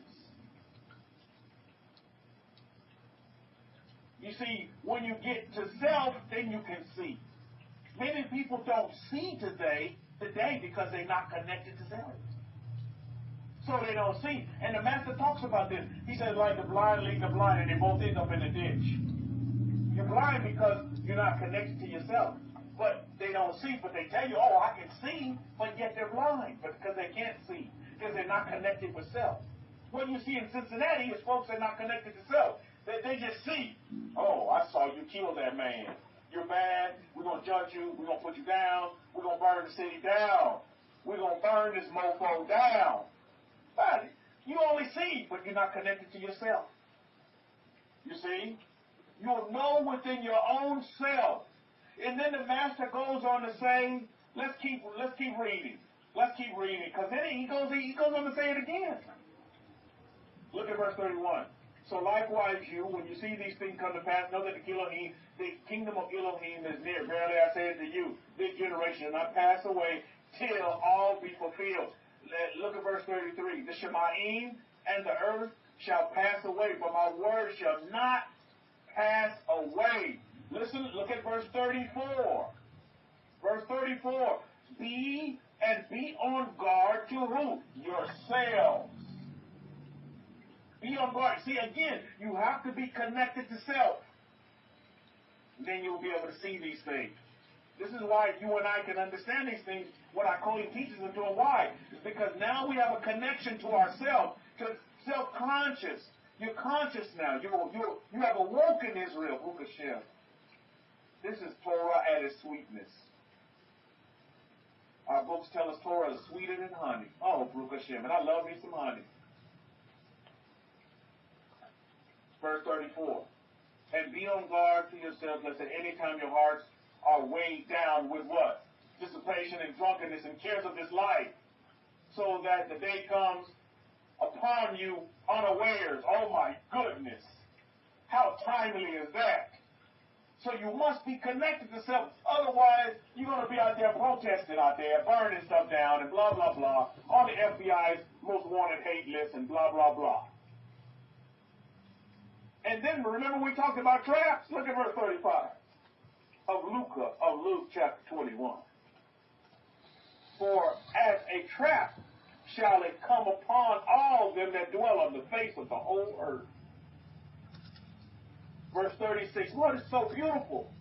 You see, when you get to self, then you can see. Many people don't see today because they're not connected to self. So they don't see. And the master talks about this. He says, like the blind lead the blind, and they both end up in the ditch. You're blind because you're not connected to yourself. But they don't see, but they tell you, oh, I can see, but yet they're blind. But because they can't see, because they're not connected with self. What you see in Cincinnati is folks that are not connected to self. They just see, oh, I saw you kill that man. You're bad. We're going to judge you. We're going to put you down. We're going to burn the city down. We're going to burn this mofo down. But you only see, but you're not connected to yourself. You see? You'll know within your own self. And then the master goes on to say, let's keep reading. Let's keep reading. Because then he goes on to say it again. Look at verse 31. So likewise you, when you see these things come to pass, know that the kingdom of Elohim is near. Verily I say unto you, this generation will not pass away till all be fulfilled. Look at verse 33. The Shemaim and the earth shall pass away, but my word shall not pass away. Listen, look at verse 34. Verse 34. Be on guard to who? Yourselves. Be on guard. See, again, you have to be connected to self. Then you'll be able to see these things. This is why you and I can understand these things. What our Kohen teaches them to, and why? Is because now we have a connection to ourselves, to self-conscious. You're conscious now. You have awoken Israel, Baruch Hashem. This is Torah at its sweetness. Our books tell us Torah is sweeter than honey. Oh, Baruch Hashem. And I love me some honey. Verse 34. And be on guard to yourselves, lest at any time your hearts are weighed down with what? Dissipation and drunkenness and cares of this life. So that the day comes upon you unawares. Oh my goodness. How timely is that? So you must be connected to self. Otherwise, you're going to be out there protesting out there, burning stuff down and blah, blah, blah. On the FBI's most wanted hate list and blah, blah, blah. And then remember we talked about traps? Look at verse 35 of Luke chapter 21. For as a trap shall it come upon all them that dwell on the face of the whole earth. Verse 36, what is so beautiful?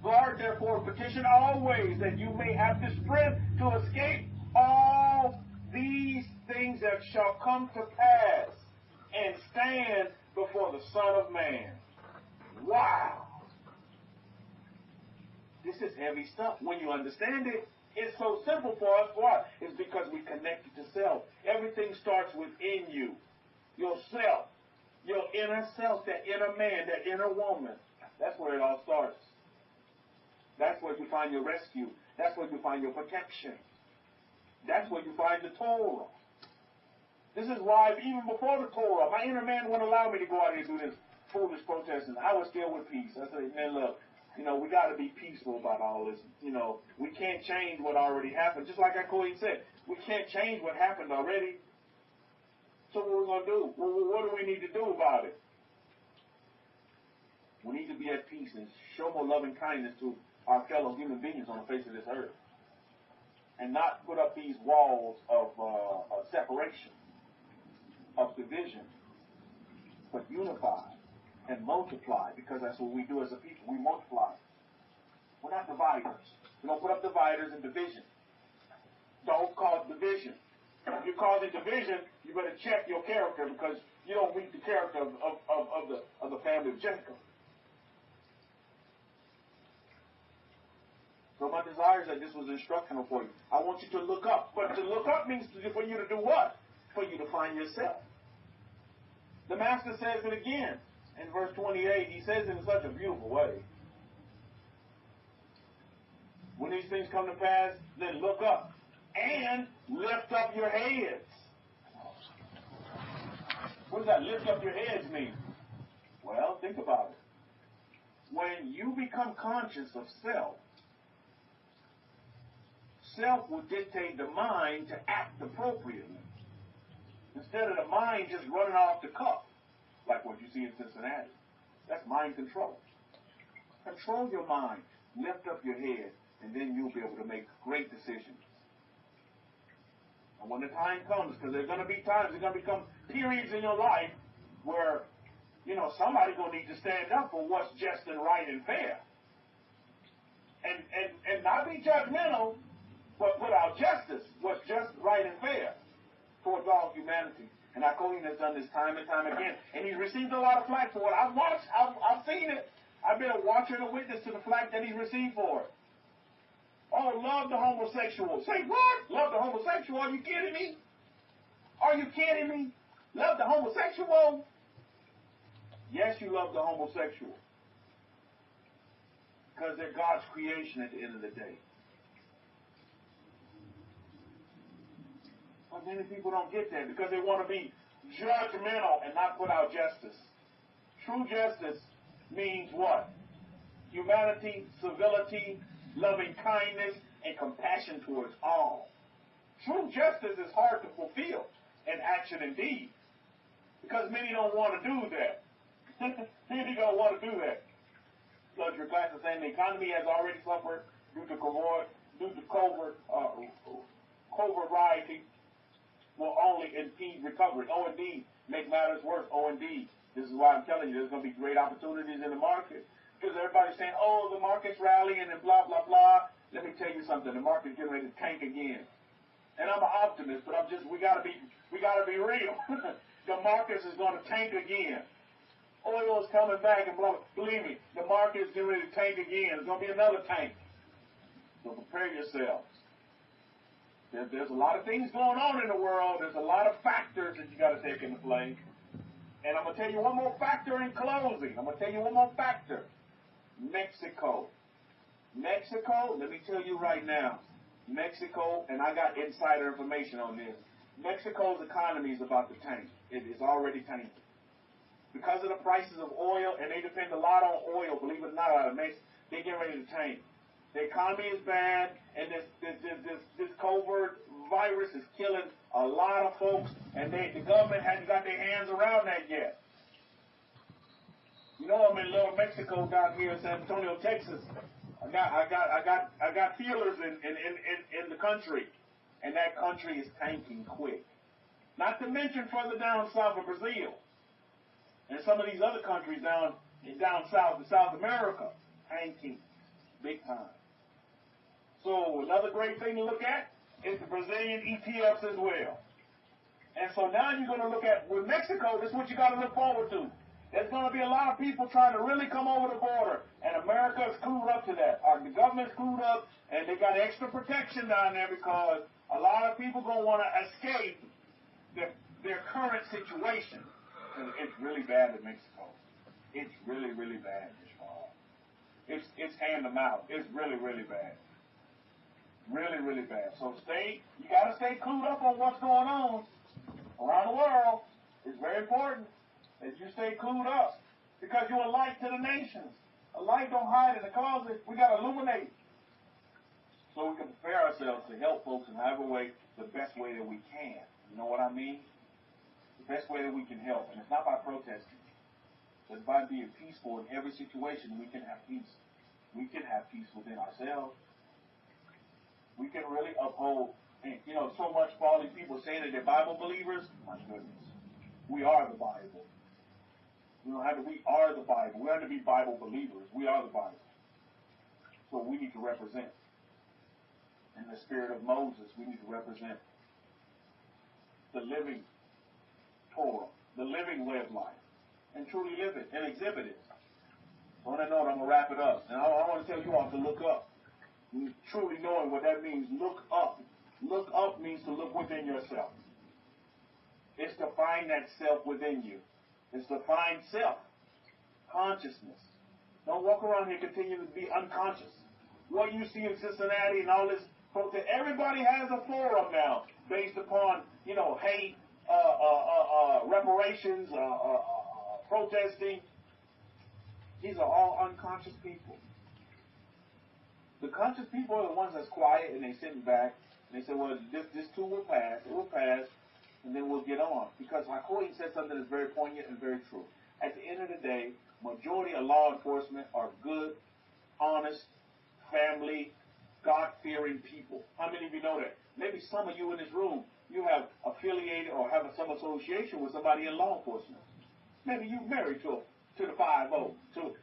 Guard therefore, petition always, that you may have the strength to escape all these things that shall come to pass and stand before the Son of Man. Wow! This is heavy stuff. When you understand it, it's so simple for us. Why? It's because we connected to self. Everything starts within you. Yourself. Your inner self, that inner man, that inner woman. That's where it all starts. That's where you find your rescue. That's where you find your protection. That's where you find the Torah. This is why, even before the Torah, my inner man wouldn't allow me to go out here and do this foolish protesting. I was still with peace. I said, man, look, we got to be peaceful about all this. We can't change what already happened. Just like Kohen said, we can't change what happened already. So what are we going to do? Well, what do we need to do about it? We need to be at peace and show more love and kindness to our fellow human beings on the face of this earth. And not put up these walls of separation, of division, but unify and multiply, because that's what we do as a people. We multiply. We're not dividers. We don't put up dividers and division. Don't cause division. If you're causing division, you better check your character, because you don't meet the character of the family of Jacob. So my desire is that this was instructional for you. I want you to look up. But to look up means for you to do what? For you to find yourself. The Master says it again. In verse 28, he says it in such a beautiful way. When these things come to pass, then look up and lift up your heads. What does that lift up your heads mean? Well, think about it. When you become conscious of self, self will dictate the mind to act appropriately. Instead of the mind just running off the cuff, like what you see in Cincinnati. That's mind control. Control your mind. Lift up your head, and then you'll be able to make great decisions. And when the time comes, because there's going to be times, there's going to become periods in your life where, somebody's going to need to stand up for what's just and right and fair. And not be judgmental, but put out justice, what's just, right, and fair towards all humanity. And our Kohen has done this time and time again. And he's received a lot of flack for it. I've seen it. I've been a watcher and a witness to the flack that he's received for it. Oh, love the homosexual. Say what? Love the homosexual? Are you kidding me? Are you kidding me? Love the homosexual? Yes, you love the homosexual. Because they're God's creation at the end of the day. But many people don't get that because they want to be judgmental and not put out justice. True justice means what? Humanity, civility, loving kindness, and compassion towards all. True justice is hard to fulfill in action and deed because many don't want to do that. Many don't want to do that. Luxury classes saying the economy has already suffered due to covert rioting will only impede recovery. Oh, indeed, make matters worse. Oh, indeed. This is why I'm telling you there's going to be great opportunities in the market. Because everybody's saying, oh, the market's rallying and blah, blah, blah. Let me tell you something. The market's getting ready to tank again. And I'm an optimist, but we gotta be real. The market is going to tank again. Oil is coming back and blah. Believe me, the market is getting ready to tank again. There's going to be another tank. So prepare yourselves. There's a lot of things going on in the world. There's a lot of factors that you got to take into play. And I'm going to tell you one more factor in closing. I'm going to tell you one more factor. Mexico. Mexico, let me tell you right now. Mexico, and I got insider information on this. Mexico's economy is about to tank. It is already tanking. Because of the prices of oil, and they depend a lot on oil, believe it or not, out of Mexico, they get ready to tank. The economy is bad, and this covert virus is killing a lot of folks, and the government hasn't got their hands around that yet. You know, I'm in Little Mexico down here in San Antonio, Texas. I got feelers in the country, and that country is tanking quick. Not to mention further down south of Brazil, and some of these other countries down south in South America, tanking big time. So another great thing to look at is the Brazilian ETFs as well. And so now you're going to look at, with Mexico, this is what you got to look forward to. There's going to be a lot of people trying to really come over the border, and America is clued up to that. The government's clued up, and they got extra protection down there because a lot of people going to want to escape their current situation. And it's really bad in Mexico. It's really, really bad. It's hand to mouth. It's really, really bad. Really, really bad. So you got to stay clued up on what's going on around the world. It's very important that you stay clued up because you're a light to the nations. A light don't hide in the closet. We got to illuminate so we can prepare ourselves to help folks in whatever way, the best way that we can. You know what I mean? The best way that we can help. And it's not by protesting. It's by being peaceful in every situation. We can have peace. We can have peace within ourselves. We can really uphold, and, so much for all these people saying that they're Bible believers. My goodness. We are the Bible. We are the Bible. We have to be Bible believers. We are the Bible. So we need to represent. In the spirit of Moses, we need to represent the living Torah, the living way of life, and truly live it and exhibit it. On that note, I'm going to wrap it up. And I want to tell you all to look up. Truly knowing what that means, look up. Look up means to look within yourself. It's to find that self within you. It's to find self. Consciousness. Don't walk around here continuing to be unconscious. What you see in Cincinnati and all this protest, everybody has a forum now based upon, hate, reparations, protesting. These are all unconscious people. The conscious people are the ones that's quiet and they sitting back and they say, well, this too will pass. It will pass. And then we'll get on. Because Hakohi said something that's very poignant and very true. At the end of the day, majority of law enforcement are good, honest, family, God-fearing people. How many of you know that? Maybe some of you in this room, you have affiliated or have some association with somebody in law enforcement. Maybe you're married to the 5-0, to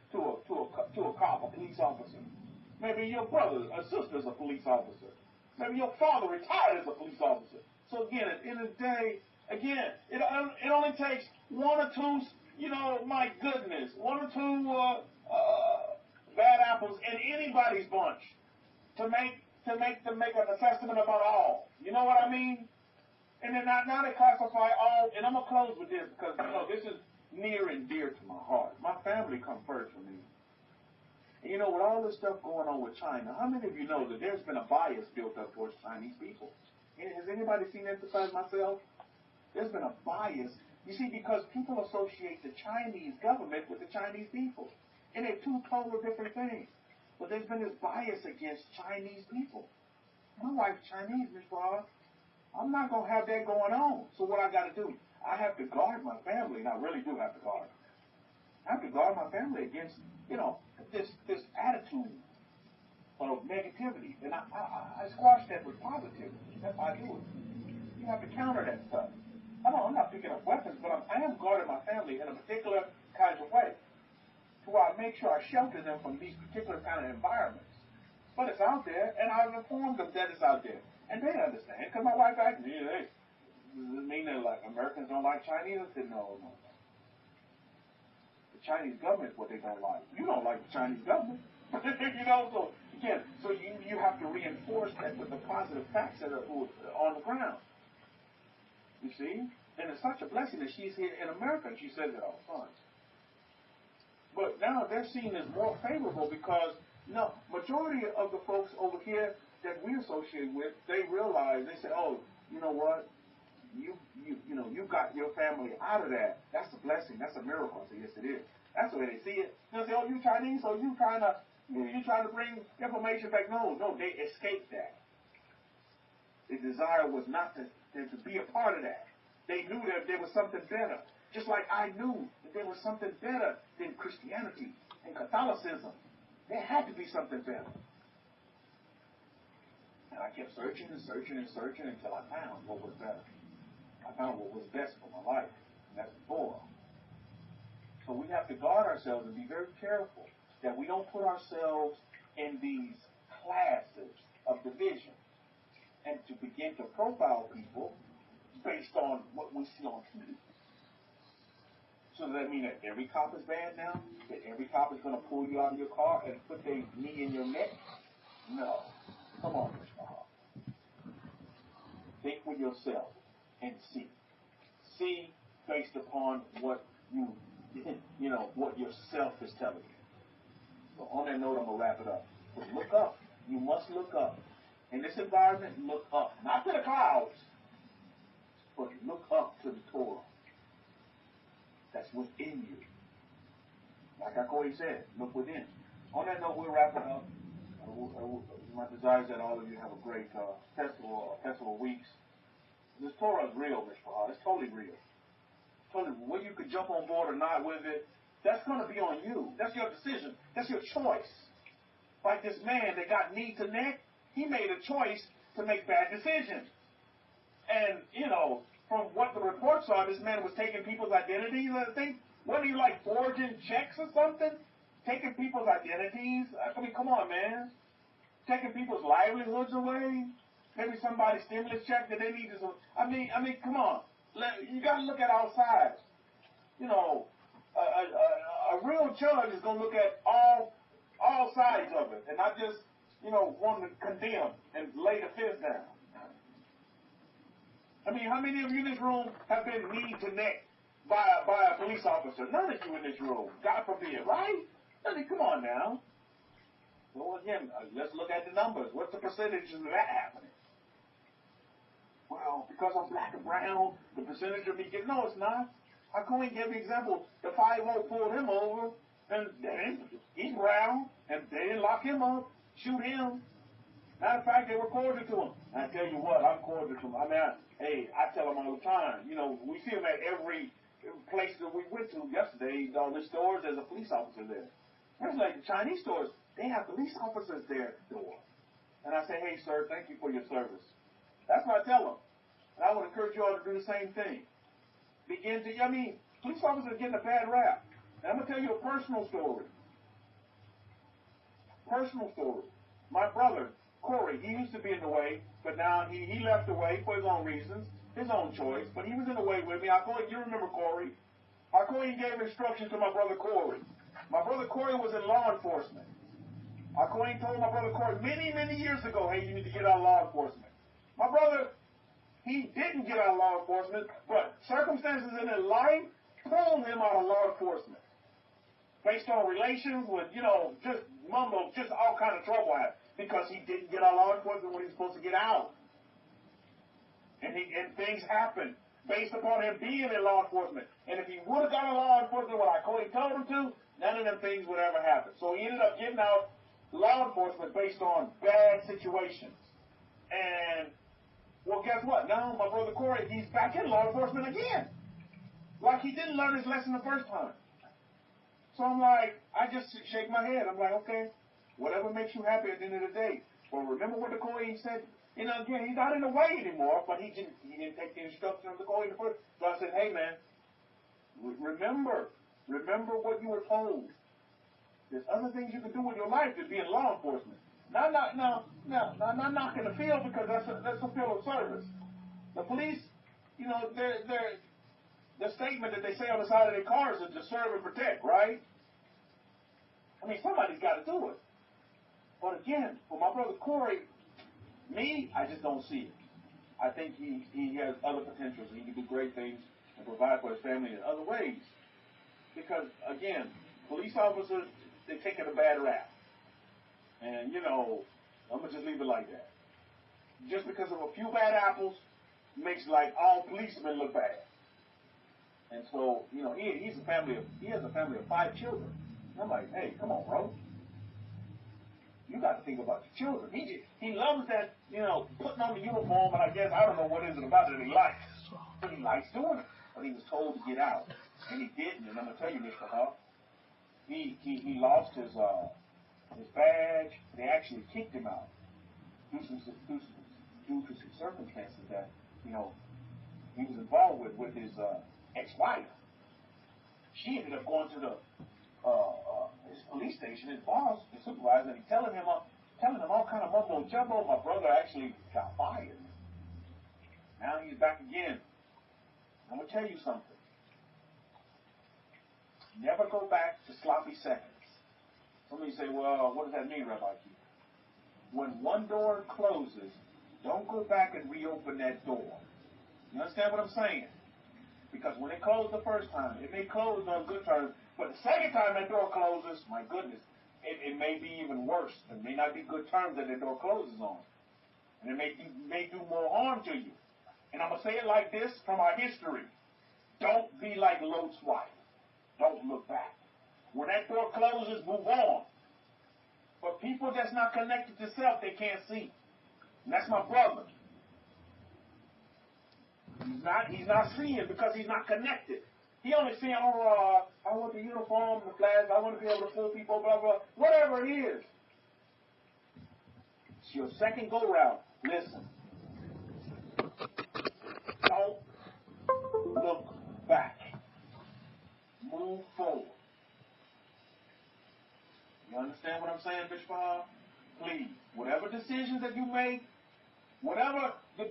a cop, a police officer. Maybe your brother or sister is a police officer. Maybe your father retired as a police officer. So again, at the end of the day, it only takes one or two, my goodness, one or two bad apples in anybody's bunch to make to make them make a testament about all. You know what I mean? And then now they classify all, and I'm going to close with this because, you know, this is near and dear to my heart. My family comes first for me. And you know, with all this stuff going on with China, how many of you know that there's been a bias built up towards Chinese people? Has anybody seen that besides myself? There's been a bias. You see, because people associate the Chinese government with the Chinese people. And they're two totally different things. But there's been this bias against Chinese people. My wife's Chinese, Miss Ross. I'm not going to have that going on. So what I got to do? I have to guard my family, and I really do have to guard. I have to guard my family against, you know, this attitude of negativity. And I squash that with positivity. That's how I do it. You have to counter that stuff. I'm not picking up weapons, but I am guarding my family in a particular kind of way. To where I make sure I shelter them from these particular kind of environments. But it's out there, and I've informed them that it's out there. And they understand, because my wife asked me, hey, does it mean that like Americans don't like Chinese? I said, no. The Chinese government is what they don't like. You don't like the Chinese government. You know, so again, you have to reinforce that with the positive facts that are on the ground. You see? And it's such a blessing that she's here in America, and she says it all the time. But now they're seen as more favorable because, no, majority of the folks over here that we associate with, they realize, they say, oh, you know what? You got your family out of that. That's a blessing. That's a miracle. I say, yes, it is. That's the way they see it. They say, oh, you Chinese, so you trying to bring information back. No, they escaped that. The desire was not to be a part of that. They knew that there was something better. Just like I knew that there was something better than Christianity and Catholicism. There had to be something better. And I kept searching until I found what was better. I found what was best for my life. And that's the Torah. So we have to guard ourselves and be very careful that we don't put ourselves in these classes of division and to begin to profile people based on what we see on TV. So does that mean that every cop is bad now? That every cop is going to pull you out of your car and put their knee in your neck? No. Come on, Mr. Hart. Think with yourself and see. See based upon what what yourself is telling you. So on that note, I'm going to wrap it up. But look up. You must look up. In this environment, look up. Not to the clouds, but look up to the Torah. That's within you. Like I always said, look within. On that note, we'll wrap it up. My desire is that all of you have a great festival weeks. This Torah is real, Mr. Hart. It's totally real. Totally. Whether you could jump on board or not with it, that's going to be on you. That's your decision. That's your choice. Like this man that got knee to neck, he made a choice to make bad decisions. And, from what the reports are, this man was taking people's identities, I think. Wasn't he like forging checks or something? Taking people's identities? I mean, come on, man. Taking people's livelihoods away? Maybe somebody's stimulus check that they need to... I mean, come on. You got to look at all sides. A real judge is going to look at all sides of it and not just, want to condemn and lay the fist down. I mean, how many of you in this room have been knee to neck by a police officer? None of you in this room. God forbid, right? I mean, come on now. Well, again, let's look at the numbers. What's the percentage of that happening? Well, because I'm black and brown, the percentage of me getting... No, it's not. I go and give the example. The 5-0 pulled him over, and he's brown, and they didn't lock him up, shoot him. Matter of fact, they were cordial to him. I tell you what, I'm cordial to him. I mean, I tell them all the time. We see them at every place that we went to yesterday. All the stores, there's a police officer there. There's like the Chinese stores, they have police officers there at the door. And I say, hey, sir, thank you for your service. That's what I tell them. And I would encourage you all to do the same thing. Police officers are getting a bad rap. And I'm going to tell you a personal story. My brother, Corey, he used to be in the way, but now he left the way for his own reasons, his own choice, but he was in the way with me. You remember Corey. Corey gave instructions to my brother Corey. My brother Corey was in law enforcement. Queen told my brother Corey many, many years ago, hey, you need to get out of law enforcement. My brother, he didn't get out of law enforcement, but circumstances in his life pulled him out of law enforcement. Based on relations with, just all kind of trouble at because he didn't get out of law enforcement when he was supposed to get out. And things happened based upon him being in law enforcement. And if he would have gone to law enforcement when Corey told him to, none of them things would ever happen. So he ended up getting out law enforcement based on bad situations. And, well, guess what? Now my brother Corey, he's back in law enforcement again. Like he didn't learn his lesson the first time. So I'm like, I just shake my head. I'm like, okay, whatever makes you happy at the end of the day. Well, remember what the Corey said? Again, he's not in the way anymore, but he didn't take the instruction of the Corey in the first. So I said, hey, man, remember what you were told. There's other things you can do with your life than be in law enforcement. Not knocking the field because that's a field of service. The police, the statement that they say on the side of their cars is to serve and protect, right? I mean, somebody's got to do it. But again, for my brother Corey, I just don't see it. I think he has other potentials. He can do great things and provide for his family in other ways. Because, again, police officers, they take it a bad rap. And, I'm going to just leave it like that. Just because of a few bad apples makes like all policemen look bad. And so, he has a family of 5 children. And I'm like, hey, come on, bro. You got to think about your children. He loves that, putting on the uniform, and I don't know what is it about it he likes. But he likes doing it. But he was told to get out. And he didn't. And I'm going to tell you, Mr. Huff, he lost his badge. They actually kicked him out due to some circumstances that, he was involved with his ex-wife. She ended up going to his police station, his boss, the supervisor, and he's telling him all kind of mumbo jumbo. My brother actually got fired. Now he's back again. I'm going to tell you something. Never go back to sloppy seconds. Somebody say, well, what does that mean, Rabbi Kefa? When one door closes, don't go back and reopen that door. You understand what I'm saying? Because when it closed the first time, it may close on good terms, but the second time that door closes, my goodness, it may be even worse. It may not be good terms that the door closes on. And it may do more harm to you. And I'm going to say it like this from our history. Don't be like Lot's wife. Don't look back. When that door closes, move on. But people that's not connected to self, they can't see. And that's my brother. He's not seeing because he's not connected. He only seeing, I want the uniform, the flags, I want to be able to fool people, blah, blah, whatever it is. It's your second go-round. Listen. Don't look back. Move forward. You understand what I'm saying, Bishop? Please, whatever decisions that you make,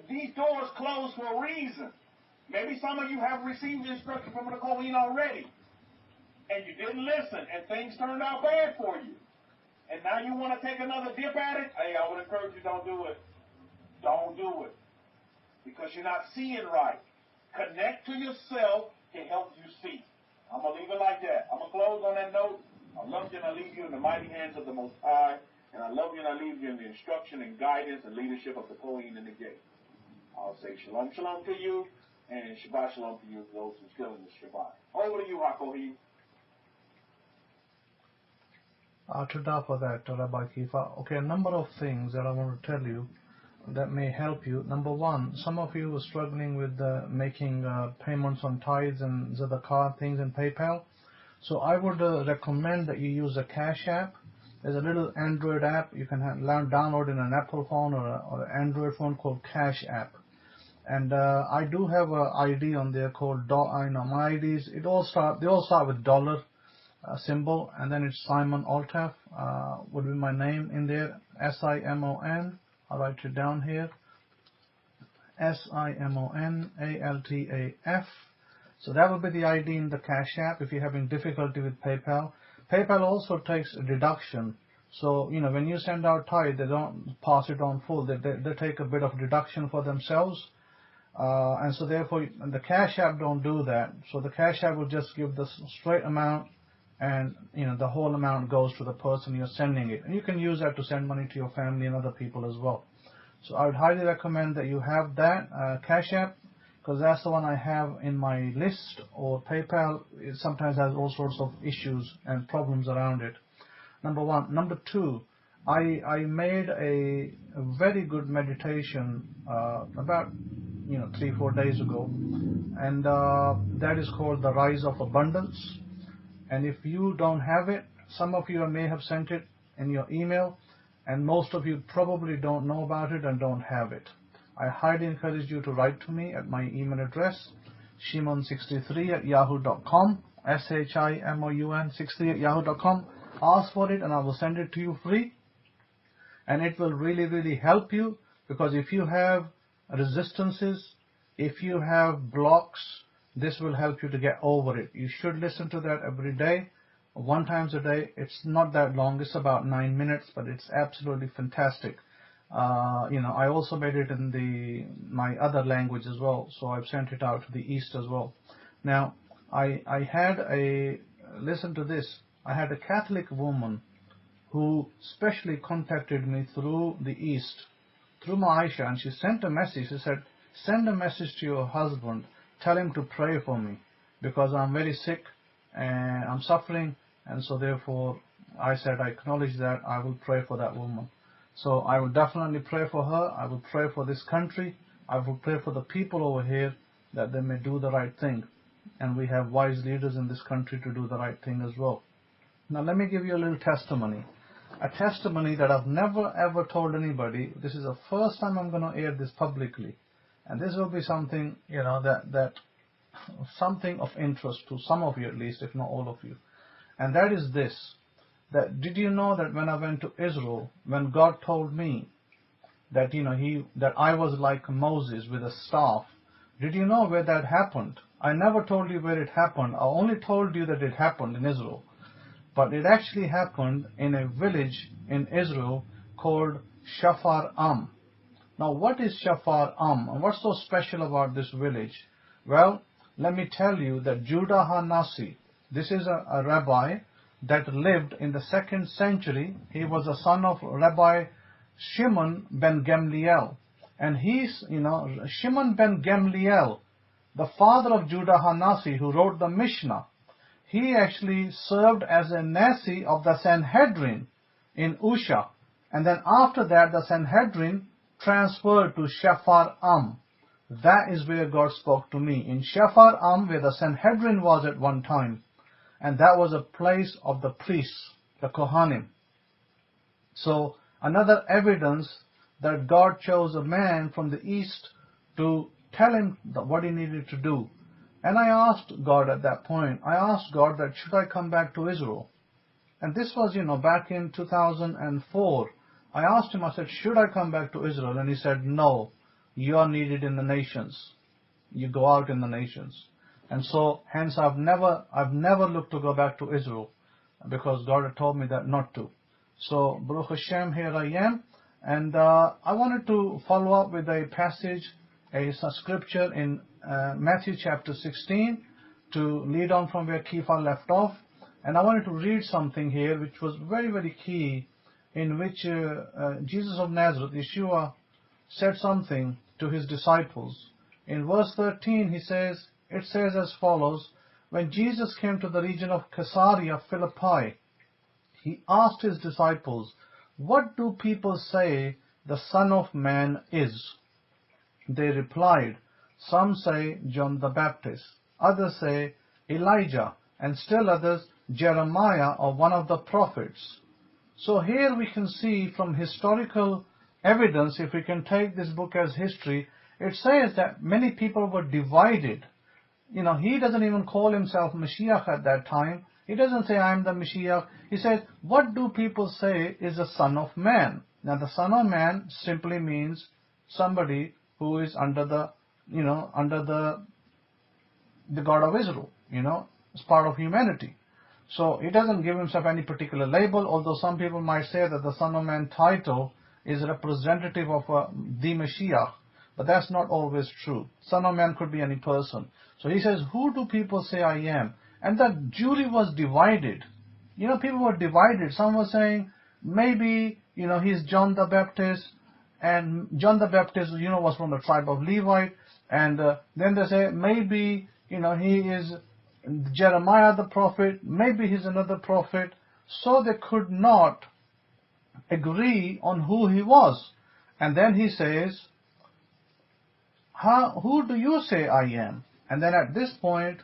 these doors close for a reason. Maybe some of you have received the instruction from the Kohen already, and you didn't listen, and things turned out bad for you. And now you want to take another dip at it? Hey, I would encourage you, don't do it. Don't do it. Because you're not seeing right. Connect to yourself to help you see. I'm going to leave it like that. I'm going to close on that note. I love you and I leave you in the mighty hands of the Most High. And I love you and I leave you in the instruction and guidance and leadership of the Kohen and the Gate. I'll say shalom, shalom to you, and Shabbat shalom to you, those who are still in the Shabbat. Over to you, Kohen. Todah for that, Rabbi Kefa. Okay, a number of things that I want to tell you that may help you. Number one, some of you are struggling with making payments on tithes and Zadakah things in PayPal. So I would recommend that you use a Cash App. There's a little Android app you can download in an Apple phone or an Android phone called Cash App. And I do have an ID on there called, my IDs, they all start with dollar symbol, and then it's Simon Altaf, would be my name in there, SIMON. I'll write it down here, SIMONALTAF. So that will be the ID in the Cash App if you're having difficulty with PayPal. PayPal also takes a deduction. So, when you send out tithe, they don't pass it on full. They take a bit of deduction for themselves. And so therefore, the Cash App don't do that. So the Cash App will just give the straight amount, and the whole amount goes to the person you're sending it. And you can use that to send money to your family and other people as well. So I would highly recommend that you have that Cash App, because that's the one I have in my list. Or PayPal, it sometimes has all sorts of issues and problems around it. Number one. Number two, I made a very good meditation about 3-4 days ago, and that is called the Rise of Abundance. And if you don't have it, some of you may have sent it in your email, and most of you probably don't know about it and don't have it. I highly encourage you to write to me at my email address, shimon63@yahoo.com, SHIMOUN63@yahoo.com. Ask for it and I will send it to you free. And it will really, really help you, because if you have resistances, if you have blocks, this will help you to get over it. You should listen to that every day, 1 time a day. It's not that long. It's about 9 minutes, but it's absolutely fantastic. I also made it in my other language as well, so I've sent it out to the East as well. Now, I had listen to this. I had a Catholic woman who specially contacted me through the East, through Maisha, and she sent a message. She said, send a message to your husband, tell him to pray for me, because I'm very sick and I'm suffering, and so therefore I said I acknowledge that, I will pray for that woman. So I will definitely pray for her, I will pray for this country, I will pray for the people over here, that they may do the right thing. And we have wise leaders in this country to do the right thing as well. Now let me give you a little testimony. A testimony that I've never ever told anybody. This is the first time I'm going to air this publicly. And this will be something, that something of interest to some of you at least, if not all of you. And that is this. That did you know that when I went to Israel, when God told me that, that I was like Moses with a staff, did you know where that happened? I never told you where it happened. I only told you that it happened in Israel. But it actually happened in a village in Israel called Shafar-Am. Now, what is Shafar-Am, and what's so special about this village? Well, let me tell you that Judah HaNasi, this is a rabbi that lived in the 2nd century. He was a son of Rabbi Shimon ben Gamliel. And he's, Shimon ben Gamliel, the father of Judah HaNasi, who wrote the Mishnah, he actually served as a Nasi of the Sanhedrin in Usha. And then after that, the Sanhedrin transferred to Shafar-Am. That is where God spoke to me. In Shafar-Am, where the Sanhedrin was at one time. And that was a place of the priests, the Kohanim. So, another evidence that God chose a man from the East to tell him what he needed to do. And I asked God at that point, that should I come back to Israel? And this was, back in 2004. I asked him, I said, should I come back to Israel? And he said, no, you are needed in the nations. You go out in the nations. And so, hence, I've never looked to go back to Israel, because God had told me that not to. So, Baruch Hashem, here I am. And I wanted to follow up with a passage, a scripture in Matthew chapter 16, to lead on from where Kefa left off. And I wanted to read something here which was very, very key, in which Jesus of Nazareth, Yeshua, said something to his disciples. In verse 13, it says as follows: when Jesus came to the region of Caesarea Philippi, he asked his disciples, what do people say the Son of Man is? They replied, some say John the Baptist, others say Elijah, and still others Jeremiah or one of the prophets. So here we can see from historical evidence, if we can take this book as history, it says that many people were divided. He doesn't even call himself Mashiach at that time. He doesn't say, I am the Mashiach. He says, what do people say is the Son of Man? Now, the Son of Man simply means somebody who is under the God of Israel, as part of humanity. So he doesn't give himself any particular label, although some people might say that the Son of Man title is representative of the Mashiach. But that's not always true. Son of Man could be any person. So he says, who do people say I am? And the jury was divided. People were divided. Some were saying, maybe, he's John the Baptist. And John the Baptist, was from the tribe of Levite. And then they say, maybe, he is Jeremiah the prophet. Maybe he's another prophet. So they could not agree on who he was. And then he says, who do you say I am? And then at this point,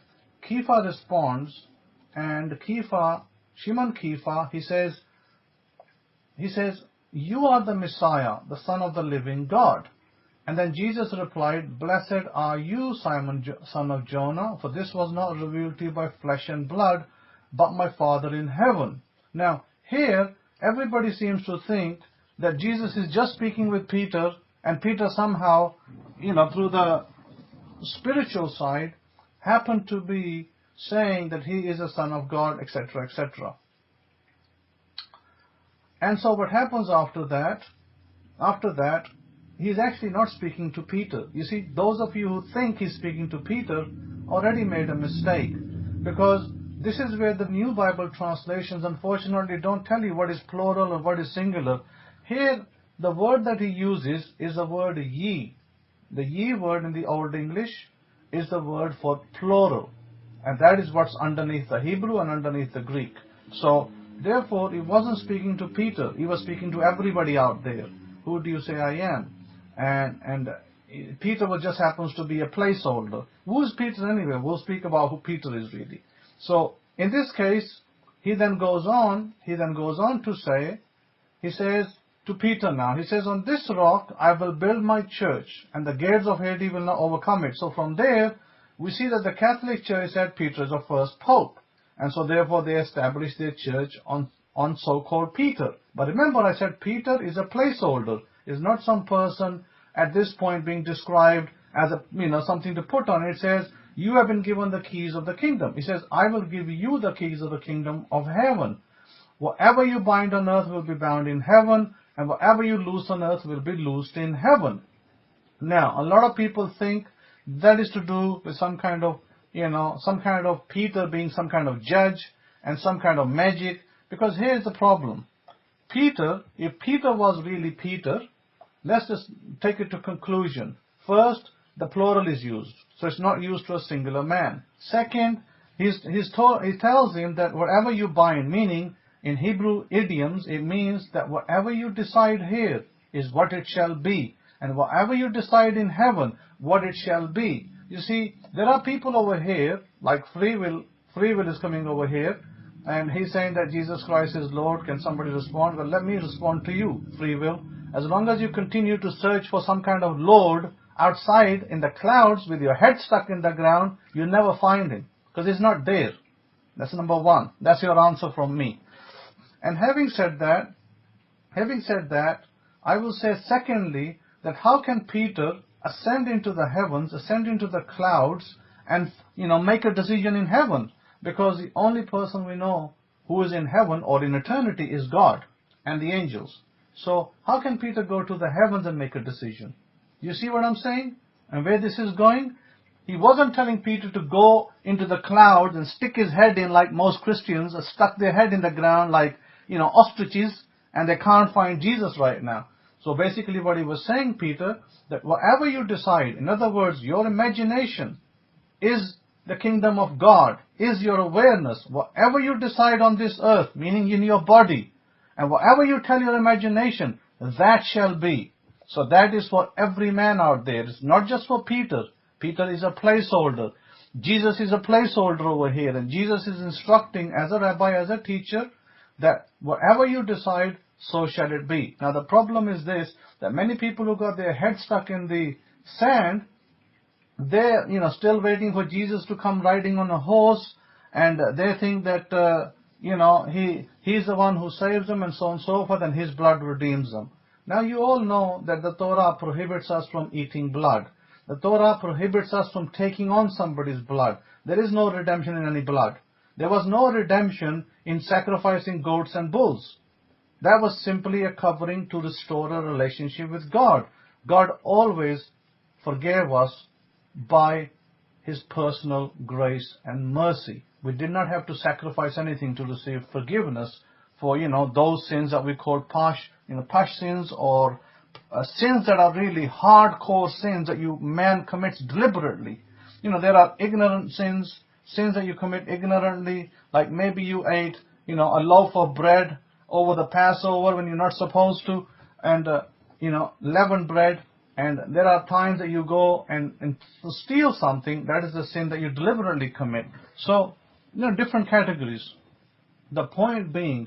Kefa responds, and Shimon Kefa, he says, you are the Messiah, the Son of the living God. And then Jesus replied, blessed are you, Simon, son of Jonah, for this was not revealed to you by flesh and blood, but my Father in heaven. Now, here, everybody seems to think that Jesus is just speaking with Peter, and Peter somehow, through the spiritual side, happened to be saying that he is a son of God, etc., etc. And so what happens after that, he's actually not speaking to Peter. You see, those of you who think he's speaking to Peter already made a mistake, because this is where the New Bible translations unfortunately don't tell you what is plural or what is singular. Here, the word that he uses is the word ye. The ye word in the Old English is the word for plural. And that is what's underneath the Hebrew and underneath the Greek. So, therefore, he wasn't speaking to Peter. He was speaking to everybody out there. Who do you say I am? And Peter just happens to be a placeholder. Who is Peter anyway? We'll speak about who Peter is really. So, in this case, he then goes on to say, he says to Peter now, he says, on this rock I will build my church, and the gates of Hades will not overcome it. So from there, we see that the Catholic Church said Peter is the first pope. And so therefore they established their church on so-called Peter. But remember, I said Peter is a placeholder, is not some person at this point being described as something to put on. It says, you have been given the keys of the kingdom. He says, I will give you the keys of the kingdom of heaven. Whatever you bind on earth will be bound in heaven, and whatever you loose on earth will be loosed in heaven. Now, a lot of people think that is to do with some kind of Peter being some kind of judge and some kind of magic, because here's the problem. If Peter was really Peter, let's just take it to conclusion. First, the plural is used, so it's not used to a singular man. Second, he tells him that whatever you bind, meaning in Hebrew idioms, it means that whatever you decide here is what it shall be, and whatever you decide in heaven, what it shall be. You see, there are people over here, like free will is coming over here, and he's saying that Jesus Christ is Lord. Can somebody respond? Well, let me respond to you, free will. As long as you continue to search for some kind of Lord outside in the clouds with your head stuck in the ground, you'll never find him, because he's not there. That's number one. That's your answer from me. And having said that, I will say secondly, that how can Peter ascend into the heavens, ascend into the clouds, and make a decision in heaven? Because the only person we know who is in heaven or in eternity is God and the angels. So how can Peter go to the heavens and make a decision? You see what I'm saying? And where this is going? He wasn't telling Peter to go into the clouds and stick his head in like most Christians have stuck their head in the ground like, ostriches, and they can't find Jesus right now. So basically what he was saying, Peter, that whatever you decide, in other words, your imagination is the kingdom of God, is your awareness. Whatever you decide on this earth, meaning in your body, and whatever you tell your imagination, that shall be. So that is for every man out there. It's not just for Peter. Peter is a placeholder. Jesus is a placeholder over here, and Jesus is instructing as a rabbi, as a teacher, that whatever you decide, so shall it be. Now the problem is this, that many people who got their head stuck in the sand, they're still waiting for Jesus to come riding on a horse, and they think that he's the one who saves them, and so on and so forth, and his blood redeems them. Now you all know that the Torah prohibits us from eating blood. The Torah prohibits us from taking on somebody's blood. There is no redemption in any blood. There was no redemption in sacrificing goats and bulls. That was simply a covering to restore a relationship with God. God always forgave us by His personal grace and mercy. We did not have to sacrifice anything to receive forgiveness for, those sins that we call pash sins, or sins that are really hardcore sins that man commits deliberately. There are ignorant sins that you commit ignorantly, like maybe you ate, a loaf of bread over the Passover when you're not supposed to, and, leavened bread. And there are times that you go and steal something. That is the sin that you deliberately commit. So, different categories. The point being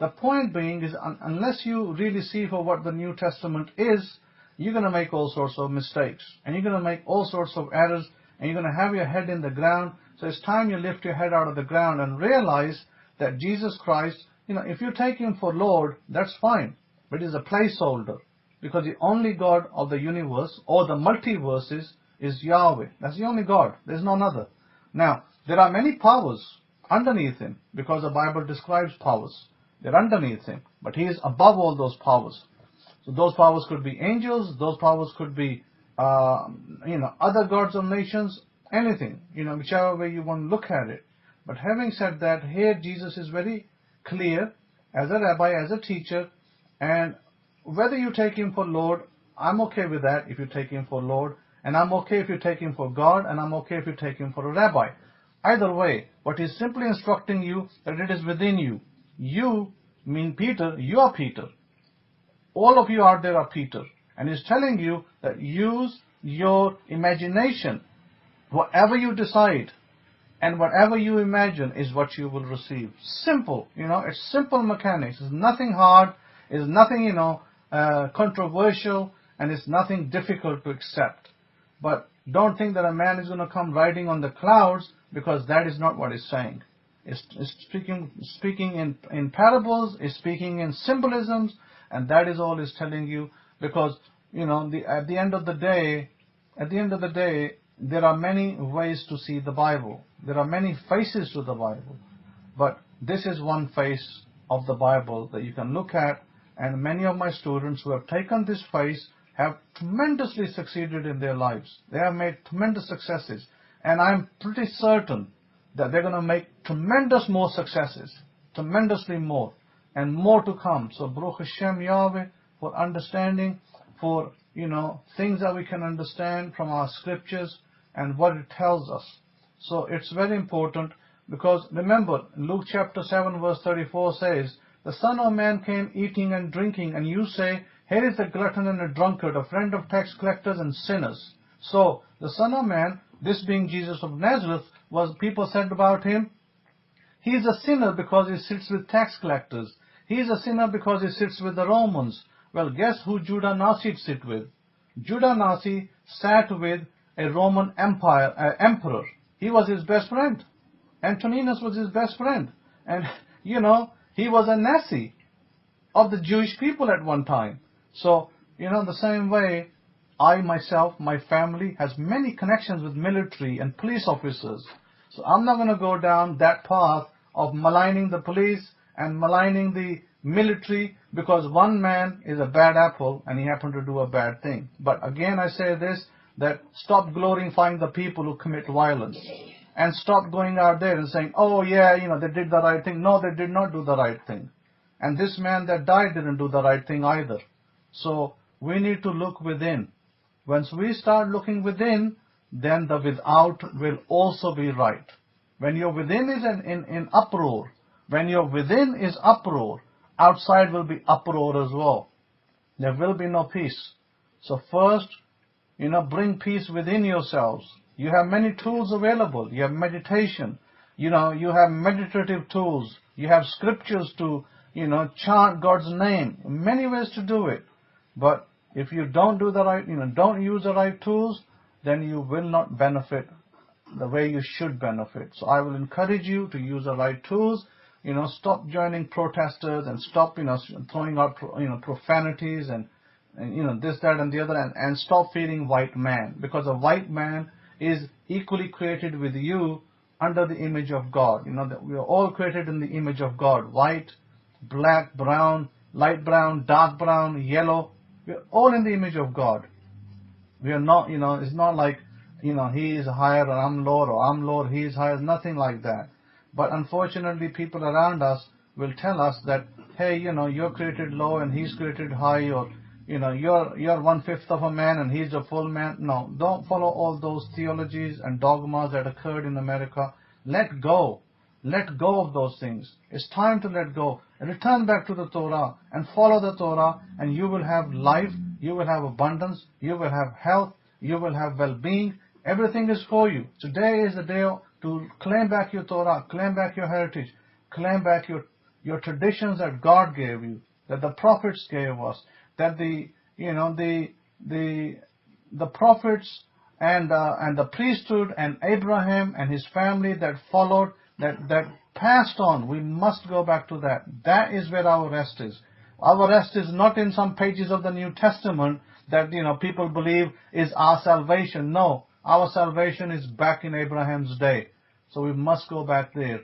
is, unless you really see for what the New Testament is, you're going to make all sorts of mistakes. And you're going to make all sorts of errors. And you're going to have your head in the ground. So it's time you lift your head out of the ground and realize that Jesus Christ, if you take Him for Lord, that's fine. But He's a placeholder. Because the only God of the universe, or the multiverses, is Yahweh. That's the only God. There's none other. Now, there are many powers underneath Him, because the Bible describes powers. They're underneath Him. But He is above all those powers. So those powers could be angels, those powers could be, other gods of nations, anything, whichever way you want to look at it. But having said that, here Jesus is very clear, as a rabbi, as a teacher, and whether you take Him for Lord, I'm okay with that if you take Him for Lord, and I'm okay if you take Him for God, and I'm okay if you take Him for a rabbi. Either way, what He's simply instructing you, that it is within you. You mean Peter, you are Peter. All of you out there are Peter. And He's telling you that use your imagination. Whatever you decide and whatever you imagine is what you will receive. Simple, it's simple mechanics. It's nothing hard, it's nothing, controversial, and it's nothing difficult to accept. But don't think that a man is going to come riding on the clouds, because that is not what it's saying. It's speaking in parables, it's speaking in symbolisms, and that is all it's telling you. Because at the end of the day, there are many ways to see the Bible. There are many faces to the Bible, but this is one face of the Bible that you can look at. And many of my students who have taken this face have tremendously succeeded in their lives. They have made tremendous successes. And I'm pretty certain that they're going to make tremendous more successes, tremendously more, and more to come. So Baruch Hashem Yahweh for understanding, for, things that we can understand from our scriptures and what it tells us. So it's very important, because remember, Luke chapter 7 verse 34 says, the Son of Man came eating and drinking, and you say, here is a glutton and a drunkard, a friend of tax collectors and sinners. So, the Son of Man, this being Jesus of Nazareth, people said about Him, He is a sinner because He sits with tax collectors. He is a sinner because He sits with the Romans. Well, guess who Judah Nasi sit with? Judah Nasi sat with a Roman emperor. He was his best friend. Antoninus was his best friend. And, he was a Nasi of the Jewish people at one time. So, the same way, I myself, my family, has many connections with military and police officers. So I'm not going to go down that path of maligning the police and maligning the military, because one man is a bad apple and he happened to do a bad thing. But again, I say this, that stop glorifying the people who commit violence. And stop going out there and saying, oh yeah, they did the right thing. No, they did not do the right thing. And this man that died didn't do the right thing either. So we need to look within. Once we start looking within, then the without will also be right. When your within is in uproar, when your within is uproar, outside will be uproar as well. There will be no peace. So first, bring peace within yourselves. You have many tools available. You have meditation. You have meditative tools. You have scriptures to, chant God's name. Many ways to do it. But if you don't do the right, don't use the right tools, then you will not benefit the way you should benefit. So I will encourage you to use the right tools. Stop joining protesters and stop, throwing out, profanities and this, that, and the other, and stop feeling white man, because a white man is equally created with you under the image of God. That we are all created in the image of God. White, black, brown, light brown, dark brown, yellow. We are all in the image of God. We are not, it's not like, he is higher or I'm lower, or I'm lower, he is higher, nothing like that. But unfortunately, people around us will tell us that, hey, you're created low and he's created high, or, you're 1/5 of a man and he's a full man. No, don't follow all those theologies and dogmas that occurred in America. Let go. Let go of those things. It's time to let go. Return back to the Torah and follow the Torah, and you will have life, you will have abundance, you will have health, you will have well-being. Everything is for you. Today is the day to claim back your Torah, claim back your heritage, claim back your traditions that God gave you, that the prophets gave us, that the prophets and the priesthood and Abraham and his family that followed, that passed on. We must go back to that. That is where our rest is. Our rest is not in some pages of the New Testament that people believe is our salvation. No, our salvation is back in Abraham's day. So we must go back there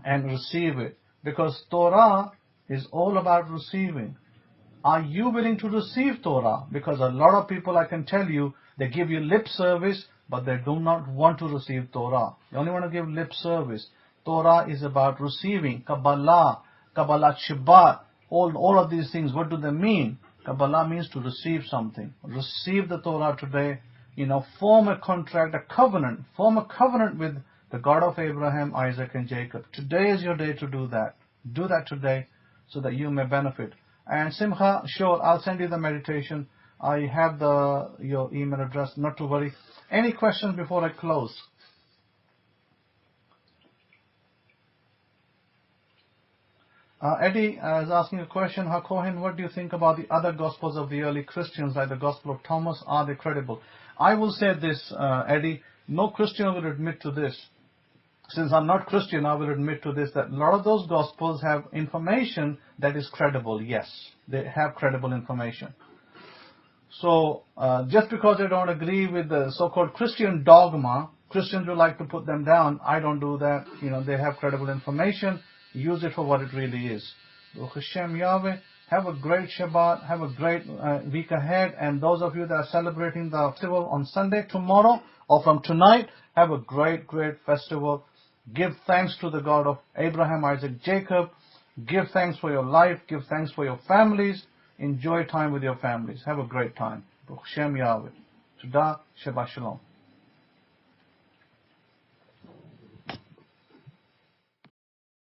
and receive it, because Torah is all about receiving. Are you willing to receive Torah? Because a lot of people, I can tell you, they give you lip service, but they do not want to receive Torah. They only want to give lip service. Torah is about receiving. Kabbalah, Shabbat, all of these things, what do they mean? Kabbalah means to receive something. Receive the Torah today. Form a contract, a covenant. Form a covenant with the God of Abraham, Isaac, and Jacob. Today is your day to do that. Do that today so that you may benefit. And Simcha, sure, I'll send you the meditation. I have your email address, not to worry. Any questions before I close? Eddie is asking a question. Hakohen, what do you think about the other Gospels of the early Christians, like the Gospel of Thomas? Are they credible? I will say this, Eddie, no Christian will admit to this. Since I'm not Christian, I will admit to this, that a lot of those Gospels have information that is credible. Yes, they have credible information. So, just because I don't agree with the so-called Christian dogma, Christians will like to put them down. I don't do that. They have credible information. Use it for what it really is. Hashem Yahweh, have a great Shabbat, have a great week ahead, and those of you that are celebrating the festival on Sunday, tomorrow, or from tonight, have a great, great festival. Give thanks to the God of Abraham, Isaac, Jacob. Give thanks for your life. Give thanks for your families. Enjoy time with your families. Have a great time. Hashem Yahweh. Todah, Shabbat Shalom.